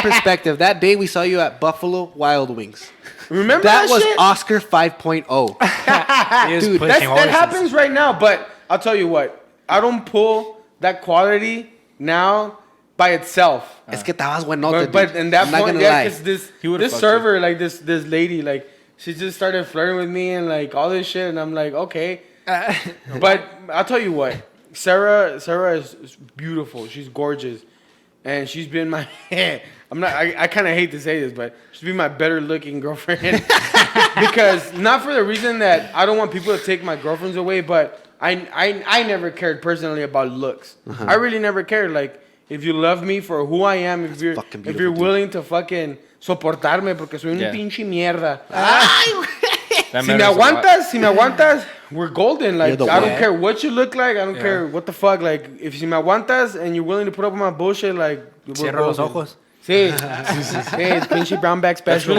perspective, that day we saw you at Buffalo Wild Wings. Remember That that was shit? Oscar 5.0. He is Dude, pushing That horses. happens right now, but I'll tell you what. I don't pull that quality now by itself. Es que estabas buenote, But in that I'm not point, gonna yeah, lie. because this He would've fucked server, like this lady, like she just started flirting with me and like all this shit, and I'm like, okay. But I'll tell you what, Sarah is beautiful. She's gorgeous, and she's been my. I kind of hate to say this, but she's been my better looking girlfriend. Because not for the reason that I don't want people to take my girlfriends away, but I never cared personally about looks. I really never cared. Like, if you love me for who I am, if you're willing to fucking soportarme porque soy un pinche mierda. Si me aguantas, we're golden. Like, I don't care what you look like. I don't care what the fuck. Like, if si me aguantas and you're willing to put up with my bullshit, like, we're Cierra los golden. ojos. Sí. Hey, pinche brown bag special.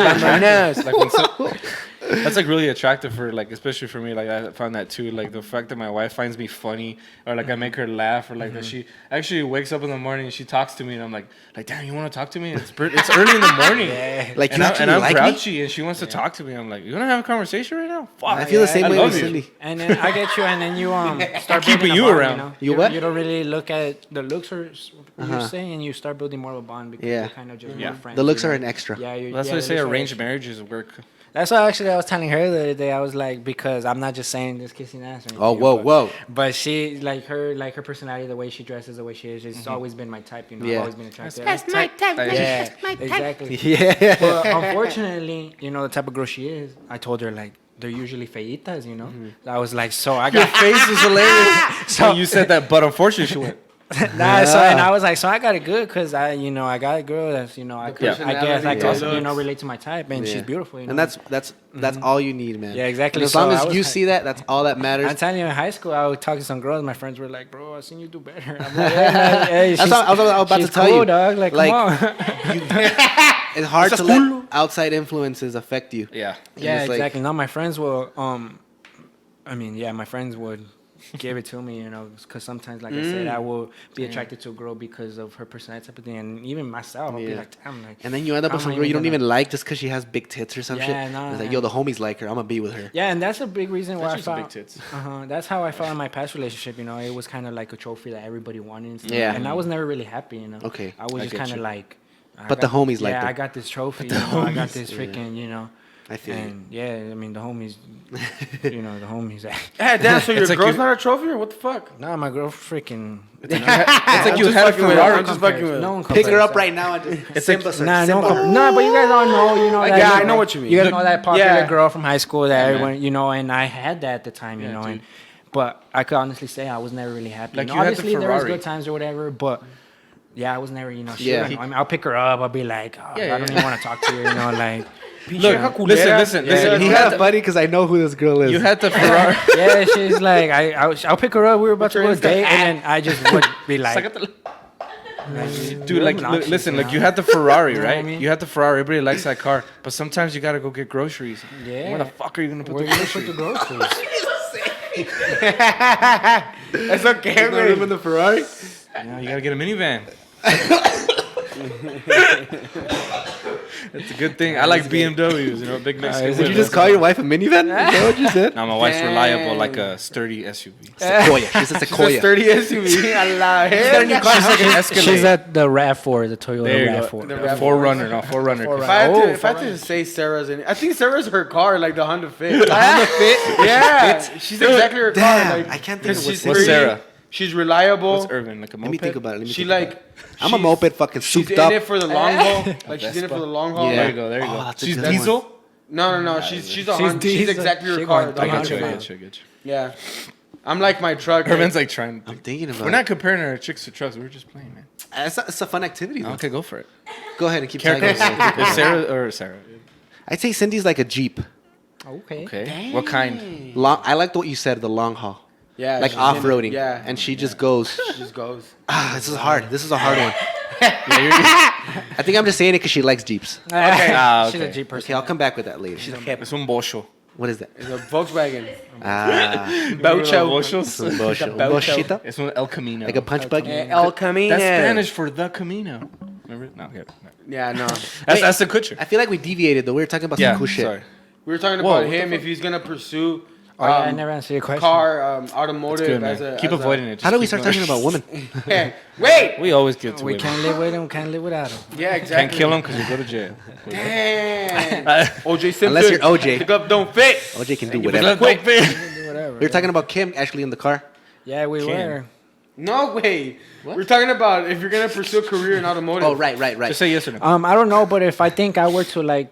That's like really attractive for like, especially for me. Like I found that too. Like the fact that my wife finds me funny, or like I make her laugh, or like that she actually wakes up in the morning and she talks to me, and I'm like, damn, you want to talk to me? It's early in the morning. Like, and I'm like grouchy, me? and she wants to talk to me. I'm like, you want to have a conversation right now? Fuck. I feel the same way with you. Cindy. And then I get you, and then you start Keeping building a you bond, around. You know? You what? You don't really look at the looks, or you're saying, and you start building more of a bond because you're kind of just more friends. The looks you are know? an extra. Yeah, That's why I say arranged marriages work. That's why actually I was telling her the other day. I was like, because I'm not just saying this kissing ass. Or anything, Oh, whoa. But she, like her personality, the way she dresses, the way she is, it's always been my type. You know, Yeah. I've always been attracted. That's my type. Yeah, That's my type. exactly. Yeah. But unfortunately, you know, the type of girl she is, I told her, like, they're usually feitas, you know. I was like, so I got Face is hilarious. So you said that, but unfortunately, she went. so and I was like, so I got it good because I got a girl that's, you know, I guess I can, you know, relate to my type, and she's beautiful, you know. And that's all you need, man. Yeah, exactly. And as So long I as was you like- see that, that's all that matters. I'm telling you, in high school, I would talk to some girls. My friends were like, "Bro, I seen you do better." I'm like, hey, That's what I was about to she's tell cool, you. dog. Like, Like, come on. It's hard to let outside influences affect you. Yeah. Yeah, it's like- exactly. No, my friends will. My friends would give it to me, you know, because sometimes, like I said, I will be attracted to a girl because of her personality type of thing, and even myself, I'll be like, damn, like. And then you end up with I'm some not girl you don't gonna- even like just because she has big tits or some Yeah, shit. no, It's like, yeah. yo, the homies like her. I'm gonna be with her. Yeah, and that's a big reason why I Especially found. big tits. That's how I felt in my past relationship. You know, it was kind of like a trophy that everybody wanted. And stuff. Yeah. And I was never really happy. You know. Okay. I was I just get kind of you. like. I But the got- homies liked Yeah, it. I got this trophy. You know, I got this freaking. You know. I feel you. And yeah, I mean the homies. You know the homies. Hey, damn, so your It's like girl's you- not a trophy or what the fuck? Nah, my girl freaking. It's like you just had a fucking with Ferrari. I'm just fucking with No one Pick her compares up that. right now and just It's like- Simba, Nah, Simba. no, but you guys all know, you know. That, Yeah, I you know what you mean. You guys Look, know that popular yeah. girl from high school that man. everyone, you know, and I had that at the time, you Yeah, know, dude. and but I could honestly say I was never really happy. Like, you you know, had the obviously there was Ferrari. good times or whatever, but yeah, I was never, you know, shit. Yeah. I mean, I'll pick her up. I'll be like, oh, Yeah, I don't yeah. even want to talk to you, you know, like. Look, listen. He had it funny because I know who this girl is. You had the Ferrari. Yeah, she's like, I'll pick her up. We were about to go to a date, and then I just would be like, Dude, like, obnoxious, listen, you like, know? you had the Ferrari, You know what right? I mean? You had the Ferrari. Everybody likes that car, but sometimes you gotta go get groceries. Yeah. Where the fuck are you gonna put where the you gonna put groceries? the groceries? That's okay, in the Ferrari. Yeah, you gotta get a minivan. It's a good thing. I like BMWs, you know, big Mexican. Did you just call your wife a minivan? Is that what you said? No, my wife's reliable, like a sturdy SUV. Sequoia. She's a It's a Sequoia. sturdy SUV. I love it. She's like an Escalade. She's at the RAV4, the Toyota There you RAV4. go. RAV4. Forerunner, no, Forerunner. Forerunner. If I had to say Sarah's in it, I think Sarah's her car, like the Honda Fit. The Honda Fit? Yeah. She's exactly her car. Damn, Like, I can't think of she's What's pretty, Sarah? She's reliable. What's Irvin? Like a moped? Let me think about it. Let me She think about like. it. I'm a moped fucking She's souped in up. it for the long haul. Like she's in it for the long haul. Yeah. There Like, you go, there you Oh, go. that's a She's good one. diesel? no. She's a Honda. She's diesel. exactly her She car. going the I Honda get you, I Honda. get you, I get you. Yeah. I'm like my truck. Irvin's like trying. I'm thinking about We're it. not comparing our chicks to trucks. We're just playing, man. It's a fun activity, though. Okay, go for it. Go ahead and keep Characters. talking. Is Sarah? I'd say Cindy's like a Jeep. Okay. Okay. What kind? I like what you said, the long haul. Yeah. Like she's in it. off-roading. Yeah. And she just goes, She just goes. this is hard. This is a hard one. I think I'm just saying it because she likes Jeeps. Okay. Ah, She's a okay. Jeep person. Okay, I'll come back with that later. Es un bocho. What is that? It's a Volkswagen. Bocho. Bochos? Un bocho. Un Bocho. bochito? Es un El Camino. Like a punch buggy? El Camino. That's Spanish for the Camino. Remember? No, okay. No. Yeah, no. That's the Kutcher. I feel like we deviated, though. We were talking about Yeah, some cool shit. sorry. We were talking Whoa, about what the him fuck? if he's gonna pursue Oh, yeah, I never answered your question. car, It's automotive. good, as man. a, Keep as avoiding it. How Just do we keep start going. talking about women? A, wait. We always get to We women. can't live with him, can't live without him. Yeah, exactly. Can't kill them because you go to jail. Damn. OJ Simpson. Unless you're OJ. Pick up, don't fit. OJ can do But whatever. don't fit. Do whatever. We were talking about Kim actually in the car. Yeah, we Kim. were. No way. We're talking about if you're gonna pursue a career in automotive. Oh, right. Just say yes or no. I don't know, but if I think I were to like,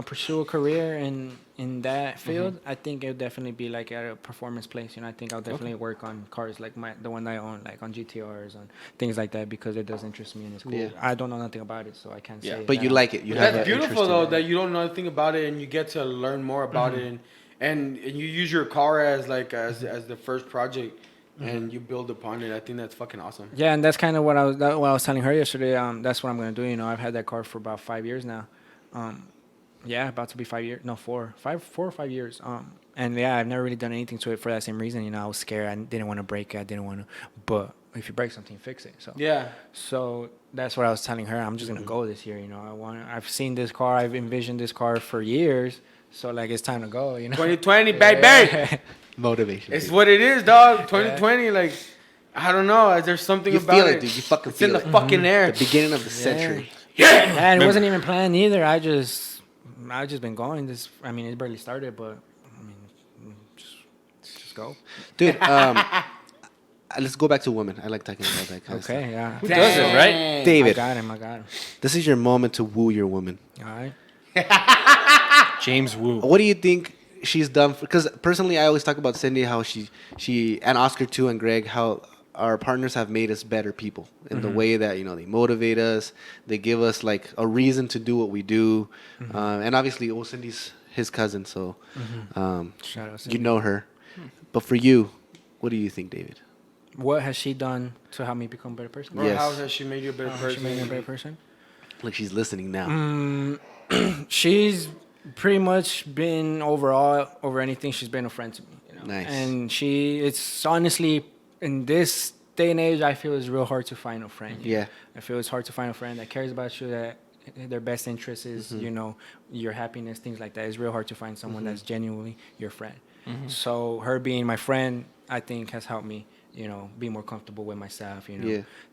pursue a career in that field, I think it would definitely be like at a performance place. I think I'll definitely work on cars like the one that I own, like on GTRs, on things like that, because it does interest me and it's cool. Yeah. I don't know nothing about it, so I can't say. But you like it. You have That's an beautiful interest in though it. that you don't know anything about it and you get to learn more about it and you use your car as like as the first project and you build upon it. I think that's fucking awesome. Yeah, and that's kind of what I was telling her yesterday. That's what I'm gonna do. I've had that car for about 5 years now. Yeah, about to be 5 years. No, 4 or 5 years. And yeah, I've never really done anything to it for that same reason. I was scared. I didn't want to break it. I didn't want to. But if you break something, fix it. So Yeah. So that's what I was telling her. I'm just gonna go this year. I've seen this car. I've envisioned this car for years. So like it's time to go. 2020, baby. Motivation. It's dude. what it is, dog. 2020. Like I don't know. There's something You about feel it. it, dude. You fucking It's feel in the it. fucking air. The beginning of the century. And it wasn't even planned either. I just been going. It's barely started, but just go. Dude, let's go back to women. I like talking about that kind of stuff. Okay, yeah. Who does it, right? David, I got him. this is your moment to woo your woman. All right. James Wu. What do you think she's done? Because personally, I always talk about Cindy, how she and Oscar too, and Greg, how our partners have made us better people in the way that they motivate us. They give us like a reason to do what we do, and obviously, Cindy's his cousin, so Shout out. you know her. But for you, what do you think, David? What has she done to help me become a better person? Bro, Yes. how has she made you a better She person? made me a better person. Like she's listening now. She's pretty much been over anything. She's been a friend to me. Nice. And it's honestly in this day and age, I feel it's real hard to find a friend. Yeah. I feel it's hard to find a friend that cares about you, that their best interest is your happiness, things like that. It's real hard to find someone that's genuinely your friend. So her being my friend, I think has helped me, be more comfortable with myself,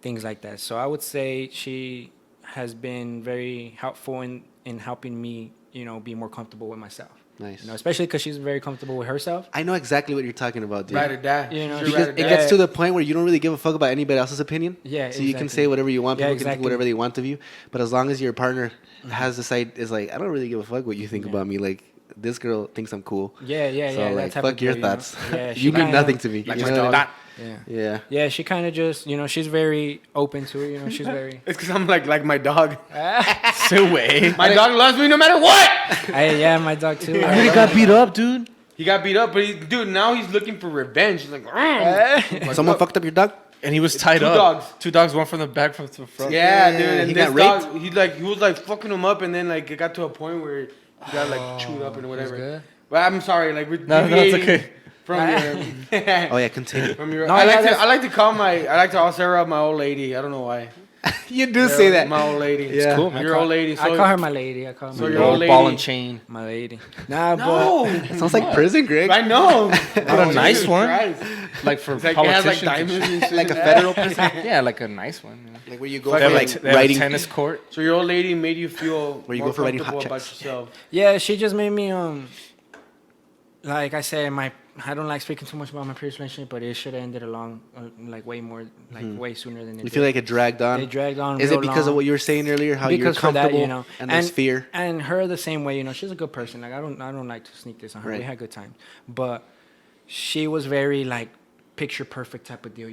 things like that. So I would say she has been very helpful in helping me, be more comfortable with myself. Nice. Especially because she's very comfortable with herself. I know exactly what you're talking about, dude. Ride or die. Because it gets to the point where you don't really give a fuck about anybody else's opinion. Yeah, So you can exactly. say whatever you want. Yeah, People can think exactly. whatever they want of you. But as long as your partner has the side, is like, I don't really give a fuck what you think about me. Like, this girl thinks I'm cool. Yeah, So, that like, type fuck of your girl, thoughts. Yeah, she You mean kinda- nothing to me. Like You my know what I dog. Yeah. mean? Yeah. Yeah, she kind of just, she's very open to it. She's very. It's because I'm like my dog. Way. My dog loves me no matter what. Yeah, my dog too. I already got beat up, dude. He got beat up, but dude, now he's looking for revenge. He's like, "Argh." Someone fucked up your dog? And he was tied two up. dogs. 2 dogs, one from the back, from the front. Yeah, dude. And he this got raped? dog, he was like fucking him up, and then like it got to a point where he got like chewed up and whatever. good. But I'm sorry, like we're No, it's deviating okay. from your. Oh, yeah, continue. From your, No, I yeah, like to call Sarah my old lady. I don't know why. You do say that. My old lady. Yeah. It's cool. Your old lady. I call her my lady. I call her So my your lady. old lady. Ball and chain. My lady. Nah, No, It sounds like prison, Greg. I know. But a nice Jesus one. Christ. Like for It's like it has like politicians. and diamonds and shit. Like a in that. federal prison. Yeah, like a nice one. Yeah. Like where you go They for have, like they have a writing. tennis court. So your old lady made you feel Where you more go for writing hot comfortable about checks. yourself. Yeah, she just made me like I said, I don't like speaking too much about my previous relationship, but it should have ended way more, way sooner than it You did. feel like it dragged on? It dragged on. Is it real because long. of what you were saying earlier? How Because you're for that, comfortable and there's fear? And her the same way, she's a good person. Like I don't like to sneak this on her. Right. We had good times, but she was very like picture perfect type of deal.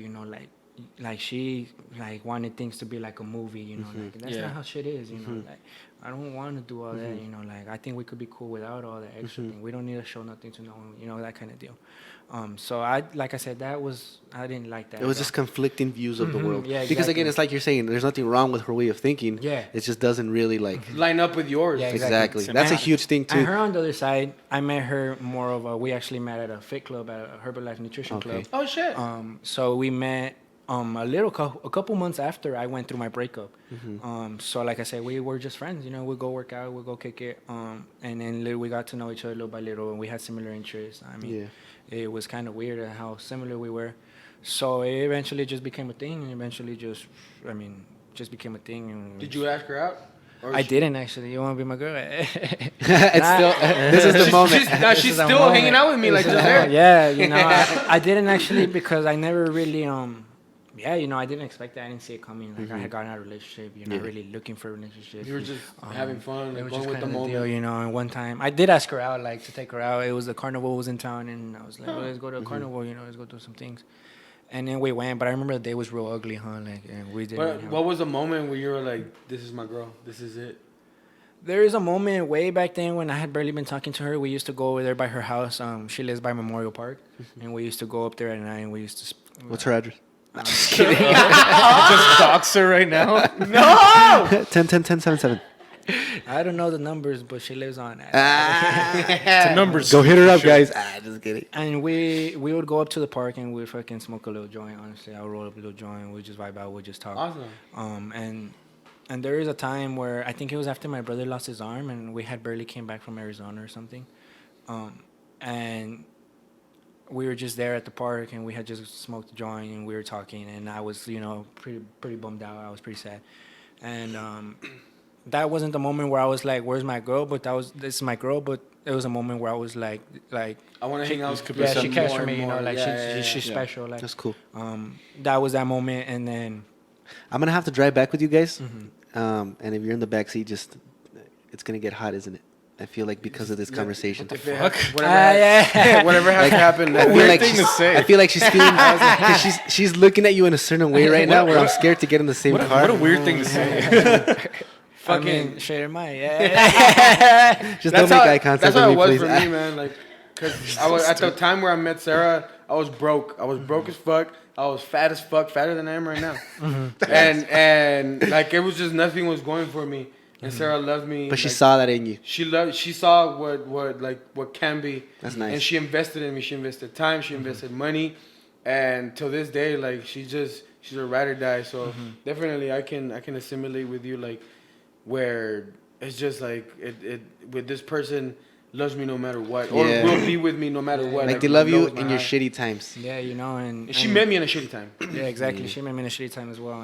Like she like wanted things to be like a movie. Like that's not how shit is. Like I don't want to do all that. Like I think we could be cool without all that extra thing. We don't need to show nothing to no one. That kind of deal. So I said, I didn't like that. It was just conflicting views of the world. Yeah, Because again, exactly. it's like you're saying, there's nothing wrong with her way of thinking. Yeah. It just doesn't really like. Line up with yours. Yeah, Exactly. Exactly. That's a And- huge thing And too. her on the other side, I met her more of we actually met at a fit club, at a Herbalife Nutrition Okay. Club. Oh shit. So we met a couple months after I went through my breakup. So like I said, we were just friends. We'd go work out, we'd go kick it, and then we got to know each other little by little, and we had similar interests. I mean, it was kind of weird how similar we were. So it eventually just became a thing, and eventually just became a thing. And Did you ask her out? Or I didn't actually. You want to be my girl? It's still, this is the moment. She's is a still hanging moment. out with me like just there. Yeah, I didn't actually because I never really yeah, I didn't expect that. I didn't see it coming. Like I had gotten out of a relationship. You're not really looking for a relationship. You were just having fun, It like was going just with the kind of the moment. deal, And one time, I did ask her out, like to take her out. It was the carnival was in town, and I was like, well, let's go to a carnival. Let's go do some things. And then we went, but I remember the day was real ugly, huh? Like, and we didn't. What was the moment where you were like, "This is my girl. This is it"? There is a moment way back then when I had barely been talking to her. We used to go over there by her house. She lives by Memorial Park, and we used to go up there at night. And we used to. What's her address? Just dox her right now. No. 10 10 10 7 7. I don't know the numbers, but she lives on that. The numbers. Go hit her up, guys. Just kidding. And we would go up to the park and we'd fucking smoke a little joint. Honestly, I would roll up a little joint. We'd just vibe out. We'd just talk. Awesome. And there is a time where I think it was after my brother lost his arm and we had barely came back from Arizona or something, and we were just there at the park and we had just smoked a joint and we were talking and I was pretty bummed out. I was pretty sad, and that wasn't the moment where I was like, "Where's my girl?" But this is my girl. But it was a moment where I was like, I want to hang out. yeah, she cares for me, Yeah, she's special. Like That's cool. That was that moment, and then I'm gonna have to drive back with you guys. And if you're in the back seat, it's gonna get hot, isn't it? I feel like because of this conversation. Whatever has to happen. I feel like thing to say. I feel like she's feeling. Cause she's looking at you in a certain way right now, where I'm scared to get in the same car. What a weird thing to say. fucking share my yeah. Just don't make eye contact That's with how me, it was please. for me, man. Like, cause I was at the time where I met Sarah, I was broke. I was broke as fuck. I was fat as fuck, fatter than I am right now. And like it was just nothing was going for me. And Sarah loved me. But she like, saw that in you. She saw what can be. That's nice. And she invested in me. She invested time. She invested money. And till this day, like she's a ride or die. So definitely I can assimilate with you, like where it's just like it with this person loves me no matter what, or will be with me no matter what. Like they love you in your shitty times. Yeah, And she met me in a shitty time. Yeah, exactly. She met me in a shitty time as well,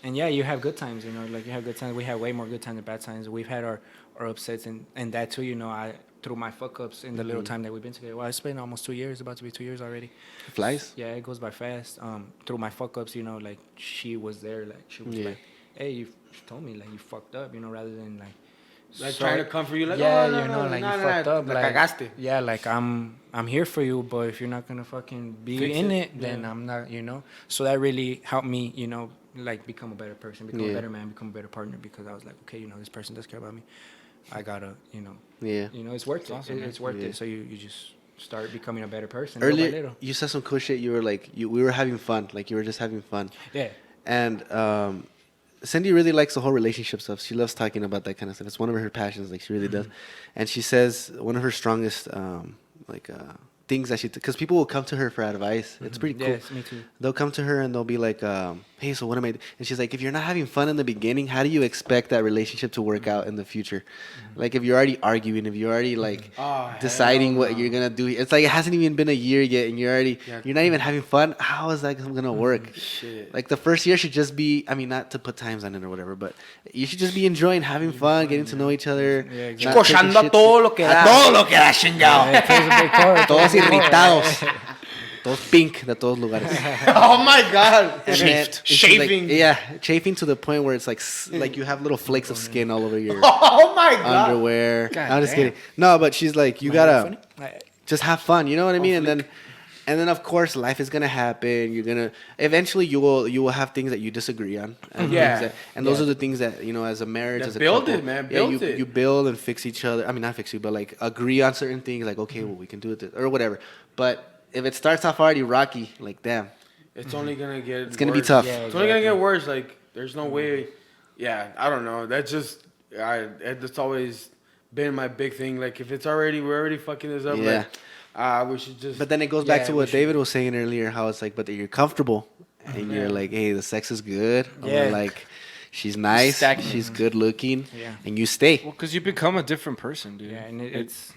and yeah, you have good times. Like you have good times. We have way more good times than bad times. We've had our upsets and that too. I through my fuck ups in the little time that we've been together. Well, it's been almost 2 years, about to be 2 years already. It flies. Yeah, it goes by fast. Through my fuck ups, like she was there. Like she was like, hey, you told me like you fucked up, rather than like trying to comfort you, like, yeah, oh, no, like no, you no, fucked up, like cagaste. Yeah, like I'm here for you, but if you're not gonna fucking be Fix in it. it, then I'm not, So that really helped me, like become a better person, become a better man, become a better partner, because I was like, okay, this person does care about me. I gotta, it's worth it. awesome, It's worth it. So you just start becoming a better person. Earlier, little by little. you said some cool shit. You were like, we were having fun. Like you were just having fun. Yeah. And Cindy really likes the whole relationship stuff. She loves talking about that kind of stuff. It's one of her passions. Like she really does. And she says one of her strongest things that because people will come to her for advice. It's pretty cool. Yes, me too. They'll come to her and they'll be like, hey, so what am I doing? And she's like, if you're not having fun in the beginning, how do you expect that relationship to work out in the future? Like if you're already arguing, if you're already like deciding what you're going to do. It's like it hasn't even been a year yet and you're not even having fun. How is that going to work? Shit. Like the first year should just be, not to put times on it or whatever, but you should just be enjoying having fun, getting to know each other. Yeah, exactly. Cochando a todo lo que da. todo lo que da, chingado. Yeah, it plays a big part. Todos irritados. Todos pink de todos lugares. Oh my God. And then it's Chafing. like, chafing to the point where it's like you have little flakes of skin all over your Oh my God. underwear. God I'm just damn. kidding. No, but she's like, you gotta Funny? just have fun. You know what I mean? And then of course life is gonna happen. You're gonna eventually you will have things that you disagree on. And those are the things that as a marriage, as a build couple, it, man. Build it. You build and fix each other. I mean, not fix you, but like agree on certain things. Like okay, well we can do it or whatever. But if it starts off already rocky, like damn, It's only gonna get. it's gonna be worse. tough. Yeah, It's only gonna get worse. Like there's no way. Yeah, I don't know. That's just that's always been my big thing. Like if we're already fucking this up. Yeah. Like we should just. But then it goes back to we what should- David was saying earlier, how it's like, but you're comfortable and you're like, hey, the sex is good. Yeah. Or like, she's nice, she's good looking, Yeah. and you stay. Well, because you become a different person, dude. Yeah, and it's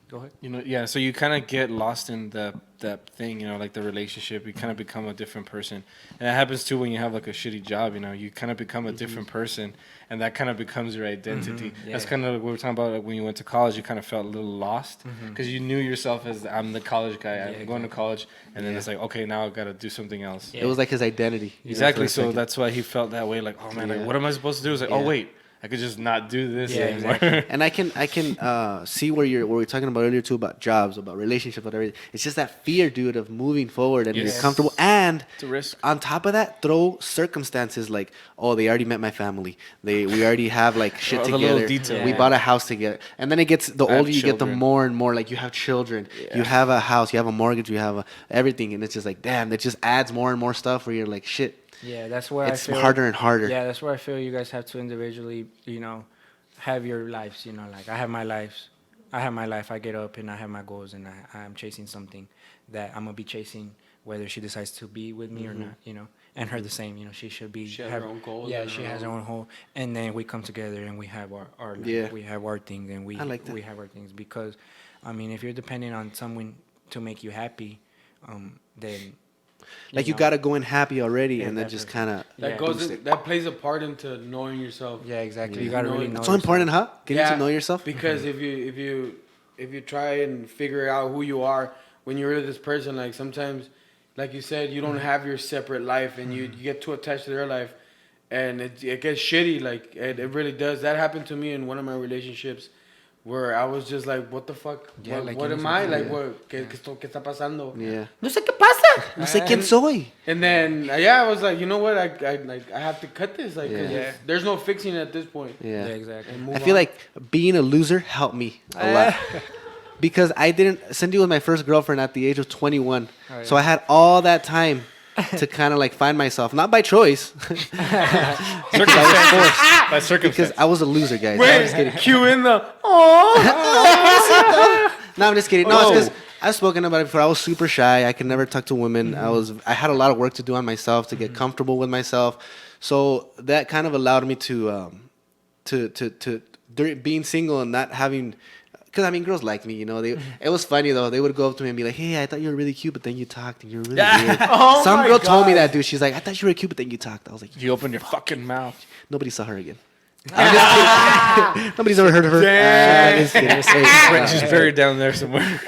Go ahead. You know, yeah. So you kind of get lost in that thing, you know, like the relationship. You kind of become a different person, and that happens too when you have like a shitty job. You know, you kind of become a different person, and that kind of becomes your identity. Yeah. That's kind of like what we were talking about. Like when you went to college, you kind of felt a little lost because you knew yourself as I'm the college guy. I'm going to college, and then it's like, okay, now I got to do something else. Yeah. It was like his identity. Exactly. So that's why he felt that way. Like, oh man, like, what am I supposed to do? It's like, oh wait, I could just not do this anymore. Exactly. And I can see where we're talking about earlier too, about jobs, about relationships, whatever. It's just that fear, dude, of moving forward and Yes. you're comfortable. And It's a risk. on top of that, throw circumstances like, oh, they already met my family. We already have like shit All the little together. details. We bought a house together. And then it gets, the I have older you get, the children. more and more like you have children. You have a house, you have a mortgage, you have everything. And it's just like, damn, it just adds more and more stuff where you're like, shit. Yeah, that's where It's I feel harder and harder. Yeah, that's where I feel you guys have to individually, have your lives. Like I have my lives. I have my life. I get up and I have my goals, and I'm chasing something that I'm gonna be chasing, whether she decides to be with me or not. And her the same. She should be. She has her own goals. Yeah, and she her has her own- own whole. And then we come together and we have our life. Yeah. We have our things, and I like that. we have our things because, I mean, if you're depending on someone to make you happy, then. Like you gotta go in happy already, Yeah, and then just kind of. That that plays a part into knowing yourself. Yeah, exactly. You Yeah. gotta really know. So important, huh? Getting to know yourself. Because if you try and figure out who you are when you're with this person, like sometimes, like you said, you don't have your separate life, and you get too attached to their life, and it gets shitty. Like it really does. That happened to me in one of my relationships, where I was just like, what the fuck? Yeah, what like what you am I? said, Like yeah. what? ¿Qué está pasando? Yeah. No sé qué pasa. No sé quién soy. And then I was like, you know what? I have to cut this. Like, 'cause Yeah. there's no fixing it at this point. Yeah. exactly. And move I feel on. like being a loser helped me a lot. Because Cindy was my first girlfriend at the age of 21. Oh, yeah. So I had all that time to kind of like find myself. Not by choice. By circumstance. Because I was a loser, guys. No, I'm just kidding. Cue in the No, I'm just kidding. No, it's because I've spoken about it before. I was super shy. I could never talk to women. I had a lot of work to do on myself to get comfortable with myself. So that kind of allowed me to during being single and not having. Because, I mean, girls like me, It was funny, though. They would go up to me and be like, hey, I thought you were really cute, but then you talked and you were really weird. Oh Some my girl told me God. that, dude. She's like, I thought you were cute, but then you talked. I was like, You open your fucking mouth. nobody saw her again. I'm just kidding. Nobody's ever heard of her. Just kidding. Hey, She's buried down there somewhere.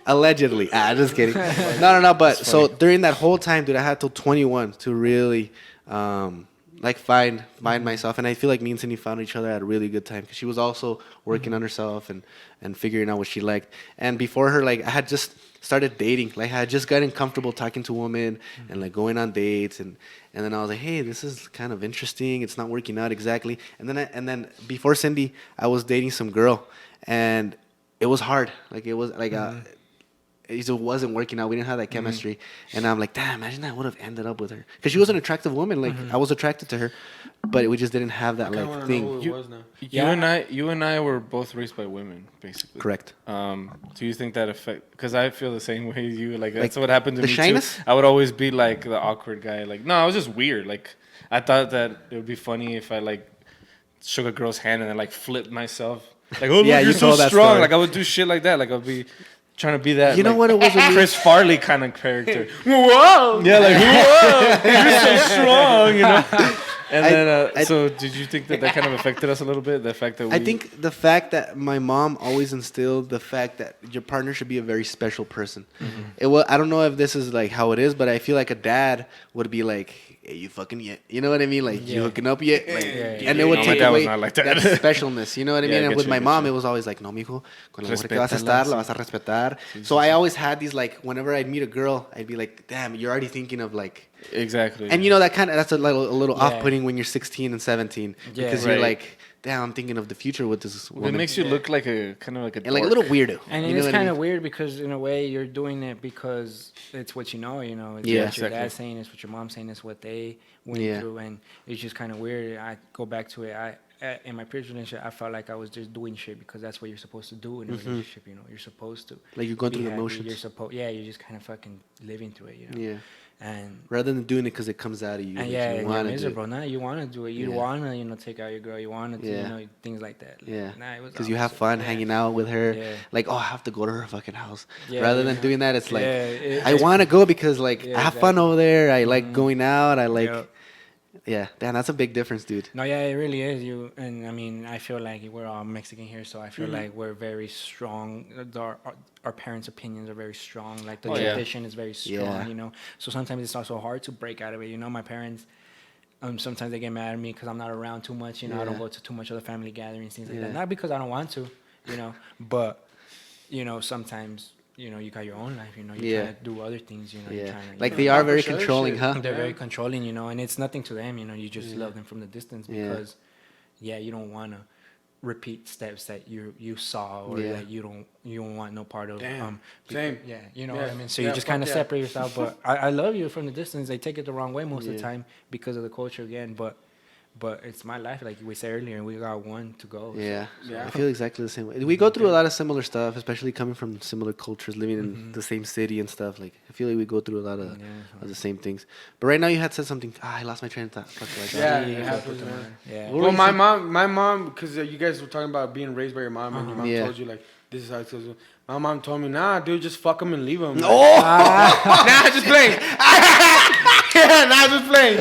allegedly. Just kidding. No. But so during that whole time, dude, I had till 21 to really find myself. And I feel like me and Cindy found each other at a really good time because she was also working on herself and figuring out what she liked. And before her, like, I had just started dating. Like, I had just gotten comfortable talking to women and like going on dates. And then I was like, hey, this is kind of interesting. It's not working out exactly. And then before Cindy, I was dating some girl, and it was hard. Like, it was like it just wasn't working out. We didn't have that chemistry. And I'm like, damn, imagine I would have ended up with her. Because she was an attractive woman. Like, I was attracted to her. But we just didn't have that, I like, wanna thing. know who it was now. You and I were both raised by women, basically. Correct. Do you think that affect? Because I feel the same way as you. Like that's what happened to the me shyness? too. I would always be like the awkward guy. Like no, I was just weird. Like I thought that it would be funny if I like shook a girl's hand and then like flipped myself. Like oh Yeah, look, you you're so told that strong. story. Like I would do shit like that. Like I'd be trying to be that. You know like, what it was with me? Chris Farley kind of character. Whoa! Yeah, like whoa, you're so strong. And then, I- so did you think that kind of affected us a little bit? The fact that I think the fact that my mom always instilled the fact that your partner should be a very special person. It was, I don't know if this is like how it is, but I feel like a dad would be like, hey, you fucking yet? You know what I mean? Like, you hooking up yet? Like, and it would No, my take dad was away not like that. that. specialness. You know what I Yeah, mean? I And get with you, my I get mom, you. it was always like, no, mijo, con la mujer que vas a Respétala, estar, sí. la vas a respetar. So I always had these, like, whenever I'd meet a girl, I'd be like, damn, you're already thinking of, like, exactly. and that's a little off-putting when you're 16 and 17 Yeah. because you're Right. like, damn, I'm thinking of the future with this It woman. makes you look like a kind of like a and like a dork. little weirdo. And you it know is what I kind of mean? weird because in a way you're doing it because it's what you know. It's Yeah. what your Exactly. dad's saying, it's what your mom's saying, it's what they went Yeah. through, and it's just kind of weird. I go back to it. In my previous relationship, I felt like I was just doing shit because that's what you're supposed to do in a relationship. You're supposed to. Like you're going be through the happy, motions. You're just kind of fucking living through it. Yeah. And Rather than doing it because it comes out of you. and like, yeah, you you're wanna do it. miserable. Nah, you want to do it. You Yeah. want to, take out your girl. You want to do, Yeah. things like that. Like, Yeah, nah, it was because you have opposite. fun Yeah. hanging out with her. Yeah. Like, oh, I have to go to her fucking house. Yeah, Rather yeah. than doing that, it's like, Yeah, I want to go because like Yeah, I have fun exactly. over there. I like going out. I like, Yep. yeah. Damn, that's a big difference, dude. No, yeah, it really is. And I mean, I feel like we're all Mexican here, so I feel like we're very strong. Our parents' opinions are very strong. Like the Oh, yeah. tradition is very strong, Yeah. So sometimes it's also hard to break out of it. My parents, sometimes they get mad at me because I'm not around too much. I don't Yeah. go to too much of the family gatherings, things like Yeah. that. Not because I don't want to, but sometimes. You got your own life, you're Yeah. trying to do other things, you're Yeah, trying to, like they are very accomplish other controlling, shit. huh? they're very controlling, and it's nothing to them, you just Yeah. love them from the distance Yeah. because, you don't want to repeat steps that you saw or Yeah. that you don't want no part of. Damn. beca- Same. Yeah, you know Yeah. what I mean. So Yeah, you just fuck kind of yeah. separate yourself. But I love you from the distance. They take it the wrong way most of the Yeah. time because of the culture again. But it's my life, like we said earlier, and we got one to go. so- Yeah. Yeah. I feel exactly the same way. We go through a lot of similar stuff, especially coming from similar cultures, living in the same city and stuff. Like I feel like we go through a lot of, Yeah. of the same things. But right now, you had said something. I lost my train of thought. Fuck, like Yeah, that. it happens, man. Yeah. What Well, were my you mom, because you guys were talking about being raised by your mom, and your mom Yeah. told you like this is how it goes. My mom told me, nah, dude, just fuck him and leave him. Oh! Nah, just playing. Nah, just playing.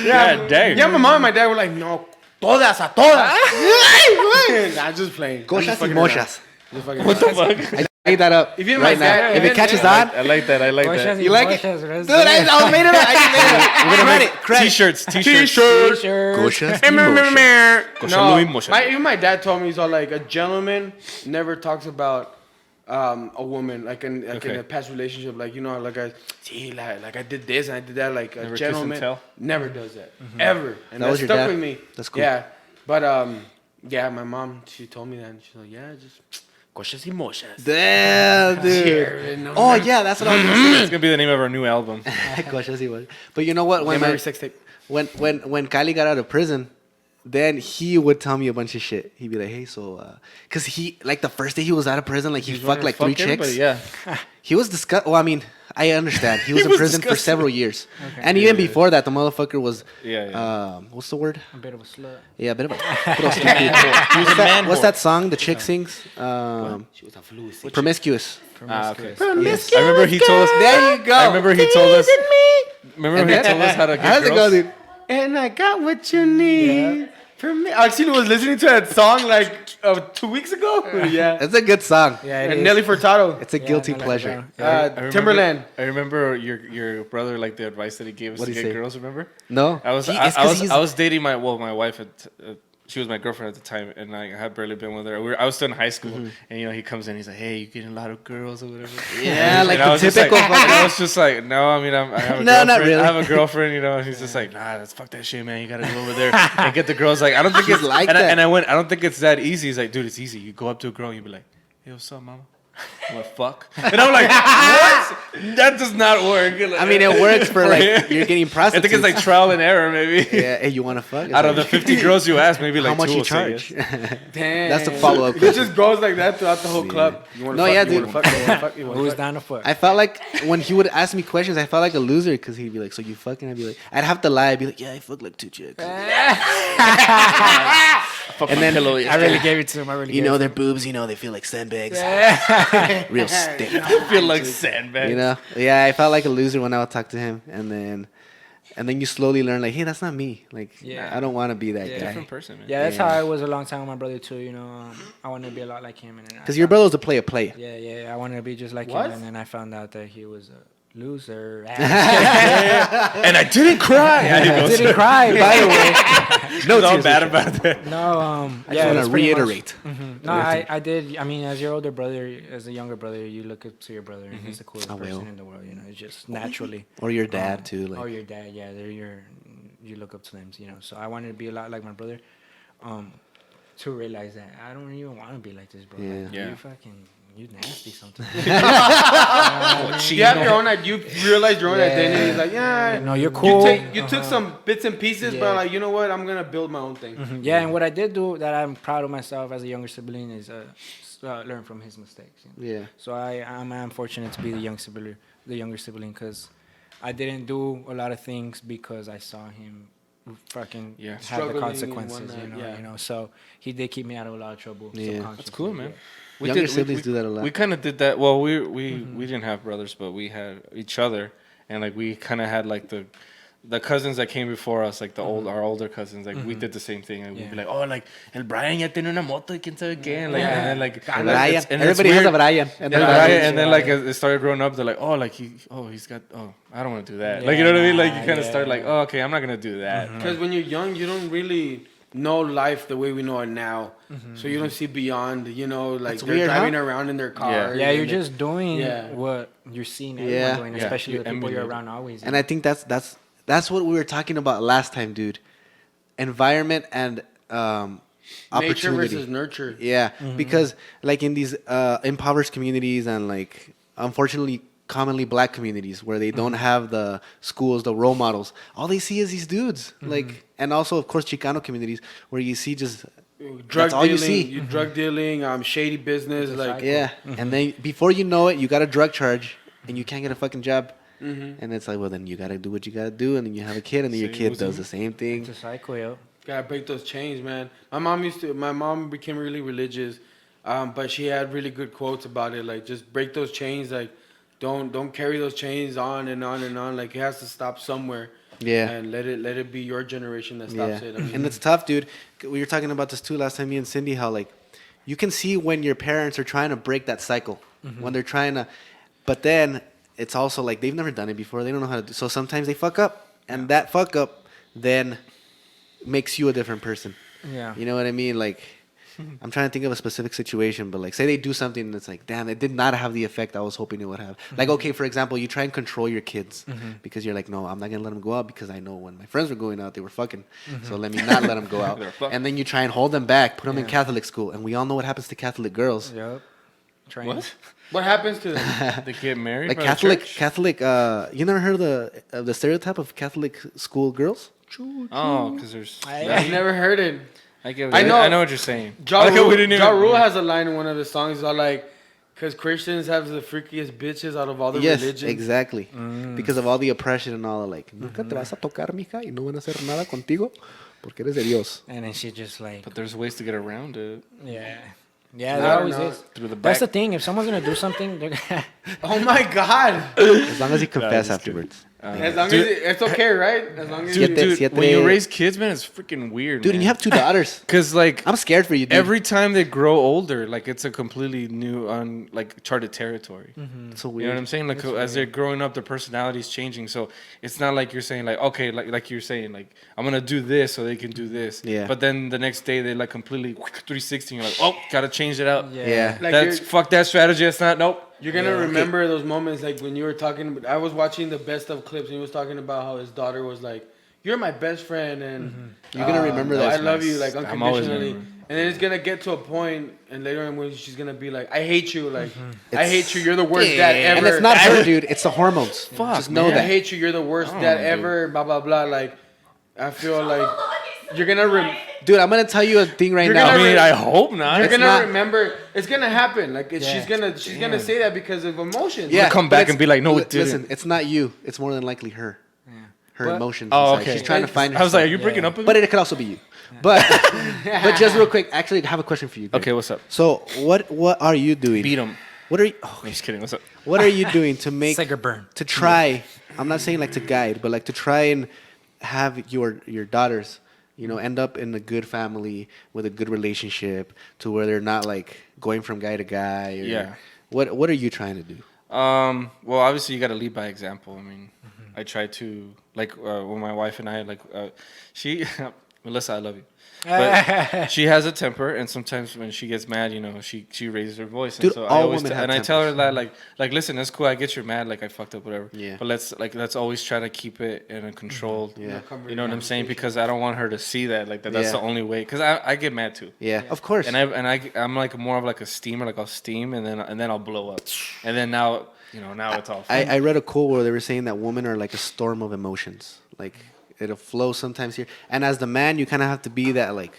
God dang. Yeah, my mom and my dad were like, no, todas a todas. Nah, just playing. I'm just Cochas y fucking mochas. around. Just fucking What the around. fuck? I made that up If you right my now. dad- If it catches yeah. on, I like that. I like that. You like it? Dude, dude, I made it up. I just made it up. We're gonna make credit. T-shirts. T-shirt. Cochas Hey, y mochas. No, Louis Mocha. even my dad told me, he's all like, a gentleman never talks about a woman like in Okay. a past relationship, like like I did this and I did that. Like a Never kiss and gentleman tell? never does that ever, and That was that your stuck dad? with me. That's cool. Yeah, but yeah, my mom, she told me that, and she's like, yeah, just cochas y mochas. Damn, dude. Oh yeah, that's what I was gonna It's gonna be the name of our new album. say. Cochas y mochas. But you know what? Get When my sex tape. when Kylie got out of prison, then he would tell me a bunch of shit. He'd be like, "Hey, so, cause he like the first day he was out of prison, like he fucked like three chicks. Yeah. He was disgust. Well, I mean, I understand. He was in was prison for disgusting. several years, and even before that, the motherfucker was. Yeah. What's the word? A bit of a slut. Yeah, a bit of a prostitute. He was a man. What's that song the chick sings? She was a fluid. Promiscuous. Ah, okay. Yes. I remember he told us. There you go. I remember he told us. Remember he told us how to get How's it girls. go, dude? And I got what you need. From me. I actually was listening to that song like 2 weeks ago. Yeah. It's a good song. Yeah, it And is. Nelly Furtado. It's a Yeah, guilty Nelly pleasure. Furtado. I remember- Timberland. I remember your brother, like the advice that he gave us What'd to he get say? girls. Remember? No, I was He- I, it's I 'cause was he's- I was dating my wife at she was my girlfriend at the time, and I had barely been with her. I was still in high school, and he comes in, he's like, "Hey, you getting a lot of girls or whatever?" Yeah, like And I the was just typical. Like, and I was just like, "No, I mean, I have a No, girlfriend. not really. I have a girlfriend, and he's just like, "Nah, let's fuck that shit, man. You gotta go over there and get the girls." Like, I don't think He's it's like and that. I went, I don't think it's that easy. He's like, "Dude, it's easy. You go up to a girl, and you be like, hey, what's up, mama?" What fuck? And I'm like, what? That does not work. I mean, it works for like him. you're getting I prostitutes. think it's like trial and error, maybe. yeah. Hey, you want to fuck? It's Out of the like, 50 girls you ask, maybe like how much two you will say charge? yes. Damn. That's the follow-up It question. just goes like that throughout the whole club. You wanna No, fuck, yeah, you dude. wanna fuck, you wanna fuck, you wanna Who's fuck. down to fuck? I felt like when he would ask me questions, I felt like a loser because he'd be like, "So you fucking?" I'd be like, I'd have to lie. I'd be like, "Yeah, I fucked like 2 chicks." And then hello, I really gave it to him. I really You gave know it their boobs. You know they feel like sandbags, to him. real stiff. I feel like sandbags. You know? Yeah, I felt like a loser when I would talk to him, and then you slowly learn like, hey, that's not me. Like, Yeah. I don't want to be that Yeah. guy. Different person, man. Yeah, that's Yeah. how I was a long time with my brother too. I wanted to be a lot like him, and then Because your brother was a player. Yeah, I wanted to be just like What? him, and then I found out that he was a loser. And I didn't cry. I didn't cry, by the way. No, all tears, bad Richard. about that. No, I just want to reiterate. No, I did. I mean, as your older brother, as a younger brother, you look up to your brother, and he's the coolest I will. person in the world. It's just naturally. Or your dad, too. Or Like, your dad, yeah, you look up to them, So I wanted to be a lot like my brother, to realize that I don't even want to be like this, bro. Yeah. Like, Yeah. you nasty sometimes. You have your own. You realize your own Yeah. identity. It's like, yeah, No, you're cool. You took some bits and pieces, Yeah. but like, you know what? I'm gonna build my own thing. Yeah, and what I did do that I'm proud of myself as a younger sibling is learn from his mistakes. You know? Yeah. So I'm fortunate to be the younger sibling, because I didn't do a lot of things because I saw him fucking have Struggling the and consequences. whatnot, yeah. You know. So he did keep me out of a lot of trouble. Yeah. Subconsciously. That's cool, man. Younger siblings do that a lot. We kind of did that. Well, we didn't have brothers, but we had each other, and like we kind of had like the cousins that came before us, like our older cousins, like we did the same thing, and we'd be like, oh, like el Brian ya tiene una moto y quién sabe qué, and like, and then like Brian. and Everybody has a Brian. and then like as it started growing up, they're like, oh, like he's got, oh, I don't want to do that, like, you know what I mean, like you kind of start like, oh, okay, I'm not gonna do that, Because when you're young, you don't really know life the way we know it now. So you don't see beyond, you know, like That's they're weird, driving huh? around in their car. Yeah, you're just doing Yeah. what you're seeing Yeah. everyone doing, Yeah. especially You the people you're emulate it. around always. And I think that's what we were talking about last time, dude. Environment and nature opportunity. versus nurture. Yeah, because like in these impoverished communities and like unfortunately commonly black communities where they don't have the schools, the role models, all they see is these dudes. Like, and also of course Chicano communities where you see just Drug that's all you dealing, see. drug dealing, shady business, like Yeah, and then before you know it, you got a drug charge and you can't get a fucking job. And it's like, well, then you gotta do what you gotta do, and then you have a kid, and then your kid does the same thing. it's a cycle, yo. gotta break those chains, man. My mom became really religious, but she had really good quotes about it, like just break those chains, like don't carry those chains on and on and on. Like it has to stop somewhere. Yeah. And let it be your generation that stops it. I mean, And it's tough, dude. We were talking about this too last time, me and Cindy, how like you can see when your parents are trying to break that cycle, when they're trying to, but then it's also like they've never done it before. They don't know how to do. So sometimes they fuck up, and that fuck up then makes you a different person. Yeah. You know what I mean? Like, I'm trying to think of a specific situation, but like, say they do something and it's like, damn, it did not have the effect I was hoping it would have. Like, okay, for example, you try and control your kids because you're like, no, I'm not gonna let them go out because I know when my friends were going out, they were fucking. So let me not let them go out. And then you try and hold them back, put them in Catholic school, and we all know what happens to Catholic girls. Yep. Trying. what happens to them? They get married. Like by the church? Catholic. You never heard of the stereotype of Catholic school girls? Oh, because there's. I've never heard it. I get. I know- I know what you're saying. Ja Like, Rule, we didn't even- Ja Rule has a line in one of his songs. He's all like, because Christians have the freakiest bitches out of all the Yes, religions. exactly. Because of all the oppression and all, like, nunca te vas a tocar, mija, y no van a hacer nada contigo, porque eres de Dios. And then she just like, But there's ways to get around it. yeah. I Yeah, there don't always know. is. Through the That's back. the thing. If someone's gonna do something, they're gonna. Oh my God! As long as you confess just kidding. afterwards. As long Dude- as it's okay, right? As long as Siete- you. Dude, when siete- you raise kids, man, it's freaking weird. Dude, man. and you have 2 daughters. Because like I'm scared for you, dude. every time they grow older, like it's a completely new, like charted territory. It's so You weird. know what I'm saying? Like as they're growing up, their personality's changing. So it's not like you're saying like, okay, like you're saying like I'm gonna do this so they can do this. Yeah. But then the next day they like completely 360. You're like, oh, gotta change it out. Yeah. Like That's you're- fuck that strategy. That's not nope. You're gonna remember those moments, like when you were talking. I was watching the best of clips, and he was talking about how his daughter was like, "You're my best friend," and You're gonna remember that. I That's love nice. you, like I'm always unconditionally. remembering. And then it's gonna get to a point, and later on when she's gonna be like, "I hate you," like, "I It's- hate you. You're the worst dad ever." And it's not her, dude. It's the hormones. Fuck, Just know I that. hate you. You're the worst I don't dad know, dude. ever. Blah blah blah. Like, I feel like you're gonna Dude, I'm gonna tell you a thing right You're now. I gonna mean, re- I hope not. you're gonna not- remember. It's gonna happen. Like she's gonna Damn. say that because of emotions. Yeah, come but back it's- and be like, no, it Listen, didn't. it's not you. It's more than likely her. Her But- emotions. Oh, inside. okay. She's trying to find I was like, are herself. you breaking up with me? But it could also be you. But just real quick, actually, I have a question for you. Greg. Okay, what's up? So what are you doing? Beat him. What are you? Oh, I'm just kidding. What's up? what are you doing to make It's like a burn. to try? I'm not saying like to guide, but like to try and have your daughters, end up in a good family with a good relationship to where they're not like going from guy to guy. Or, Yeah. What are you trying to do? Well, obviously you got to lead by example. I mean, I try to like when my wife and I like she Melissa, I love you. But she has a temper, and sometimes when she gets mad, she raises her voice. And Dude, so all I always women have I tell her tempers. that like listen, that's cool. I get you're mad, like I fucked up, whatever. Yeah. But let's always try to keep it in a controlled. Yeah. You know what I'm saying? Because I don't want her to see that like that. That's Yeah. the only way. Because I get mad too. Yeah, of course. I'm like more of like a steamer. Like I'll steam and then I'll blow up. And then now it's all fun. I read a quote where they were saying that women are like a storm of emotions. Like it'll flow sometimes here, and as the man, you kind of have to be that like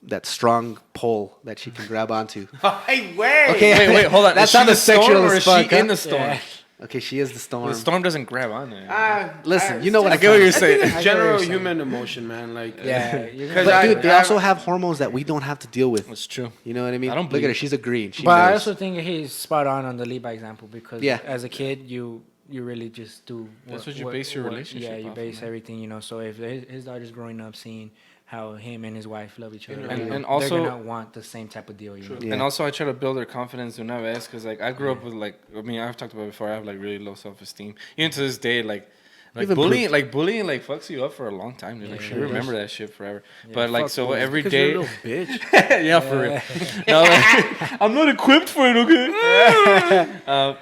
that strong pole that she can grab onto. Hey, wait. Okay, Wait, hold on. That Is she sounded the storm sexual or as is she fuck. in the storm? Yeah. Okay, she is the storm. The storm doesn't grab on there. Listen, you know what I get what you're saying. It's I get what general you're saying. human emotion, man. Like, Yeah, you're Because gonna- But dude, they I- also have hormones that we don't have to deal with. That's true. You know what I mean? I don't Look believe at her; it. she's agreeing. She But I knows. also think he's spot on the Levi example because Yeah. as a kid you really just do. That's what you base your relationship Yeah, you off of, base man. everything, you know. So if his daughter's growing up seeing how him and his wife love each other, And you know, and also- they're gonna want the same type of deal, you know. Yeah. And also, I try to build their confidence una vez because, like, I grew up with, like, I mean, I've talked about it before. I have like really low self-esteem. Even to this day, like You've bullying, improved. like fucks you up for a long time, dude. Like, Yeah, you it remember that shit forever. Yeah, but like, fuck so bullies. every because day, you're a little bitch. yeah, for real. No, like, I'm not equipped for it, okay?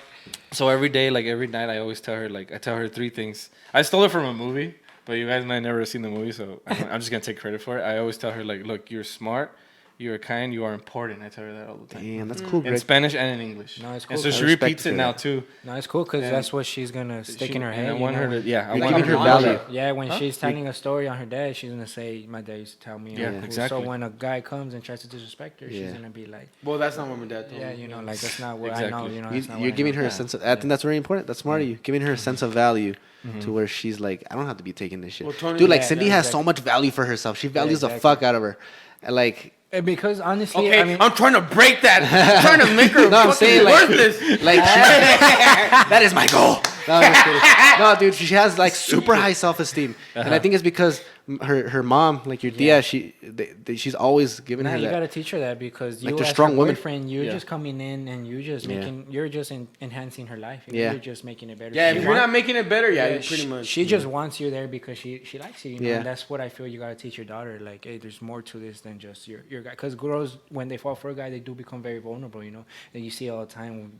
So every day, like every night, I always tell her, like, I tell her 3 things. I stole it from a movie, but you guys might never have seen the movie, so I'm just gonna take credit for it. I always tell her, like, look, you're smart, you are kind, you are important. I tell her that all the time. Damn, that's cool, In Greg. Spanish and in English. No, it's And cool. so I she respect repeats her it now that. too. No, it's cool because Yeah. that's what she's gonna stick in her head. And I you want her know. to, yeah, I You're want giving her her to value. Yeah, when she's telling a story on her dad, she's gonna say, "My dad used to tell me." Yeah, who." exactly. So when a guy comes and tries to disrespect her, she's Yeah. gonna be like, Well, that's not what my dad told "Yeah, me. you know, like that's not what I know." Exactly. You know, You, that's not you're what I giving know. her a Yeah. sense of. I think that's very important. That's smart of you. Giving her a sense of value to where she's like, I don't have to be taking this shit. Well, Tony- Dude, like Yeah, Cindy yeah, has exactly. so much value for herself. She values the exactly. fuck out of her. And like, And because honestly, Okay, I mean, I'm trying to break that. I'm trying to make her No, I'm fucking saying, like- worthless. like that is my goal. No, I'm just kidding. No, dude, she has like super high self-esteem, and I think it's because her mom, like your tia, she's always giving nah, her you that. gotta teach her that because Like, you they're as strong her women. boyfriend, you're Yeah. just coming in and you're just Yeah. making, you're just enhancing her life. Yeah. You're just making it better. Yeah, She if you're want- not making it better, yeah, Yeah, you pretty much. She just wants you there because she likes you. You know, Yeah. and that's what I feel you gotta teach your daughter. Like, hey, there's more to this than just your guy. Because girls, when they fall for a guy, they do become very vulnerable. You know, and you see all the time,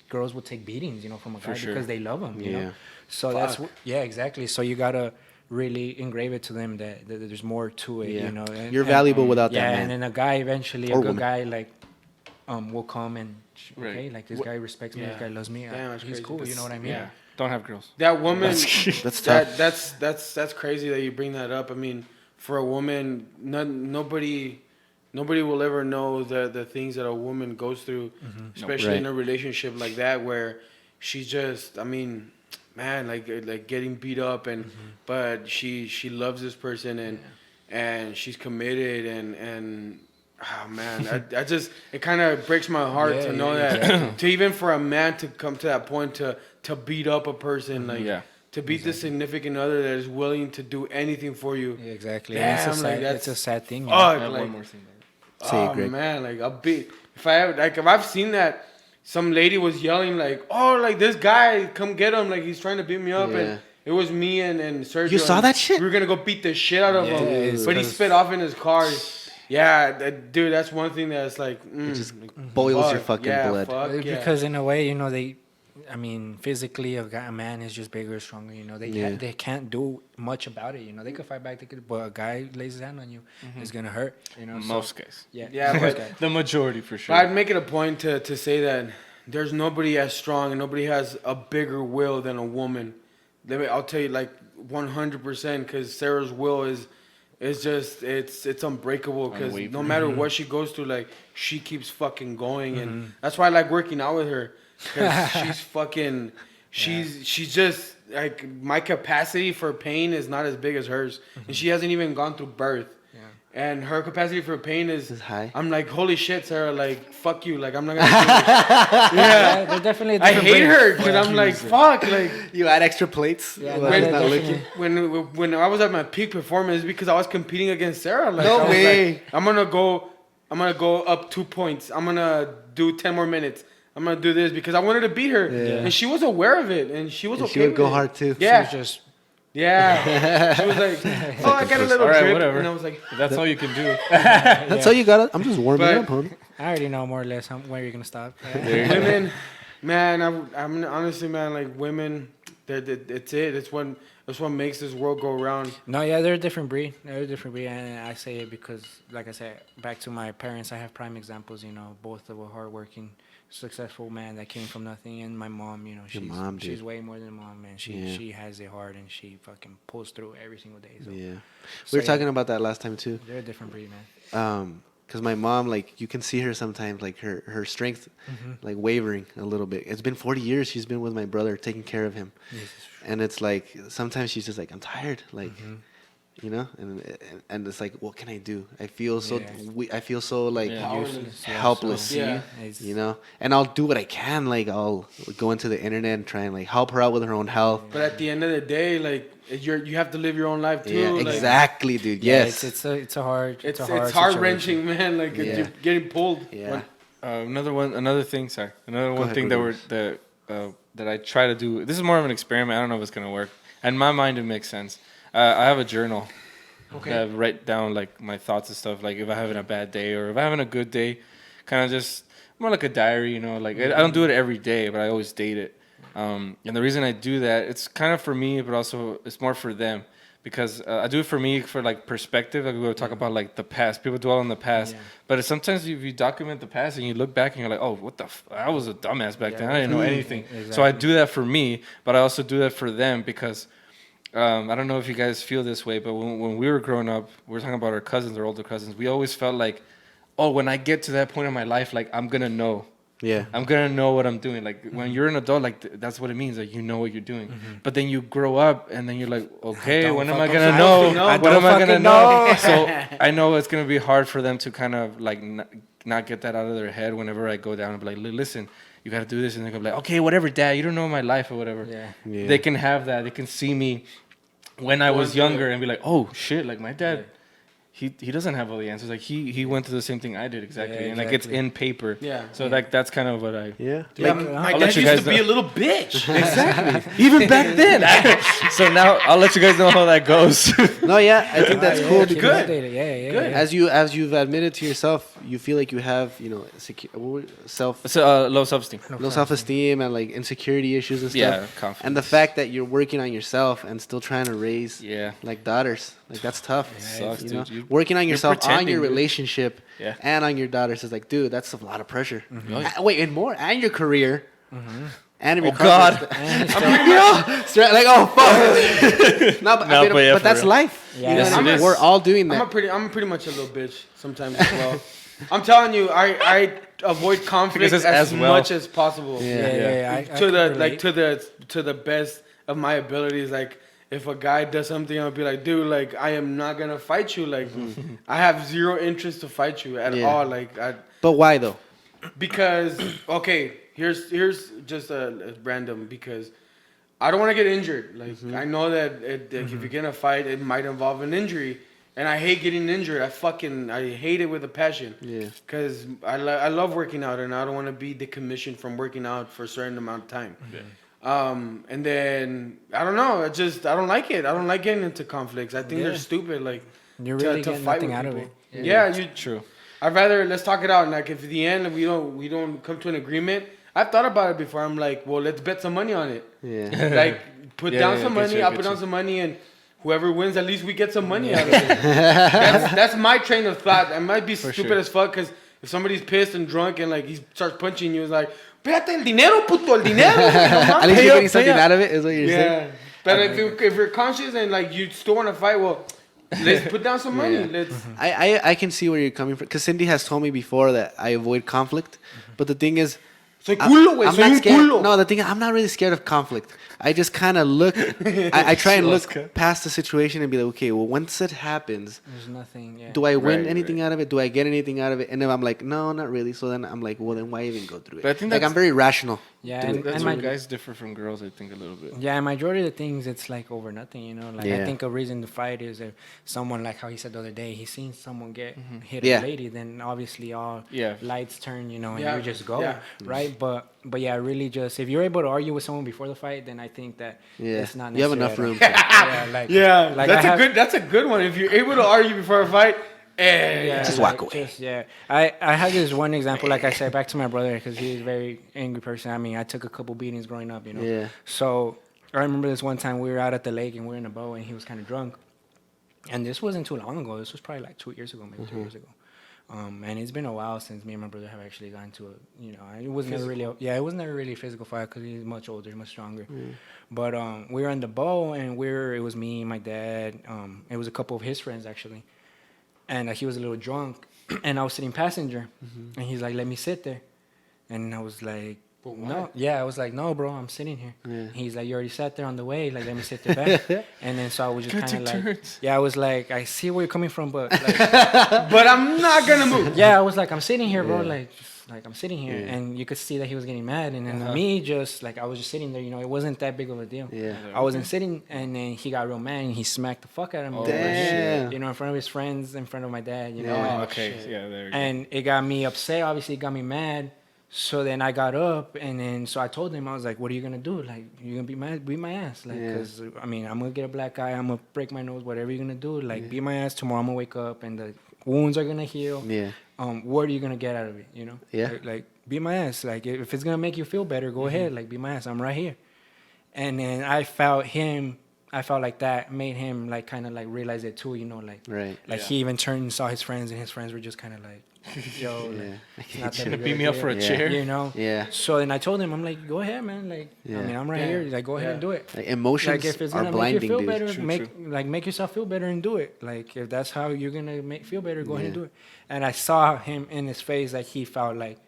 girls will take beatings, you know, from a guy sure. because they love him. You Yeah. know, so that's yeah, exactly. So you gotta really engrave it to them that there's more to it. Yeah. You know, and, You're valuable without yeah, that man. and then a guy eventually, Or a good woman. guy like will come and Right. okay, like this guy respects me. This Yeah. guy loves me. Damn, that's He's crazy. cool. You know what I mean? Yeah. Don't have girls. That woman, That's tough. that's crazy that you bring that up. I mean, for a woman, nobody will ever know the things that a woman goes through, especially in Right. a relationship like that where she's just, I mean, man, like getting beat up but she loves this person and she's committed and oh man, I just it kind of breaks my heart Yeah, to know yeah, that to even for a man to come to that point to beat up a person like Yeah. to beat the significant other that is willing to do anything for you. Yeah, exactly. Damn, And it's a like, sad, that's- it's a sad thing. you Fuck, know? I have like, one more thing. Say it, oh Greg. man, like I'll be if I've seen that some lady was yelling like, oh, like this guy, come get him, like he's trying to beat me up, Yeah. and it was me and Sergio. You saw and that shit? We were gonna go beat the shit out of Yeah, him, it's but he 'cause- spit off in his car. Yeah, dude, that's one thing that's like, just like, boils your fuck, fucking yeah, blood. Fuck, yeah. Because in a way, you know, I mean, physically, a man is just bigger, stronger. You know, they can't do much about it. You know, they could fight back, but a guy lays his hand on you, it's gonna hurt. You know, Most guys. Yeah, most but- guys. The majority for sure. But I'd make it a point to say that there's nobody as strong and nobody has a bigger will than a woman. I'll tell you like 100% because Sarah's will is just it's unbreakable because no Unwavering. matter what she goes through, like she keeps fucking going and that's why I like working out with her because she's fucking she's just like my capacity for pain is not as big as hers and she hasn't even gone through birth. And her capacity for pain is high. I'm like, holy shit, Sarah, like, fuck you. Like, I'm not going to do this. Yeah, they're definitely. a I different hate breed. her because I'm like, fuck. Like, You add extra plates. Yeah, Well, no, it's they're not definitely- looking. when I was at my peak performance, because I was competing against Sarah. Like, No I was way. Like, I'm gonna go up 2 points. I'm gonna do 10 more minutes. I'm gonna do this because I wanted to beat her, Yeah. and she was aware of it, and she was And okay. she would with go it. hard too. Yeah, She was just. yeah. She was like, oh, I got a little All right, drip, whatever. and I was like, That's all you can do. That's all you got. I'm just warming But- up, homie. I already know more or less where you're gonna stop. women, man, I'm honestly, man, like women, it's it. It's what makes this world go round. No, yeah, they're a different breed. They're a different breed, and I say it because, like I said, back to my parents, I have prime examples. You know, both of a hardworking, successful man that came from nothing, and my mom. You know, mom, dude. she's way more than mom, man. She has it hard, and she fucking pulls through every single day. So Yeah. So, We were talking yeah. about that last time too. they're a different breed, man. because my mom, like, you can see her sometimes, like her strength, like wavering a little bit. It's been 40 years she's been with my brother, taking care of him, and it's like sometimes she's just like, I'm tired, like. You know, and it's like, what can I do? I feel so I feel so like helpless. Yeah. You know, and I'll do what I can. Like I'll go into the internet and try and like help her out with her own health. But at the end of the day, like you have to live your own life too. Yeah, like, exactly, dude. Yes, it's a hard It's situation. heart wrenching, man. Like you're getting pulled. Yeah. Another thing ahead, that I try to do. This is more of an experiment. I don't know if it's gonna work. In my mind, it makes sense. I have a journal. Okay. I write down like my thoughts and stuff. Like if I'm having a bad day or if I'm having a good day, kind of just more like a diary. You know, like I don't do it every day, but I always date it. And the reason I do that, it's kind of for me, but also it's more for them. Because I do it for me for like perspective. Like we were talking about like the past. People dwell on the past, but sometimes if you document the past and you look back and you're like, oh, what the? I was a dumbass back then. I didn't know anything. Exactly. So I do that for me, but I also do that for them because I don't know if you guys feel this way, but when we were growing up, we were talking about our cousins, our older cousins. We always felt like, oh, when I get to that point in my life, like I'm gonna know. Yeah, I'm gonna know what I'm doing. Like when you're an adult, like that's what it means. Like you know what you're doing. But then you grow up, and then you're like, okay, when am I gonna know? When am I gonna know? So I know it's gonna be hard for them to kind of like not get that out of their head whenever I go down and be like, listen, you gotta do this, and they're gonna be like, okay, whatever, Dad, you don't know my life or whatever. Yeah. They can have that. They can see me when I was younger and be like, oh shit, like my dad. He doesn't have all the answers. Like he went through the same thing I did exactly, and like it's in paper. Yeah. So like that's kind of what I. Yeah. Like, my dad used to be a little bitch. Exactly. Even back then. So now I'll let you guys know how that goes. No, yeah, I think that's cool. Good. Yeah. Good. As you've admitted to yourself, you feel like you have low self-esteem and like insecurity issues and stuff. Yeah, confidence. And the fact that you're working on yourself and still trying to raise like daughters, like that's tough. It sucks, dude. Working on yourself, on your relationship, and on your daughters is like, dude, that's a lot of pressure. Wait, and more, and your career. And your God. Like, oh fuck. But that's life. Yeah. We're all doing that. I'm pretty much a little bitch sometimes as well. I'm telling you, I avoid conflict as much as possible. To the best of my abilities. Like if a guy does something, I'll be like, dude, like I am not gonna fight you. Like I have zero interest to fight you at all. Like But why though? Because okay, here's just a random, because I don't want to get injured. Like I know that if you're gonna fight, it might involve an injury, and I hate getting injured. I hate it with a passion. Yeah. Because I love working out, and I don't want to be decommissioned from working out for a certain amount of time. Yeah. And then I don't know. I don't like it. I don't like getting into conflicts. I think they're stupid. Like you're really getting nothing out of it. True. I'd rather let's talk it out. And like if at the end we don't come to an agreement. I've thought about it before. I'm like, well, let's bet some money on it. Yeah. Like put down some money. I'll put down some money, and whoever wins, at least we get some money out of it. That's my train of thought. I might be stupid as fuck, because if somebody's pissed and drunk and like he starts punching you, it's like, pégate el dinero, puto, el dinero. At least you're getting something out of it, is what you're saying. But if you're conscious and like you still want to fight, well, let's put down some money. I can see where you're coming from, because Cindy has told me before that I avoid conflict, but the thing is, soy culo, güey. Soy un culo. No, the thing is, I'm not really scared of conflict. I just kind of look. I try and look past the situation and be like, okay, well, once it happens, there's nothing. Yeah. Do I win anything out of it? Do I get anything out of it? And if I'm like, no, not really. So then I'm like, well, then why even go through it? But I think I'm very rational. Yeah, and that's why guys differ from girls, I think, a little bit. Yeah, and majority of the things, it's like over nothing, you know. Like I think a reason to fight is if someone, like how he said the other day, he's seen someone get hit a lady, then obviously all lights turn, you know, and you just go, right? But yeah, really just if you're able to argue with someone before the fight, then I think that it's not necessary. You have enough room. That's a good one. If you're able to argue before a fight, just walk away. I had this one example, like I said, back to my brother, because he's a very angry person. I mean, I took a couple beatings growing up, you know. Yeah. So I remember this one time we were out at the lake and we were in a boat and he was kind of drunk. And this wasn't too long ago. This was probably like 2 years ago, maybe 3 years ago. And it's been a while since me and my brother have actually gotten to it was never really, it was never really a physical fight because he's much older, much stronger. But we were on the boat and it was me, my dad, it was a couple of his friends actually. and he was a little drunk, and I was sitting passenger, and he's like, "Let me sit there," and I was like, "No, yeah," I was like, "No, bro, I'm sitting here." Yeah. He's like, "You already sat there on the way, like let me sit there back," and then so I was just kind of like, yeah, I was like, I see where you're coming from, but like, But I'm not gonna move. yeah, I was like, I'm sitting here, bro, like I'm sitting here, Yeah. and you could see that he was getting mad, and then me just like I was just sitting there, it wasn't that big of a deal. Yeah. I wasn't sitting, and then he got real mad, and he smacked the fuck out of me. Damn. In front of his friends, in front of my dad, Yeah. and, Okay. Yeah. There you go. and it got me upset. Obviously, it got me mad. So then I got up, and then so I told him, I was like, "What are you gonna do? Like, you gonna beat my ass? Like, cause I mean, I'm gonna get a black eye, I'm gonna break my nose, whatever you're gonna do. Like, beat my ass tomorrow. I'm gonna wake up, and the wounds are gonna heal. Yeah. What are you gonna get out of it? Yeah. Like beat my ass. Like, if it's gonna make you feel better, go ahead. Like, beat my ass. I'm right here. And then I felt like that made him like kind of like realize it too. Right. Like he even turned and saw his friends, and his friends were just kind of like, yo, Yeah. it's not that Gonna big of beat a me up deal, for a chair. Yeah. So then I told him, I'm like, go ahead, man. Like, Yeah. I mean, I'm right here. Like, go ahead and do it. Like emotions Like, if it's are gonna make you blinding, feel dude. better, make yourself feel better and do it. Like, if that's how you're gonna feel better, go ahead and do it. And I saw him in his face, like he felt like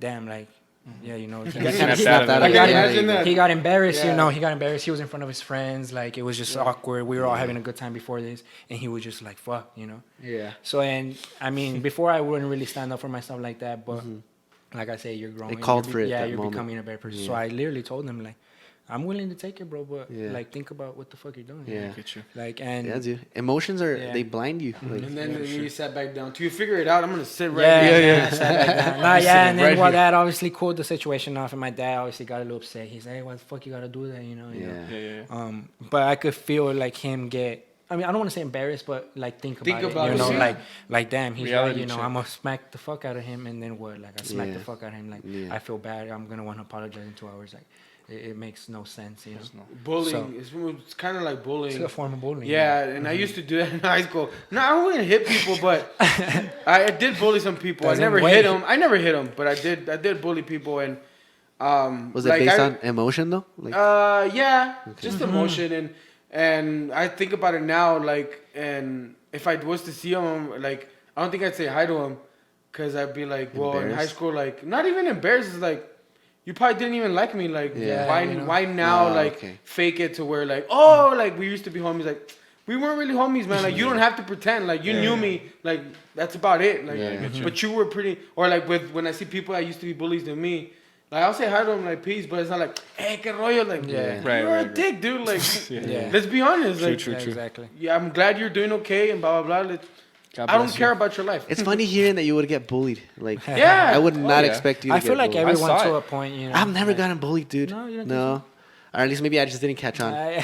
damn, like. Yeah, he Kinda snapped snapped out out of of it. it. Imagine that. he got embarrassed, Yeah. he got embarrassed. He was in front of his friends. Like, it was just awkward. We were all having a good time before this. And he was just like, fuck, Yeah. So, and I mean, before I wouldn't really stand up for myself like that. But like I say, you're growing. It called You're for it Yeah, that you're moment. becoming a better person. Yeah. So I literally told him, like, I'm willing to take it, bro. But, Yeah. like, think about what the fuck you're doing. Yeah. Get you. Like, and Yeah, dude. Emotions are Yeah. they blind you. Like, And then you sat back down. Till you figure it out, I'm gonna sit right yeah, here. yeah, sat back down. Nah, yeah, and then right well, here. that obviously cooled the situation off, and my dad obviously got a little upset. He's like, "Hey, why the fuck you gotta do that?" You know. Yeah. But I could feel like him get. I mean, I don't want to say embarrassed, but like think about about it. it, yeah. Like damn, he's Reality right. check. I'm gonna smack the fuck out of him, and then what? Like I smack the Yeah. fuck out of him. Like Yeah. I feel bad. I'm gonna want to apologize in 2 hours. Like it makes no sense. Bullying. It's kind of like bullying. It's a form of bullying. Yeah, and I used to do that in high school. No, I wouldn't hit people, but I did bully some people. Doesn't I never weigh. hit them. But I did bully people, and Was it based on emotion though? Like, yeah, just emotion, and I think about it now, like, and if I was to see him, like, I don't think I'd say hi to him, cause I'd be like, well, in high Embarrassed? school, like, not even embarrassed. It's like, you probably didn't even like me. Like, Yeah. why now, Oh, like, okay. fake it to where, like, oh, like, we used to be homies. Like, we weren't really homies, man. Like, you don't have to pretend. Like, you knew me. Like, that's about it. Like, Yeah. but you were pretty. Or like when I see people that used to be bullies to me, like, I'll say hi to them, like, peace. But it's not like, hey, que rollo. Like, Yeah. Right, you're right, a dick, dude. Like, Yeah. let's be honest. Like, True. Exactly. yeah, I'm glad you're doing okay and blah blah blah. God I don't bless care you. about your life. it's funny hearing that you would get bullied. Like, Yeah. I would not yeah. expect you. To I feel get like bullied. I everyone saw to it. a point. I've never like, gotten bullied, dude. No, you don't think No. Or at least maybe I just didn't catch on. I-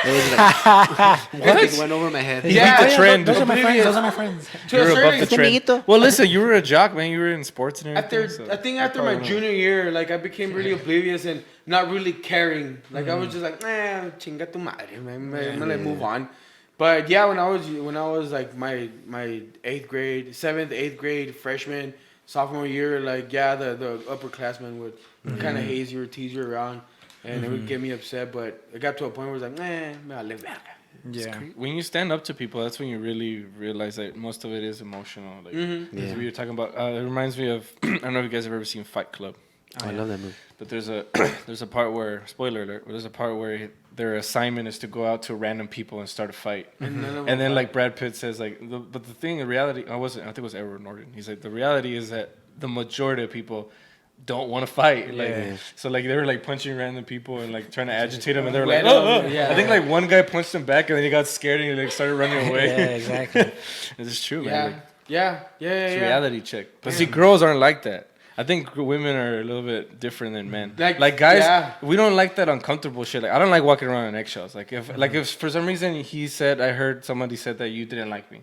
It was like everything went over my head. Yeah, the trend. Those are my friends. Oblivious. Those are my friends. To a You're certain above the extent. trend. amiguito. Well, listen, you were a jock, man. You were in sports and After everything. so I think you after my probably know. junior year, like I became really oblivious and not really caring. Like I was just like, chinga tu madre, man. I'm gonna move on. But yeah, when I was like my 7th, 8th grade, freshman, sophomore year, like yeah, the upperclassmen would kind of haze you or tease you around, and it would get me upset. But it got to a point where it's like, me vale verga. Yeah. When you stand up to people, that's when you really realize that most of it is emotional. Like, as we were talking about, it reminds me of, I don't know if you guys have ever seen Fight Club, Oh, I love that movie. but there's a part where, spoiler alert, there's a part where their assignment is to go out to random people and start a fight. And none of them And then fight. like Brad Pitt says like, but the thing in reality, I think it was Edward Norton. He's like, the reality is that the majority of people don't want to fight. Like, Yeah. so like they were like punching random people and like trying to agitate them, and they were like, Let 'em, oh. yeah. I think like one guy punched him back, and then he got scared and he like started running away. Yeah, exactly. It's true, man. Yeah, Like, yeah. it's a reality check. But see, girls aren't like that. I think women are a little bit different than men. Like guys, yeah. we don't like that uncomfortable shit. Like I don't like walking around on eggshells. Like if for some reason I heard somebody said that you didn't like me,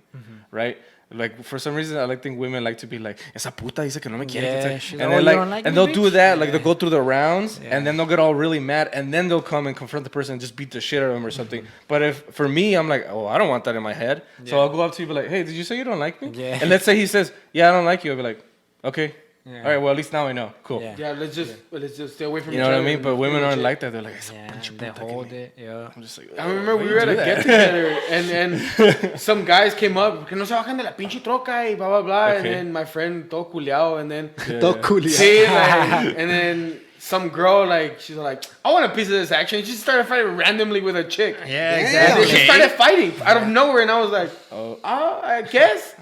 right? Like for some reason I think women like to be like, esa puta dice que no me quiere. Yeah, and she's then like, "Oh, you like don't like and me, they'll do bitch?" that. Like they'll go through the rounds Yeah. and then they'll get all really mad and then they'll come and confront the person and just beat the shit out of them or something. But if for me, I'm like, oh, I don't want that in my head. So I'll go up to you and be like, hey, did you say you don't like me? Yeah. And let's say he says, yeah, I don't like you. I'll be like, okay. Yeah. All right, well, at least now I know. Cool. Yeah. Yeah, let's just stay away from You each know what I other mean? and But women pretty aren't much like that. They're like, Yeah, they hold it. Yeah. I'm just like, I remember why we you were at do a that? get together and some guys came up, que no se bajan de la pinche troca y blah blah blah, and Okay. then my friend todo culiao, and then Todo culiao. sí, like, and then some girl like she's like, I want a piece of this action. She just started fighting randomly with a chick. Yeah, And exactly. they just started fighting out of nowhere, and I was like, Oh. I guess.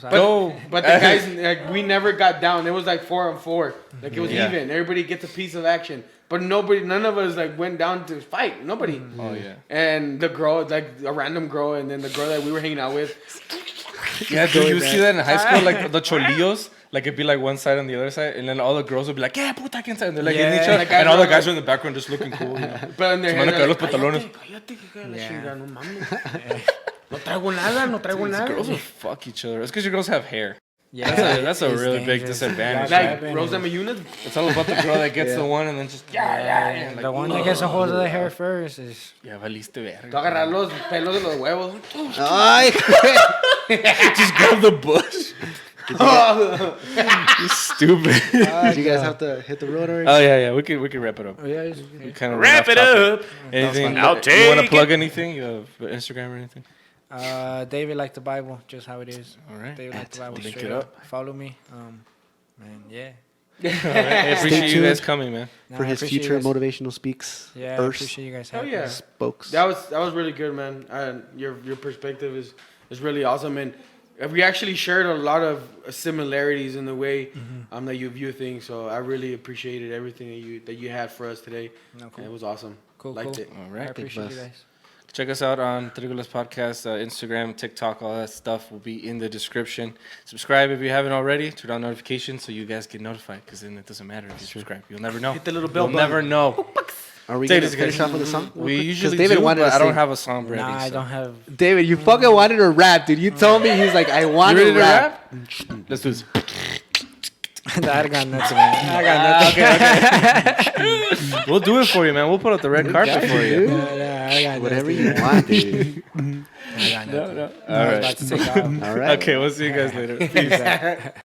Go. But the guys, like, we never got down. It was like 4-on-4. Like it was Yeah. even. Everybody gets a piece of action. But none of us like went down to fight. Nobody. Oh, yeah. And the girl, like a random girl, and then the girl that we were hanging out with. Yeah, dude, you see that in high school, like the cholillos, like it'd be like one side and the other side, and then all the girls would be like, yeah, puta, que and they're like hitting each Yeah. other, The guys and all the were guys like- are in the background just looking cool. You know? But in their Se head, van a they're caer los like, pantalones. cállate, hija de la Yeah. chingada, no mames. No traigo nada, no traigo Dude, nada. girls will fuck each other. It's because your girls have hair. Yeah, That's a it's really big dangerous. disadvantage. Like Yeah. Rosa Mayunas. It's all about the girl that gets the one and then just, Yeah, like, the one that gets a hold of the hair first is. yeah, valiste Tú verga. agarrar los pelos de los huevos. Ay, Just grab the bush. You stupid. did you guys have to hit the road already? Oh, yeah, we could wrap it up. Yeah, it's, We kind of Wrap it up. Anything? I'll You take want to it. plug anything? You have Instagram or anything? David like the Bible, just how it is. All right. David like the Bible. Link Straight it up. Follow me. Man, yeah. I appreciate you guys tuned. coming, man. Nah, For I his appreciate future you guys. motivational speaks. Yeah, I First appreciate you guys Hell having yeah. me. spokes. That was really good, man. Your perspective is really awesome, and we actually shared a lot of similarities in the way that you view things. So I really appreciated everything that you had for us today. No, cool. It was awesome. Cool, Liked cool. it. All I right. appreciate you boss. guys. Check us out on Terricolas Podcast, Instagram, TikTok, all that stuff will be in the description. Subscribe if you haven't already. Turn on notifications so you guys get notified, because then it doesn't matter if you subscribe. You'll never know. Hit the little bell You'll button. never know. Are we Take going this, to finish guys. off with a song? We 'Cause usually David do, wanted but to I don't sing. have a song ready. Nah, I so. don't have. David, you fucking wanted to rap, dude. You told me he's like, I want You to ready to rap. rap? Let's do this. I got nothing, man. I got nothing. Okay. We'll do it for you, man. We'll put out the red carpet for you. I got Whatever nothing. you want, dude. I got nothing. All I was right. about to take off. All right. Okay, we'll see you guys later. Peace.